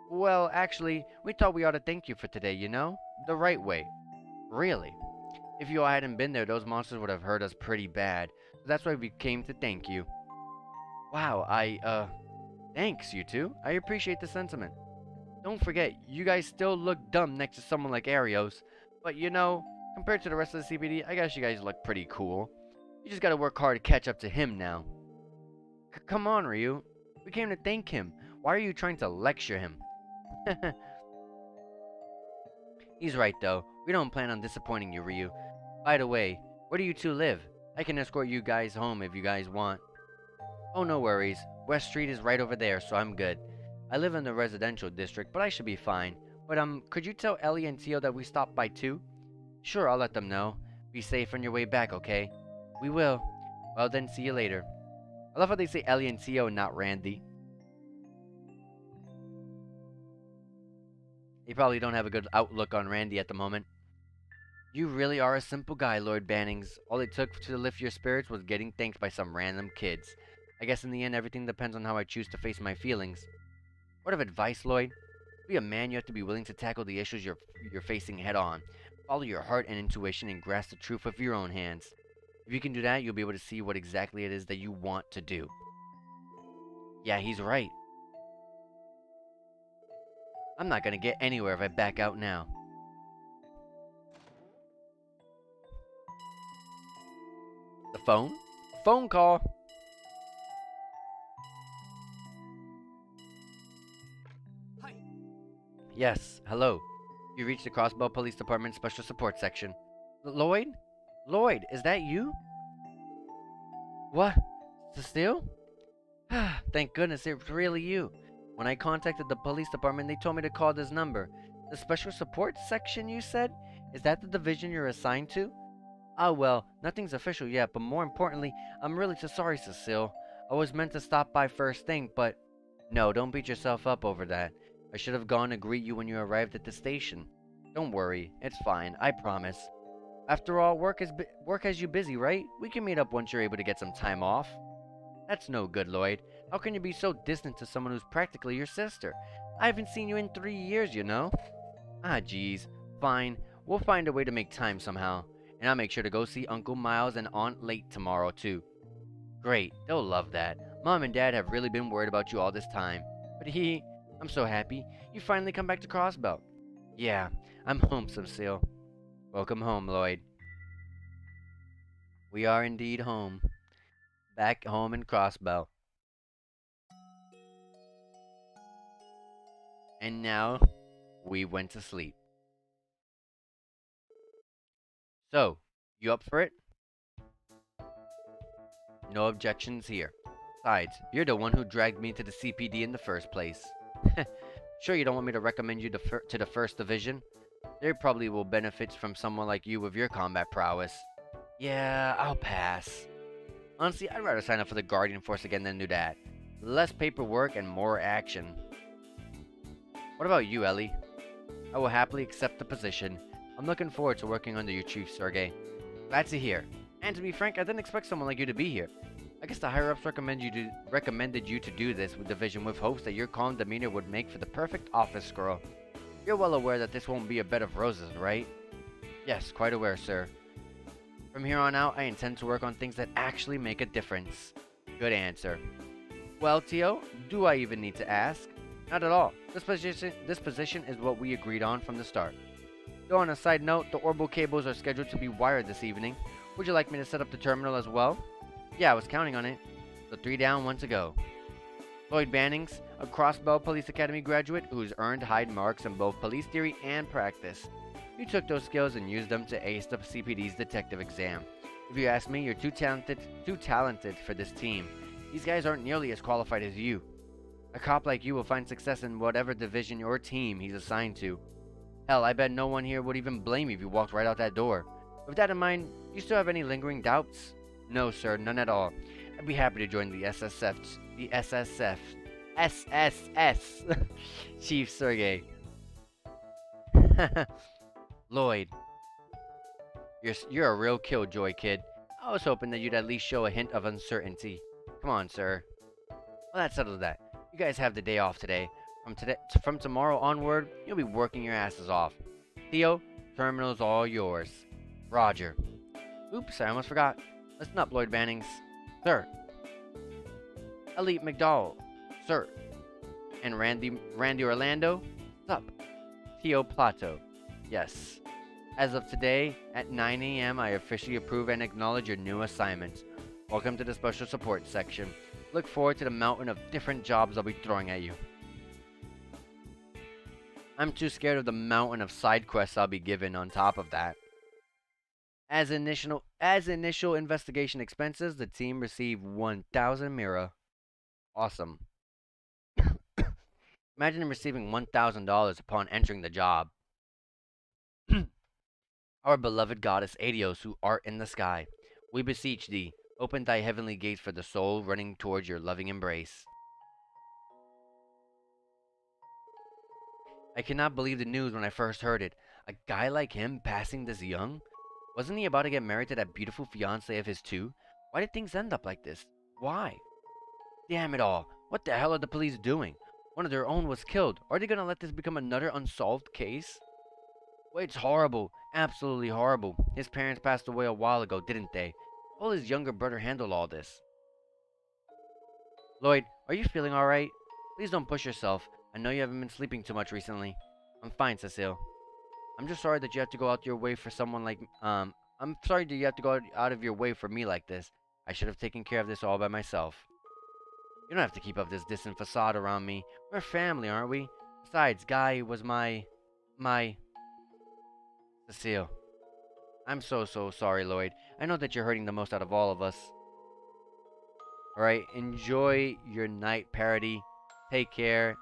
Well, actually, we thought we ought to thank you for today, you know? The right way. Really? If you all hadn't been there, those monsters would have hurt us pretty bad. So that's why we came to thank you. Wow, thanks, you two. I appreciate the sentiment. Don't forget, you guys still look dumb next to someone like Arios. But you know, compared to the rest of the CBD, I guess you guys look pretty cool. You just gotta work hard to catch up to him now. Come on, Ryu. We came to thank him. Why are you trying to lecture him? He's right, though. We don't plan on disappointing you, Ryu. By the way, where do you two live? I can escort you guys home if you guys want. Oh, no worries. West Street is right over there, so I'm good. I live in the residential district, but I should be fine. But, could you tell Ellie and Tio that we stopped by too? Sure, I'll let them know. Be safe on your way back, okay? We will. Well then, see you later. I love how they say Ellie and Tio and not Randy. They probably don't have a good outlook on Randy at the moment. You really are a simple guy, Lord Bannings. All it took to lift your spirits was getting thanked by some random kids. I guess in the end, everything depends on how I choose to face my feelings. Word of advice, Lloyd? To be a man, you have to be willing to tackle the issues you're facing head on. Follow your heart and intuition and grasp the truth with your own hands. If you can do that, you'll be able to see what exactly it is that you want to do. Yeah, he's right. I'm not gonna get anywhere if I back out now. The phone? Phone call! Hi. Yes, hello. You reached the Crossbell Police Department Special Support Section. Lloyd? Lloyd, is that you? What? Cecile? Thank goodness it's really you. When I contacted the police department, they told me to call this number. The Special Support Section, you said? Is that the division you're assigned to? Ah, well, nothing's official yet, but more importantly, I'm really so sorry, Cecile. I was meant to stop by first thing, but... No, don't beat yourself up over that. I should have gone to greet you when you arrived at the station. Don't worry, it's fine, I promise. After all, work has you busy, right? We can meet up once you're able to get some time off. That's no good, Lloyd. How can you be so distant to someone who's practically your sister? I haven't seen you in 3 years, you know? Ah, geez. Fine. We'll find a way to make time somehow. And I'll make sure to go see Uncle Miles and Aunt Late tomorrow, too. Great. They'll love that. Mom and Dad have really been worried about you all this time. But I'm so happy. You finally come back to Crossbell. Yeah, I'm home, Cecile. Welcome home, Lloyd. We are indeed home. Back home in Crossbell. And now, we went to sleep. So, you up for it? No objections here. Besides, you're the one who dragged me to the CPD in the first place. Sure you don't want me to recommend you to the First Division? They probably will benefit from someone like you with your combat prowess. Yeah, I'll pass. Honestly, I'd rather sign up for the Guardian Force again than do that. Less paperwork and more action. What about you, Ellie? I will happily accept the position. I'm looking forward to working under you, Chief Sergey. Glad to hear. And to be frank, I didn't expect someone like you to be here. I guess the higher-ups recommended you to do this with division with hopes that your calm demeanor would make for the perfect office girl. You're well aware that this won't be a bed of roses, right? Yes, quite aware, sir. From here on out, I intend to work on things that actually make a difference. Good answer. Well, Tio, do I even need to ask? Not at all. This position is what we agreed on from the start. Though on a side note, the orbital cables are scheduled to be wired this evening. Would you like me to set up the terminal as well? Yeah, I was counting on it. So 3 down, 1 to go. Lloyd Bannings, a Crossbell Police Academy graduate who's earned high marks in both police theory and practice. You took those skills and used them to ace the CPD's detective exam. If you ask me, you're too talented for this team. These guys aren't nearly as qualified as you. A cop like you will find success in whatever division or team he's assigned to. Hell, I bet no one here would even blame you if you walked right out that door. With that in mind, do you still have any lingering doubts? No, sir, none at all. I'd be happy to join the SSF. SSS. Chief Sergey. Lloyd. You're a real killjoy, kid. I was hoping that you'd at least show a hint of uncertainty. Come on, sir. Well, that settles that. You guys have the day off today. From tomorrow onward, you'll be working your asses off. Theo, terminal's all yours. Roger. Oops, I almost forgot. Listen up, Lloyd Bannings. Sir. Elite McDowell. Sir. And Randy Orlando. Sup. Theo Plato. Yes. As of today, at 9 a.m., I officially approve and acknowledge your new assignment. Welcome to the Special Support Section. Look forward to the mountain of different jobs I'll be throwing at you. I'm too scared of the mountain of side quests I'll be given on top of that. As initial investigation expenses, the team received 1,000 mira. Awesome. Imagine receiving $1,000 upon entering the job. Our beloved goddess Adios, who art in the sky, we beseech thee, open thy heavenly gates for the soul running towards your loving embrace. I cannot believe the news when I first heard it. A guy like him passing this young? Wasn't he about to get married to that beautiful fiancée of his too? Why did things end up like this? Why? Damn it all. What the hell are the police doing? One of their own was killed. Are they gonna let this become another unsolved case? Well, it's horrible. Absolutely horrible. His parents passed away a while ago, didn't they? How will his younger brother handle all this? Lloyd, are you feeling alright? Please don't push yourself. I know you haven't been sleeping too much recently. I'm fine, Cecile. I'm just sorry that you have to go out your way for someone like I'm sorry that you have to go out of your way for me like this. I should have taken care of this all by myself. You don't have to keep up this distant facade around me. We're family, aren't we? Besides, Guy was my Cecile. I'm so sorry, Lloyd. I know that you're hurting the most out of all of us. Alright, enjoy your night, Parody. Take care.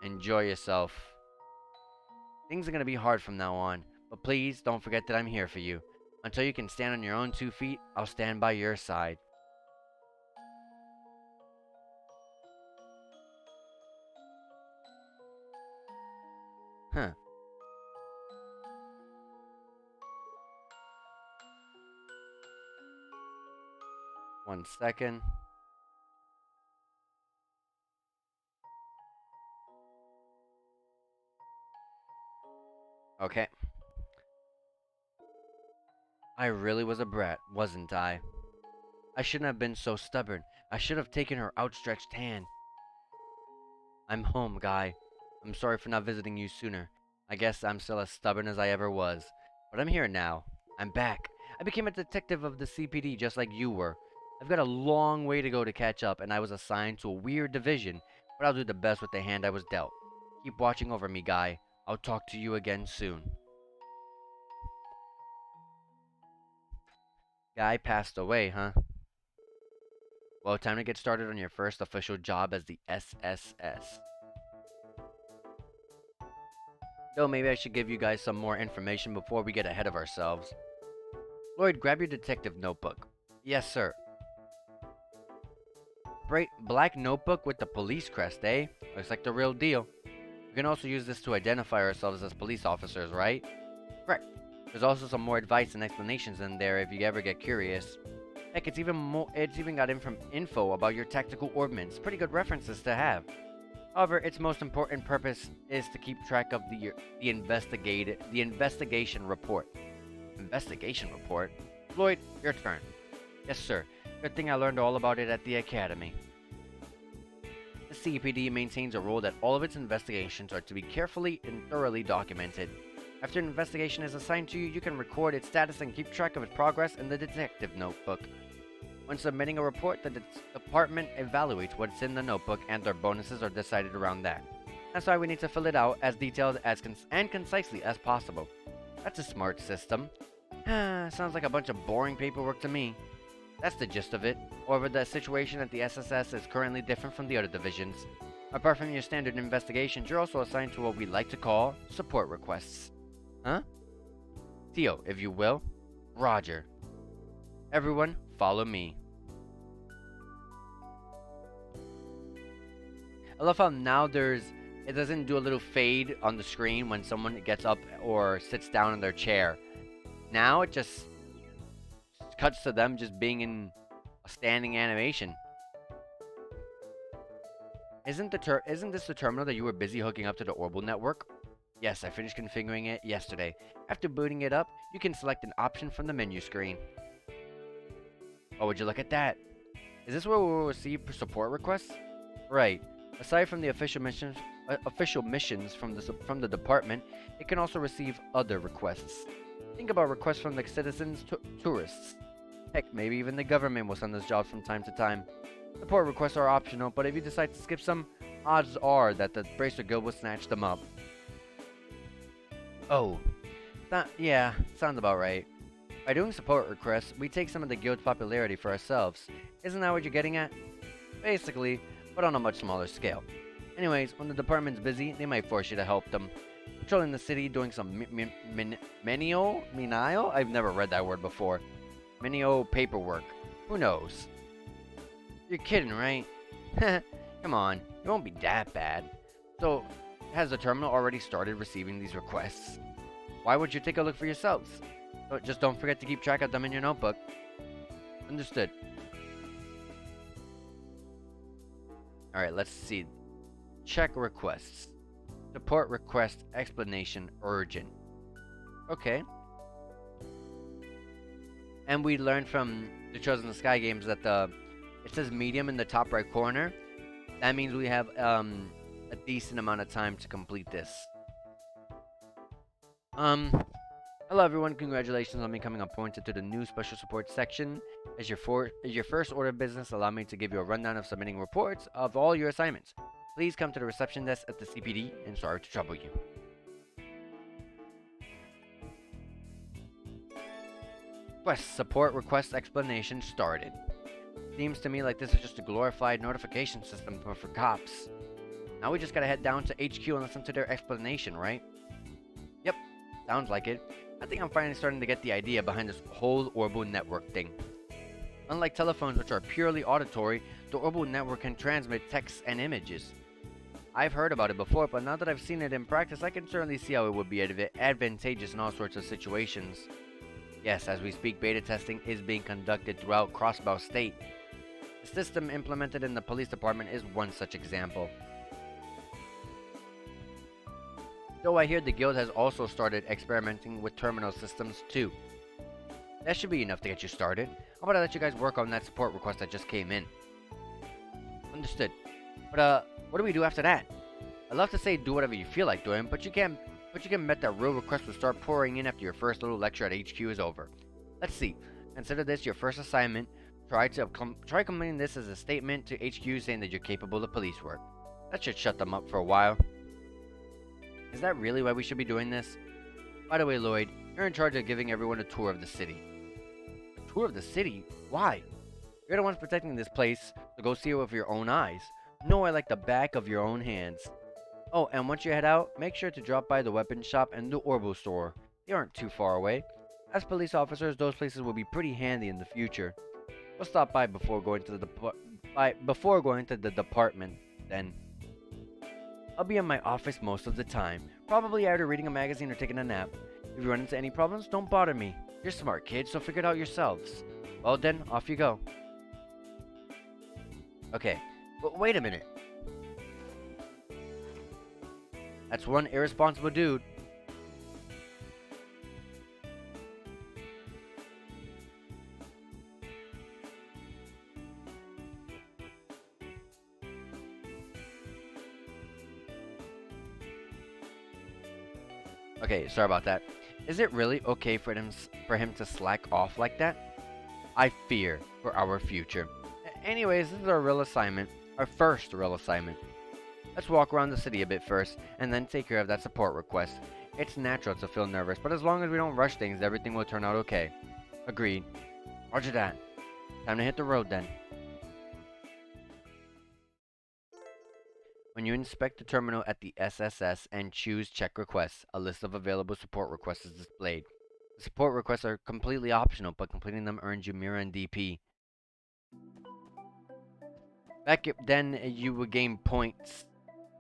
Enjoy yourself. Things are gonna be hard from now on, but please don't forget that I'm here for you. Until you can stand on your own 2 feet, I'll stand by your side. Huh. One second. Okay. I really was a brat, wasn't I? I shouldn't have been so stubborn. I should have taken her outstretched hand. I'm home, Guy. I'm sorry for not visiting you sooner. I guess I'm still as stubborn as I ever was. But I'm here now. I'm back. I became a detective of the CPD just like you were. I've got a long way to go to catch up, and I was assigned to a weird division, but I'll do the best with the hand I was dealt. Keep watching over me, Guy. I'll talk to you again soon. Guy passed away, huh? Well, time to get started on your first official job as the SSS. Though maybe I should give you guys some more information before we get ahead of ourselves. Lloyd, grab your detective notebook. Yes, sir. Black notebook with the police crest, eh? Looks like the real deal. We can also use this to identify ourselves as police officers, right? Correct. There's also some more advice and explanations in there if you ever get curious. Heck, it's even got info about your tactical ordnance. Pretty good references to have. However, its most important purpose is to keep track of the investigation report. Investigation report? Lloyd, your turn. Yes, sir. Good thing I learned all about it at the academy. The CPD maintains a rule that all of its investigations are to be carefully and thoroughly documented. After an investigation is assigned to you, you can record its status and keep track of its progress in the detective notebook. When submitting a report, the department evaluates what's in the notebook, and their bonuses are decided around that. That's why we need to fill it out as detailed and concisely as possible. That's a smart system. Sounds like a bunch of boring paperwork to me. That's the gist of it. However, the situation at the SSS is currently different from the other divisions. Apart from your standard investigations, you're also assigned to what we like to call support requests. Huh? Theo, if you will. Roger. Everyone, follow me. I love how now it doesn't do a little fade on the screen when someone gets up or sits down in their chair. Now it just cuts to them just being in a standing animation. Isn't this the terminal that you were busy hooking up to the Orbital network? Yes, I finished configuring it yesterday. After booting it up, you can select an option from the menu screen. Oh, would you look at that? Is this where we will receive support requests? Right. Aside from the official missions from the department, it can also receive other requests. Think about requests from the citizens to tourists. Heck, maybe even the government will send us jobs from time to time. Support requests are optional, but if you decide to skip some, odds are that the Bracer Guild will snatch them up. Oh, yeah, sounds about right. By doing support requests, we take some of the guild's popularity for ourselves. Isn't that what you're getting at? Basically, but on a much smaller scale. Anyways, when the department's busy, they might force you to help them. patrolling the city doing some menial? I've never read that word before. Menial paperwork. Who knows? You're kidding, right? Come on, it won't be that bad. So, has the terminal already started receiving these requests? Why would you take a look for yourselves? So just don't forget to keep track of them in your notebook. Understood. Alright, let's see. Check requests. Support request explanation urgent. Okay. And we learned from the Chosen the Sky games that it says medium in the top right corner. That means we have a decent amount of time to complete this. Hello everyone, congratulations on becoming appointed to the new special support section. As your first order of business, allow me to give you a rundown of submitting reports of all your assignments. Please come to the reception desk at the CPD, and sorry to trouble you. Support request explanation started. Seems to me like this is just a glorified notification system for cops. Now we just gotta head down to HQ and listen to their explanation, right? Yep, sounds like it. I think I'm finally starting to get the idea behind this whole Orbital network thing. Unlike telephones, which are purely auditory, the Orbital network can transmit text and images. I've heard about it before, but now that I've seen it in practice, I can certainly see how it would be advantageous in all sorts of situations. Yes, as we speak, beta testing is being conducted throughout Crossbell State. The system implemented in the police department is one such example. Though I hear the guild has also started experimenting with terminal systems too. That should be enough to get you started. How about I let you guys work on that support request that just came in? Understood. But what do we do after that? I'd love to say do whatever you feel like doing, but you can bet that real requests will start pouring in after your first little lecture at HQ is over. Let's see. Consider this your first assignment. Try completing this as a statement to HQ saying that you're capable of police work. That should shut them up for a while. Is that really why we should be doing this? By the way, Lloyd, you're in charge of giving everyone a tour of the city. A tour of the city? Why? You're the ones protecting this place, so go see it with your own eyes. No, I like the back of your own hands. Oh, and once you head out, make sure to drop by the weapons shop and the Orbital store. They aren't too far away. As police officers, those places will be pretty handy in the future. We'll stop by before going to the department, then. I'll be in my office most of the time, probably either reading a magazine or taking a nap. If you run into any problems, don't bother me. You're smart kids, so figure it out yourselves. Well then, off you go. Okay, but wait a minute. That's one irresponsible dude. Okay, sorry about that. Is it really okay for him to slack off like that? I fear for our future. Anyways, this is our real assignment. Our first real assignment. Let's walk around the city a bit first, and then take care of that support request. It's natural to feel nervous, but as long as we don't rush things, everything will turn out okay. Agreed. Roger that. Time to hit the road then. When you inspect the terminal at the SSS and choose Check Requests, a list of available support requests is displayed. The support requests are completely optional, but completing them earns you Mira and DP. Then you would gain points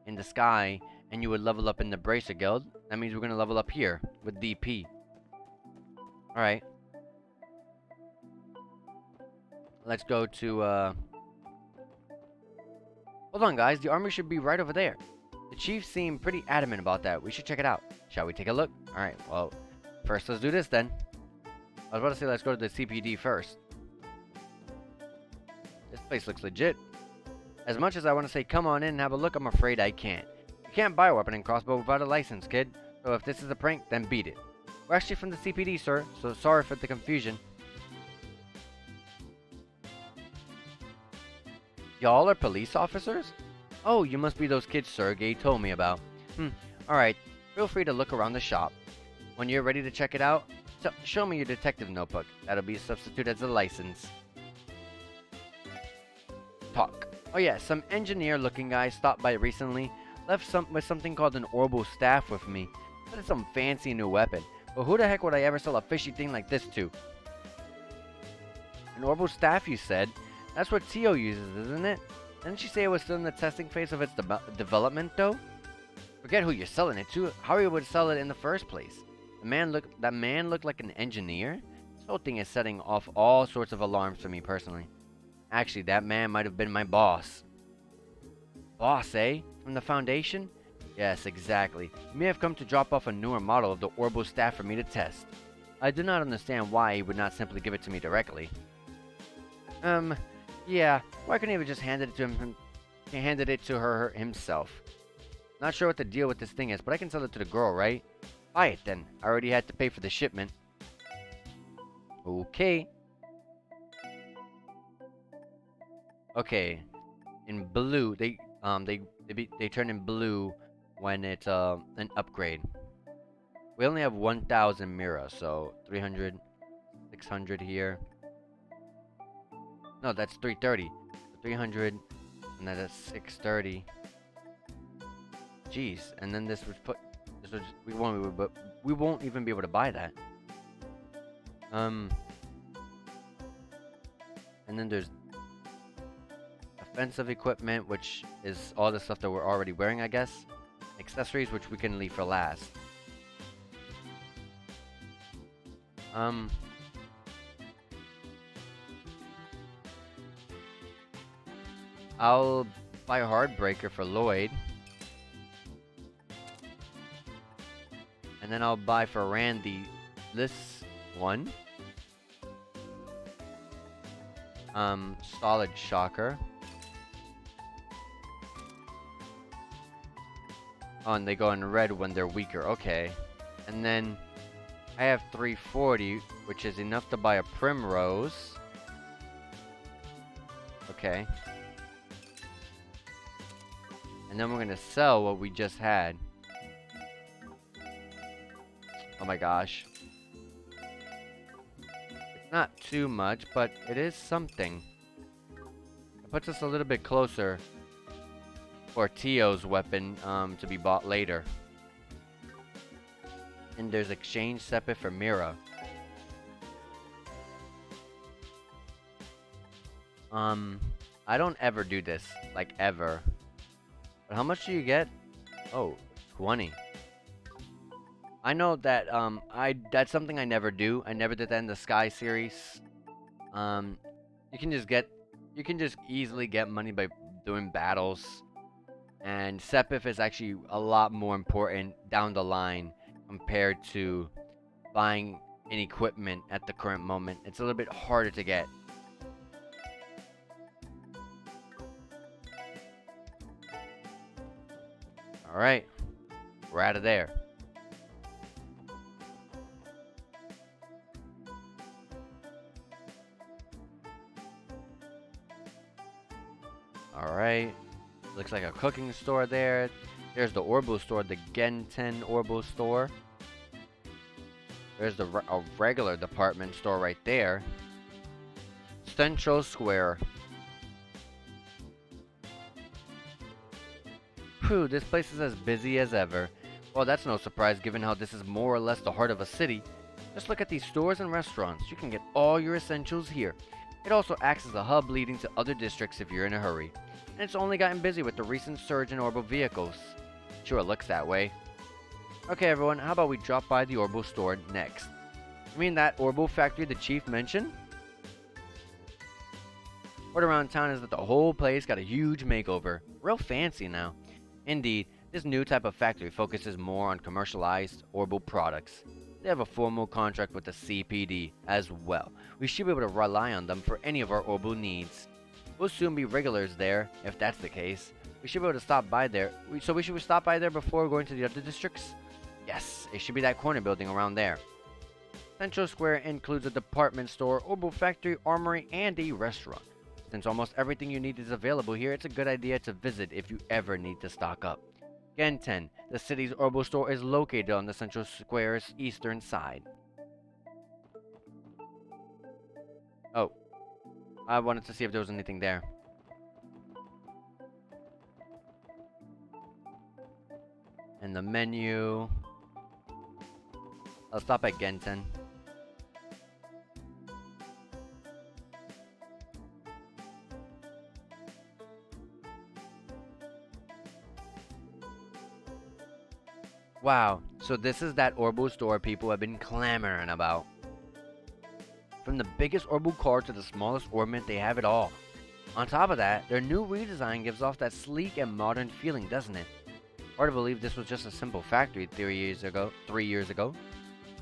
in the sky, and you would level up in the Bracer Guild. That means we're going to level up here with DP. Alright. Let's go to, Hold on, guys. The army should be right over there. The chief seemed pretty adamant about that. We should check it out. Shall we take a look? Alright, well, first let's do this then. I was about to say let's go to the CPD first. This place looks legit. As much as I want to say come on in and have a look, I'm afraid I can't. You can't buy a weapon and crossbow without a license, kid. So if this is a prank, then beat it. We're actually from the CPD, sir, so sorry for the confusion. Y'all are police officers? Oh, you must be those kids Sergey told me about. Alright, feel free to look around the shop. When you're ready to check it out, show me your detective notebook. That'll be a substitute as a license. Talk. Oh yeah, some engineer-looking guy stopped by recently, left with something called an orbital staff with me. That is some fancy new weapon. But who the heck would I ever sell a fishy thing like this to? An orbital staff, you said? That's what Tio uses, isn't it? Didn't she say it was still in the testing phase of its development, though? Forget who you're selling it to. How you would sell it in the first place? That man looked like an engineer? This whole thing is setting off all sorts of alarms for me personally. Actually, that man might have been my boss. Boss, eh? From the Foundation? Yes, exactly. He may have come to drop off a newer model of the orbital staff for me to test. I do not understand why he would not simply give it to me directly. Yeah. Why couldn't he have just handed it to him? He handed it to her himself. Not sure what the deal with this thing is, but I can sell it to the girl, right? Buy it then. I already had to pay for the shipment. Okay. Okay. In blue, they turn in blue when it's an upgrade. We only have 1,000 Mira, so 300, 600 here. No, that's 330. 300, and then that's 630. Jeez, and then this would put we won't even be able to buy that. And then there's offensive equipment, which is all the stuff that we're already wearing, I guess. Accessories, which we can leave for last. I'll buy a Hardbreaker for Lloyd. And then I'll buy for Randy this one. Solid Shocker. Oh, and they go in red when they're weaker. Okay. And then I have 340, which is enough to buy a Primrose. Okay. And then we're gonna sell what we just had. Oh my gosh. It's not too much, but it is something. It puts us a little bit closer for Tio's weapon to be bought later. And there's exchange Sepith for Mira. I don't ever do this, like ever. But how much do you get? Oh, 20. I know that that's something I never do. I never did that in the Sky series. You can just easily get money by doing battles. And Sepith is actually a lot more important down the line compared to buying an equipment at the current moment. It's a little bit harder to get. Alright, we're out of there. Alright, looks like a cooking store there. There's the Orbital store, the Genten Orbital store. There's a regular department store right there. Central Square. Phew, this place is as busy as ever. Well, that's no surprise given how this is more or less the heart of a city. Just look at these stores and restaurants. You can get all your essentials here. It also acts as a hub leading to other districts if you're in a hurry. And it's only gotten busy with the recent surge in orbital vehicles. Sure looks that way. Okay everyone, how about we drop by the orbital store next? You mean that orbital factory the chief mentioned? Word around town is that the whole place got a huge makeover. Real fancy now. Indeed, this new type of factory focuses more on commercialized orbital products. They have a formal contract with the CPD as well. We should be able to rely on them for any of our orbital needs. We'll soon be regulars there, if that's the case. We should be able to stop by there. So we should stop by there before going to the other districts? Yes, it should be that corner building around there. Central Square includes a department store, orbital factory, armory, and a restaurant. Since almost everything you need is available here, it's a good idea to visit if you ever need to stock up. Genten, the city's orbital store, is located on the Central Square's eastern side. Oh, I wanted to see if there was anything there. And the menu. I'll stop at Genten. Wow, so this is that Orbo store people have been clamoring about. From the biggest Orbo car to the smallest ornament, they have it all. On top of that, their new redesign gives off that sleek and modern feeling, doesn't it? Hard to believe this was just a simple factory 3 years ago.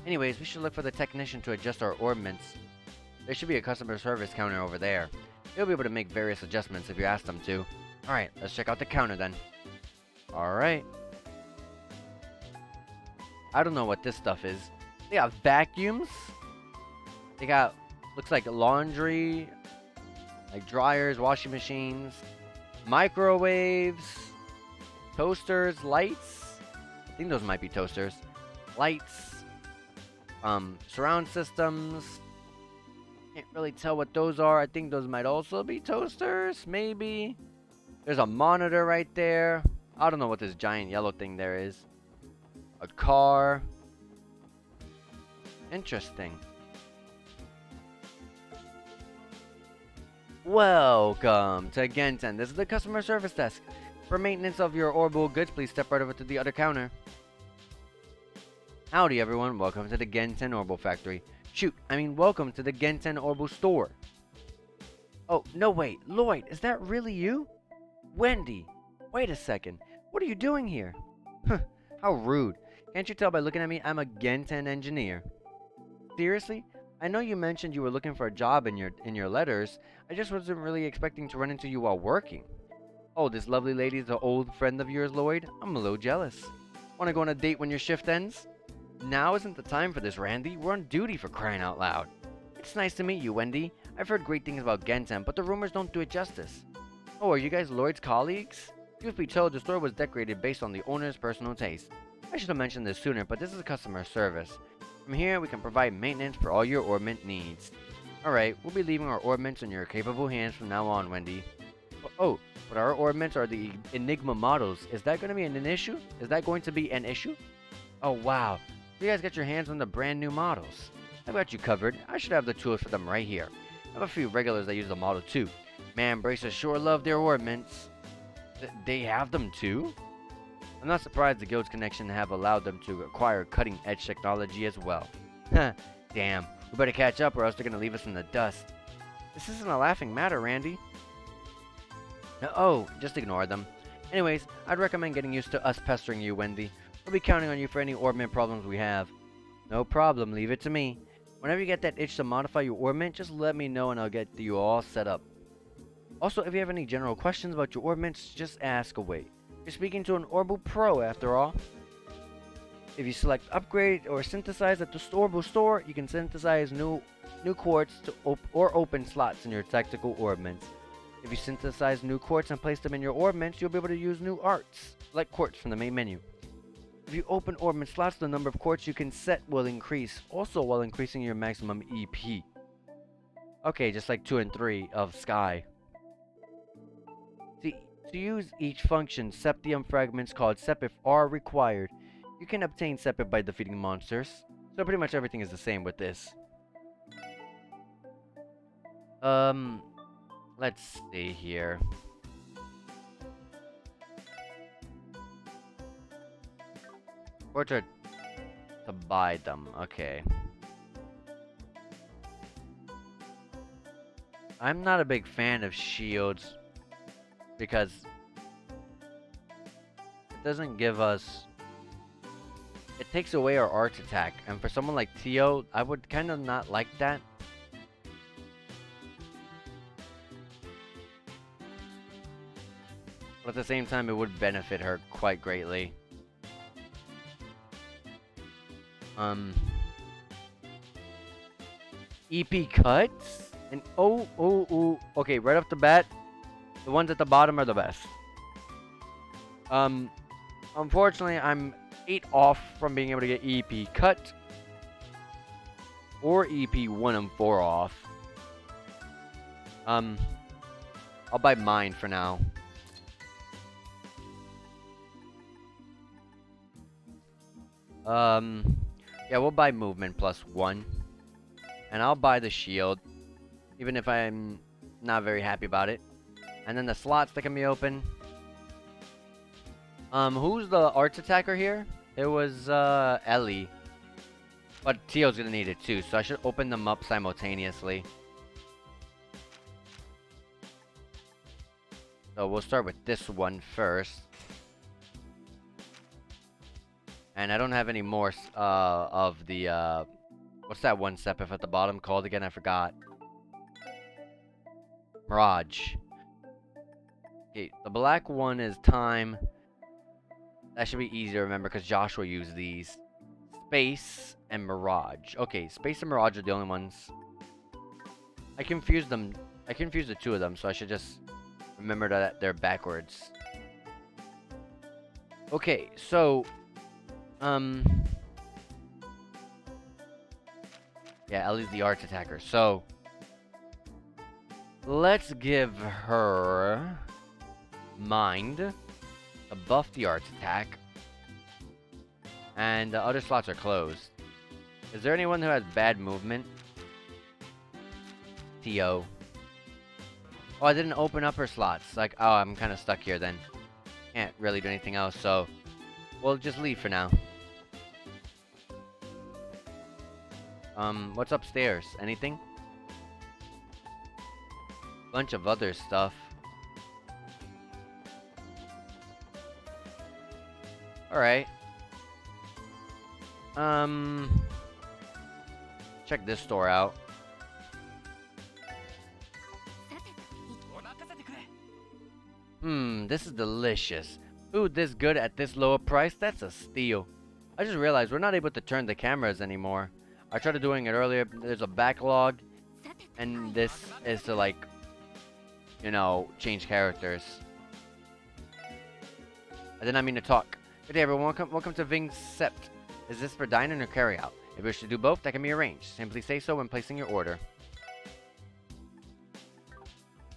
Anyways, we should look for the technician to adjust our ornaments. There should be a customer service counter over there. He'll be able to make various adjustments if you ask them to. Alright, let's check out the counter then. Alright. I don't know what this stuff is. They got vacuums. They got, looks like laundry, like dryers, washing machines, microwaves, toasters, lights. I think those might be toasters. Lights, surround systems. Can't really tell what those are. I think those might also be toasters, maybe. There's a monitor right there. I don't know what this giant yellow thing there is. A car. Interesting. Welcome to Genten. This is the customer service desk. For maintenance of your Orbo goods, please step right over to the other counter. Howdy everyone, welcome to the Genten Orbo factory. Welcome to the Genten Orbo store. Oh, no wait, Lloyd, is that really you? Wendy, wait a second, what are you doing here? Huh, how rude. Can't you tell by looking at me I'm a Genten engineer? Seriously? I know you mentioned you were looking for a job in your letters. I just wasn't really expecting to run into you while working. Oh, this lovely lady is an old friend of yours, Lloyd? I'm a little jealous. Want to go on a date when your shift ends? Now isn't the time for this, Randy. We're on duty, for crying out loud. It's nice to meet you, Wendy. I've heard great things about Genten, but the rumors don't do it justice. Oh, are you guys Lloyd's colleagues? Truth be told, the store was decorated based on the owner's personal taste. I should have mentioned this sooner, but this is customer service. From here, we can provide maintenance for all your ornament needs. Alright, we'll be leaving our ornaments in your capable hands from now on, Wendy. Oh, but our ornaments are the Enigma models. Is that going to be an issue? Is that going to be an issue? Oh, wow. You guys got your hands on the brand new models. I've got you covered. I should have the tools for them right here. I have a few regulars that use the model too. Man, Bracer sure love their ornaments. They have them too? I'm not surprised the Guild's connection have allowed them to acquire cutting-edge technology as well. Huh, damn. We better catch up or else they're gonna leave us in the dust. This isn't a laughing matter, Randy. Oh, just ignore them. Anyways, I'd recommend getting used to us pestering you, Wendy. We'll be counting on you for any ornament problems we have. No problem, leave it to me. Whenever you get that itch to modify your ornament, just let me know and I'll get you all set up. Also, if you have any general questions about your ornaments, just ask away. You're speaking to an Orbo Pro, after all. If you select Upgrade or Synthesize at the Orbo store, you can synthesize new quartz or open slots in your tactical ornaments. If you synthesize new quartz and place them in your ornaments, you'll be able to use new arts, like quartz from the main menu. If you open ornament slots, the number of quartz you can set will increase, also while increasing your maximum EP. Okay, just like 2 and 3 of Sky. To use each function, Septium fragments called Sepif are required. You can obtain Sepif by defeating monsters, so pretty much everything is the same with this. Let's see here. Or to buy them, okay. I'm not a big fan of shields because it doesn't give us... It takes away our arch attack, and for someone like Tio, I would kind of not like that. But at the same time, it would benefit her quite greatly. EP cuts? And okay, right off the bat, the ones at the bottom are the best. Unfortunately, I'm 8 off from being able to get EP cut. Or EP 1 and 4 off. I'll buy mine for now. Yeah, we'll buy movement +1. And I'll buy the shield, even if I'm not very happy about it. And then the slots that can be open. Who's the arts attacker here? It was, Ellie. But Tio's gonna need it too, so I should open them up simultaneously. So we'll start with this one first. And I don't have any more, of the, what's that one step at the bottom called again? I forgot. Mirage. Okay, the black one is time. That should be easy to remember because Joshua used these. Space and Mirage. Okay, Space and Mirage are the only ones. I confused them. I confused the two of them, so I should just remember that they're backwards. Okay, so yeah, Ellie's the arts attacker. So let's give her mind to buff the arts attack. And the other slots are closed. Is there anyone who has bad movement? Tio. Oh, I didn't open up her slots. Like, oh, I'm kind of stuck here then. Can't really do anything else, so we'll just leave for now. What's upstairs? Anything? Bunch of other stuff. Alright. Check this store out. This is delicious. Food this good at this lower price? That's a steal. I just realized we're not able to turn the cameras anymore. I tried doing it earlier. There's a backlog. And this is to, like, you know, change characters. I did not mean to talk. Good day, everyone. Welcome to Ving's Sept. Is this for dining or carry out? If you wish to do both, that can be arranged. Simply say so when placing your order.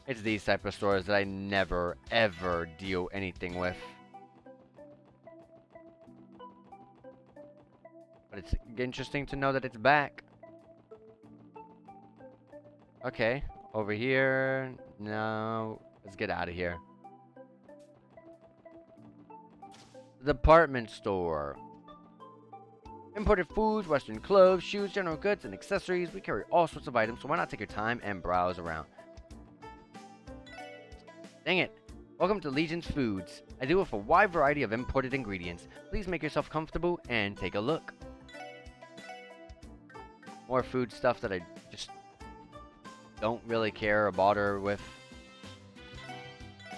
It's these type of stores that I never, ever deal anything with. But it's interesting to know that it's back. Okay, over here. No, let's get out of here. Department store. Imported foods, western clothes, shoes, general goods, and accessories. We carry all sorts of items, so why not take your time and browse around? Dang it. Welcome to Legion's Foods. I deal with a wide variety of imported ingredients. Please make yourself comfortable and take a look. More food stuff that I just don't really care or bother with.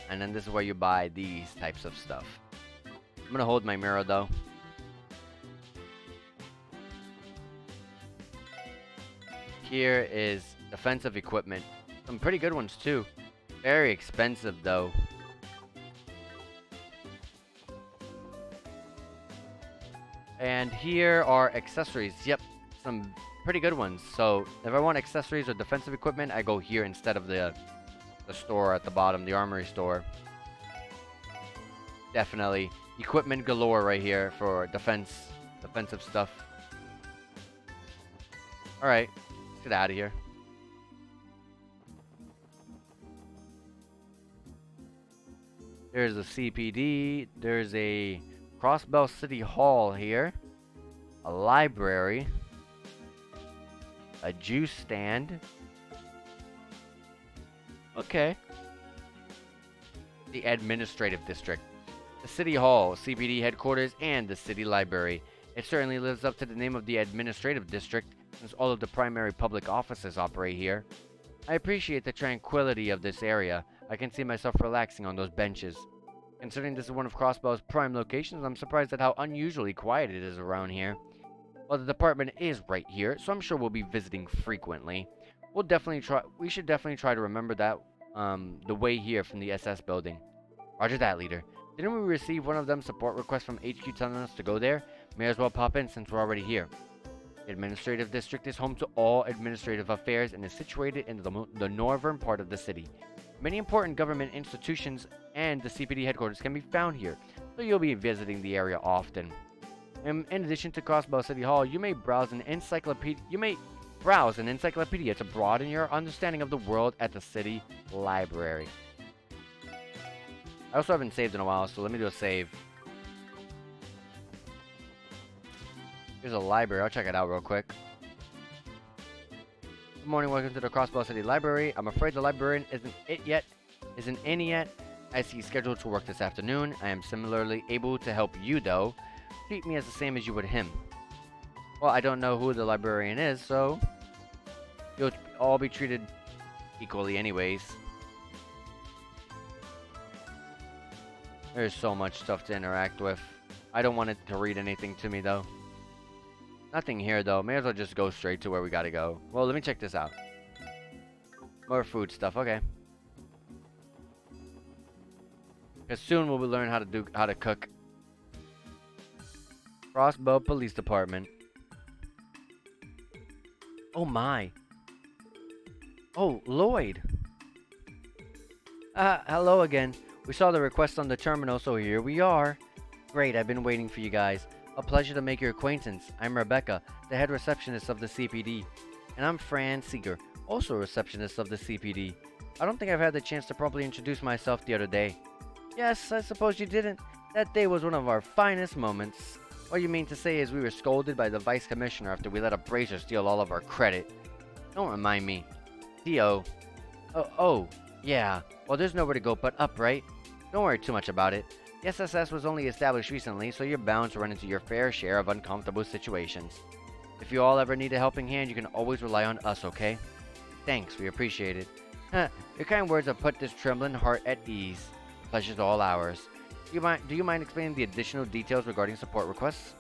And then this is where you buy these types of stuff. I'm gonna hold my mirror though. Here is defensive equipment. Some pretty good ones too. Very expensive though. And here are accessories. Yep, some pretty good ones. So if I want accessories or defensive equipment, I go here instead of the store at the bottom, the armory store. Definitely equipment galore right here for defensive stuff. All right, let's get out of here. There's a CPD. There's a Crossbell City Hall here. A library. A juice stand. Okay. The administrative district. The City Hall, CPD headquarters, and the City Library. It certainly lives up to the name of the administrative district, since all of the primary public offices operate here. I appreciate the tranquility of this area. I can see myself relaxing on those benches. Considering this is one of Crossbell's prime locations, I'm surprised at how unusually quiet it is around here. Well, the department is right here, so I'm sure we'll be visiting frequently. We should definitely try to remember that, the way here from the SS building. Roger that, leader. Didn't we receive one of them support requests from HQ telling us to go there? May as well pop in since we're already here. The administrative district is home to all administrative affairs and is situated in the northern part of the city. Many important government institutions and the CPD headquarters can be found here, so you'll be visiting the area often. In addition to Crossbell City Hall, you may browse an encyclopedia to broaden your understanding of the world at the city library. I also haven't saved in a while, so let me do a save. Here's a library. I'll check it out real quick. Good morning, welcome to the Crossbell City Library. I'm afraid the librarian isn't in yet, as he's scheduled to work this afternoon. I am similarly able to help you, though. Treat me as the same as you would him. Well, I don't know who the librarian is, so you'll all be treated equally anyways. There's so much stuff to interact with. I don't want it to read anything to me, though. Nothing here, though. May as well just go straight to where we gotta go. Well, let me check this out. More food stuff, okay. Because soon we'll learn how to cook. Crossbell Police Department. Oh my. Oh, Lloyd. Hello again. We saw the request on the terminal, so here we are. Great, I've been waiting for you guys. A pleasure to make your acquaintance. I'm Rebecca, the head receptionist of the CPD. And I'm Fran Seeger, also a receptionist of the CPD. I don't think I've had the chance to properly introduce myself the other day. Yes, I suppose you didn't. That day was one of our finest moments. What you mean to say is we were scolded by the vice commissioner after we let a bracer steal all of our credit. Don't remind me. Theo. Oh, yeah. Well, there's nowhere to go but up, right? Don't worry too much about it. The SSS was only established recently, so you're bound to run into your fair share of uncomfortable situations. If you all ever need a helping hand, you can always rely on us, okay? Thanks, we appreciate it. Your kind words have put this trembling heart at ease. Pleasure's all ours. Do you mind explaining the additional details regarding support requests?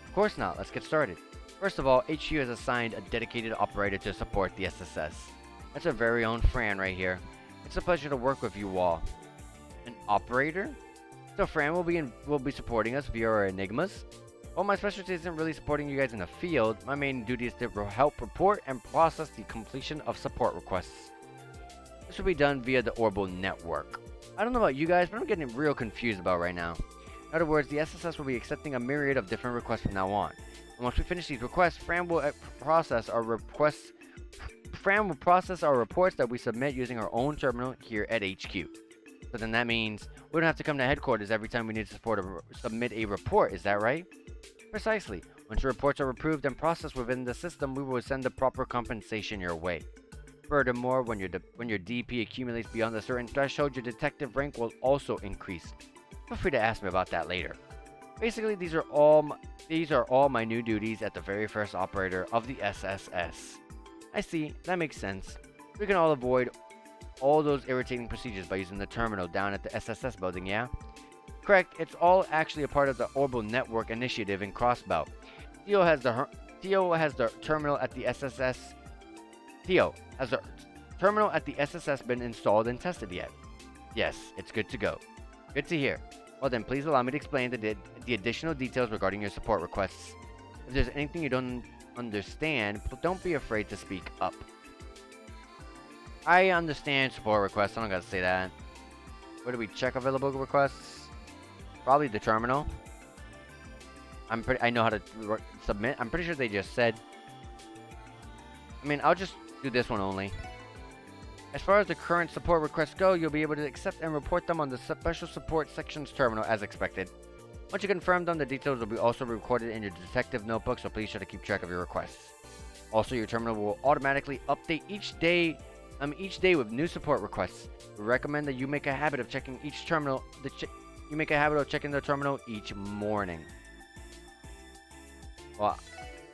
Of course not. Let's get started. First of all, HQ has assigned a dedicated operator to support the SSS. That's our very own Fran right here. It's a pleasure to work with you all. An operator? So Fran will be supporting us via our enigmas. Well, my specialty isn't really supporting you guys in the field. My main duty is to help report and process the completion of support requests. This will be done via the Orbital network. I don't know about you guys, but I'm getting real confused about right now. In other words, the SSS will be accepting a myriad of different requests from now on. And once we finish these requests, Fran will process our reports that we submit using our own terminal here at HQ. So then that means we don't have to come to headquarters every time we need to submit a report, is that right? Precisely. Once your reports are approved and processed within the system, we will send the proper compensation your way. Furthermore, when your DP accumulates beyond a certain threshold, your detective rank will also increase. Feel free to ask me about that later. Basically, these are all my new duties at the very first operator of the SSS. I see, that makes sense. We can all avoid all those irritating procedures by using the terminal down at the SSS building, yeah? Correct, it's all actually a part of the Orbital Network initiative in Crossbell. Theo has the terminal at the SSS. Theo, has the terminal at the SSS been installed and tested yet? Yes, it's good to go. Good to hear. Well then, please allow me to explain the additional details regarding your support requests. If there's anything you don't understand, don't be afraid to speak up. I understand support requests. I don't gotta say that. Where do we check available requests? Probably the terminal. I know how to submit. I'm pretty sure they just said. I mean, I'll just do this one only. As far as the current support requests go, you'll be able to accept and report them on the Special Support Section's terminal as expected. Once you confirm them, the details will be also recorded in your detective notebook, so please try to keep track of your requests. Also, your terminal will automatically update each day with new support requests. We recommend that you make a habit of checking each terminal. Checking the terminal each morning. Well,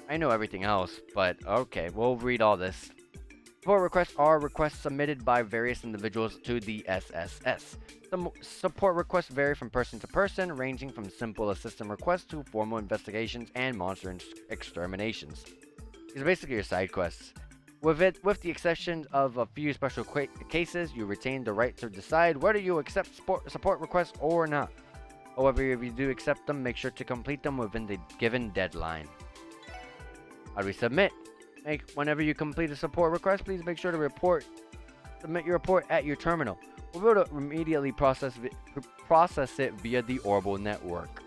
I know everything else, but okay, we'll read all this. Support requests are requests submitted by various individuals to the SSS. The support requests vary from person to person, ranging from simple assistant requests to formal investigations and monster exterminations. These are basically your side quests. With the exception of a few special cases, you retain the right to decide whether you accept support requests or not. However, if you do accept them, make sure to complete them within the given deadline. How do we submit? Whenever you complete a support request, please make sure to submit your report at your terminal. We'll be able to immediately process it via the Orbital network.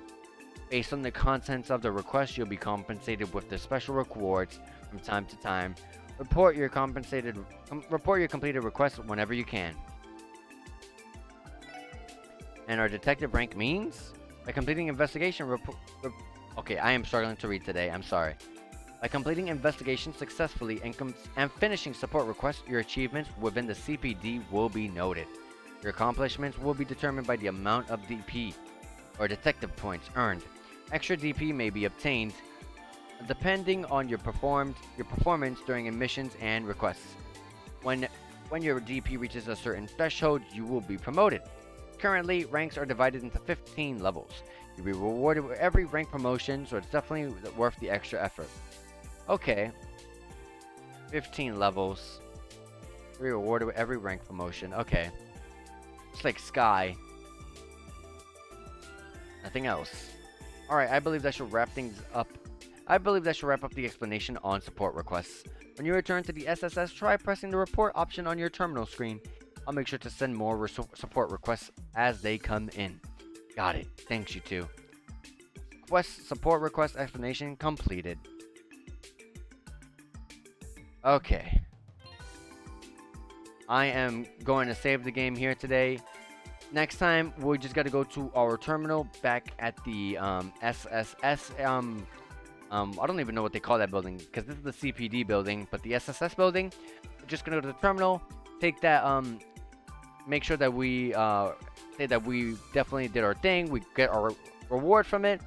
Based on the contents of the request, you'll be compensated with the special rewards from time to time. Report your completed request whenever you can. And our detective rank means by completing investigation okay, I am struggling to read today. I'm sorry. By completing investigation successfully and finishing support requests, your achievements within the CPD will be noted. Your accomplishments will be determined by the amount of DP or detective points earned. Extra DP may be obtained depending on your performance during missions and requests. When your DP reaches a certain threshold, you will be promoted. Currently, ranks are divided into 15 levels. You'll be rewarded with every rank promotion, so it's definitely worth the extra effort. Okay. 15 levels. You'll be rewarded with every rank promotion. Okay. It's like Sky. Nothing else. Alright, I believe that should wrap things up. I believe that should wrap up the explanation on support requests. When you return to the SSS, try pressing the report option on your terminal screen. I'll make sure to send more support requests as they come in. Got it. Thanks, you two. Support request explanation completed. Okay. I am going to save the game here today. Next time, we just got to go to our terminal back at the SSS. I don't even know what they call that building because this is the CPD building, but the SSS building. We're just gonna go to the terminal, take that. Make sure that we say that we definitely did our thing. We get our reward from it,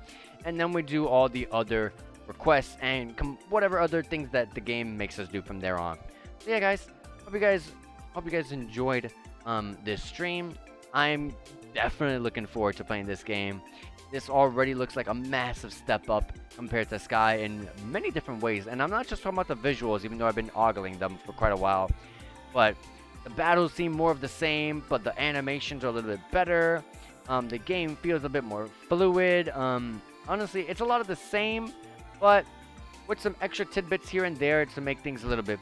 and then we do all the other requests and whatever other things that the game makes us do from there on. So yeah, guys, hope you guys enjoyed this stream. I'm definitely looking forward to playing this game. This already looks like a massive step up compared to Sky in many different ways. And I'm not just talking about the visuals, even though I've been ogling them for quite a while. But the battles seem more of the same, but the animations are a little bit better. The game feels a bit more fluid. Honestly, it's a lot of the same, but with some extra tidbits here and there to make things a little bit,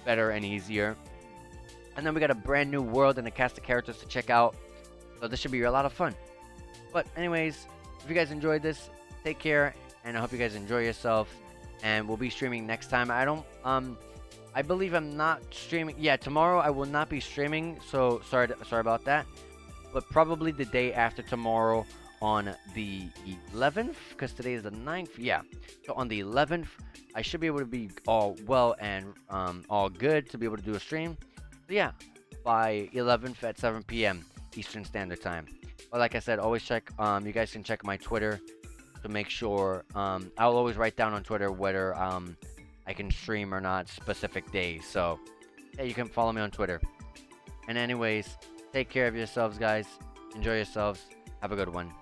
better and easier. And then we got a brand new world and a cast of characters to check out. So this should be a lot of fun. But anyways, if you guys enjoyed this, take care, and I hope you guys enjoy yourself. And we'll be streaming next time. I believe I'm not streaming. Yeah, tomorrow I will not be streaming. So sorry about that. But probably the day after tomorrow on the 11th, because today is the 9th. Yeah. So on the 11th, I should be able to be all well and all good to be able to do a stream. So yeah, by 11th at 7 p.m. Eastern Standard Time. But like I said, always check. You guys can check my Twitter to make sure. I'll always write down on Twitter whether I can stream or not specific days. So yeah, you can follow me on Twitter. And anyways, take care of yourselves, guys. Enjoy yourselves. Have a good one.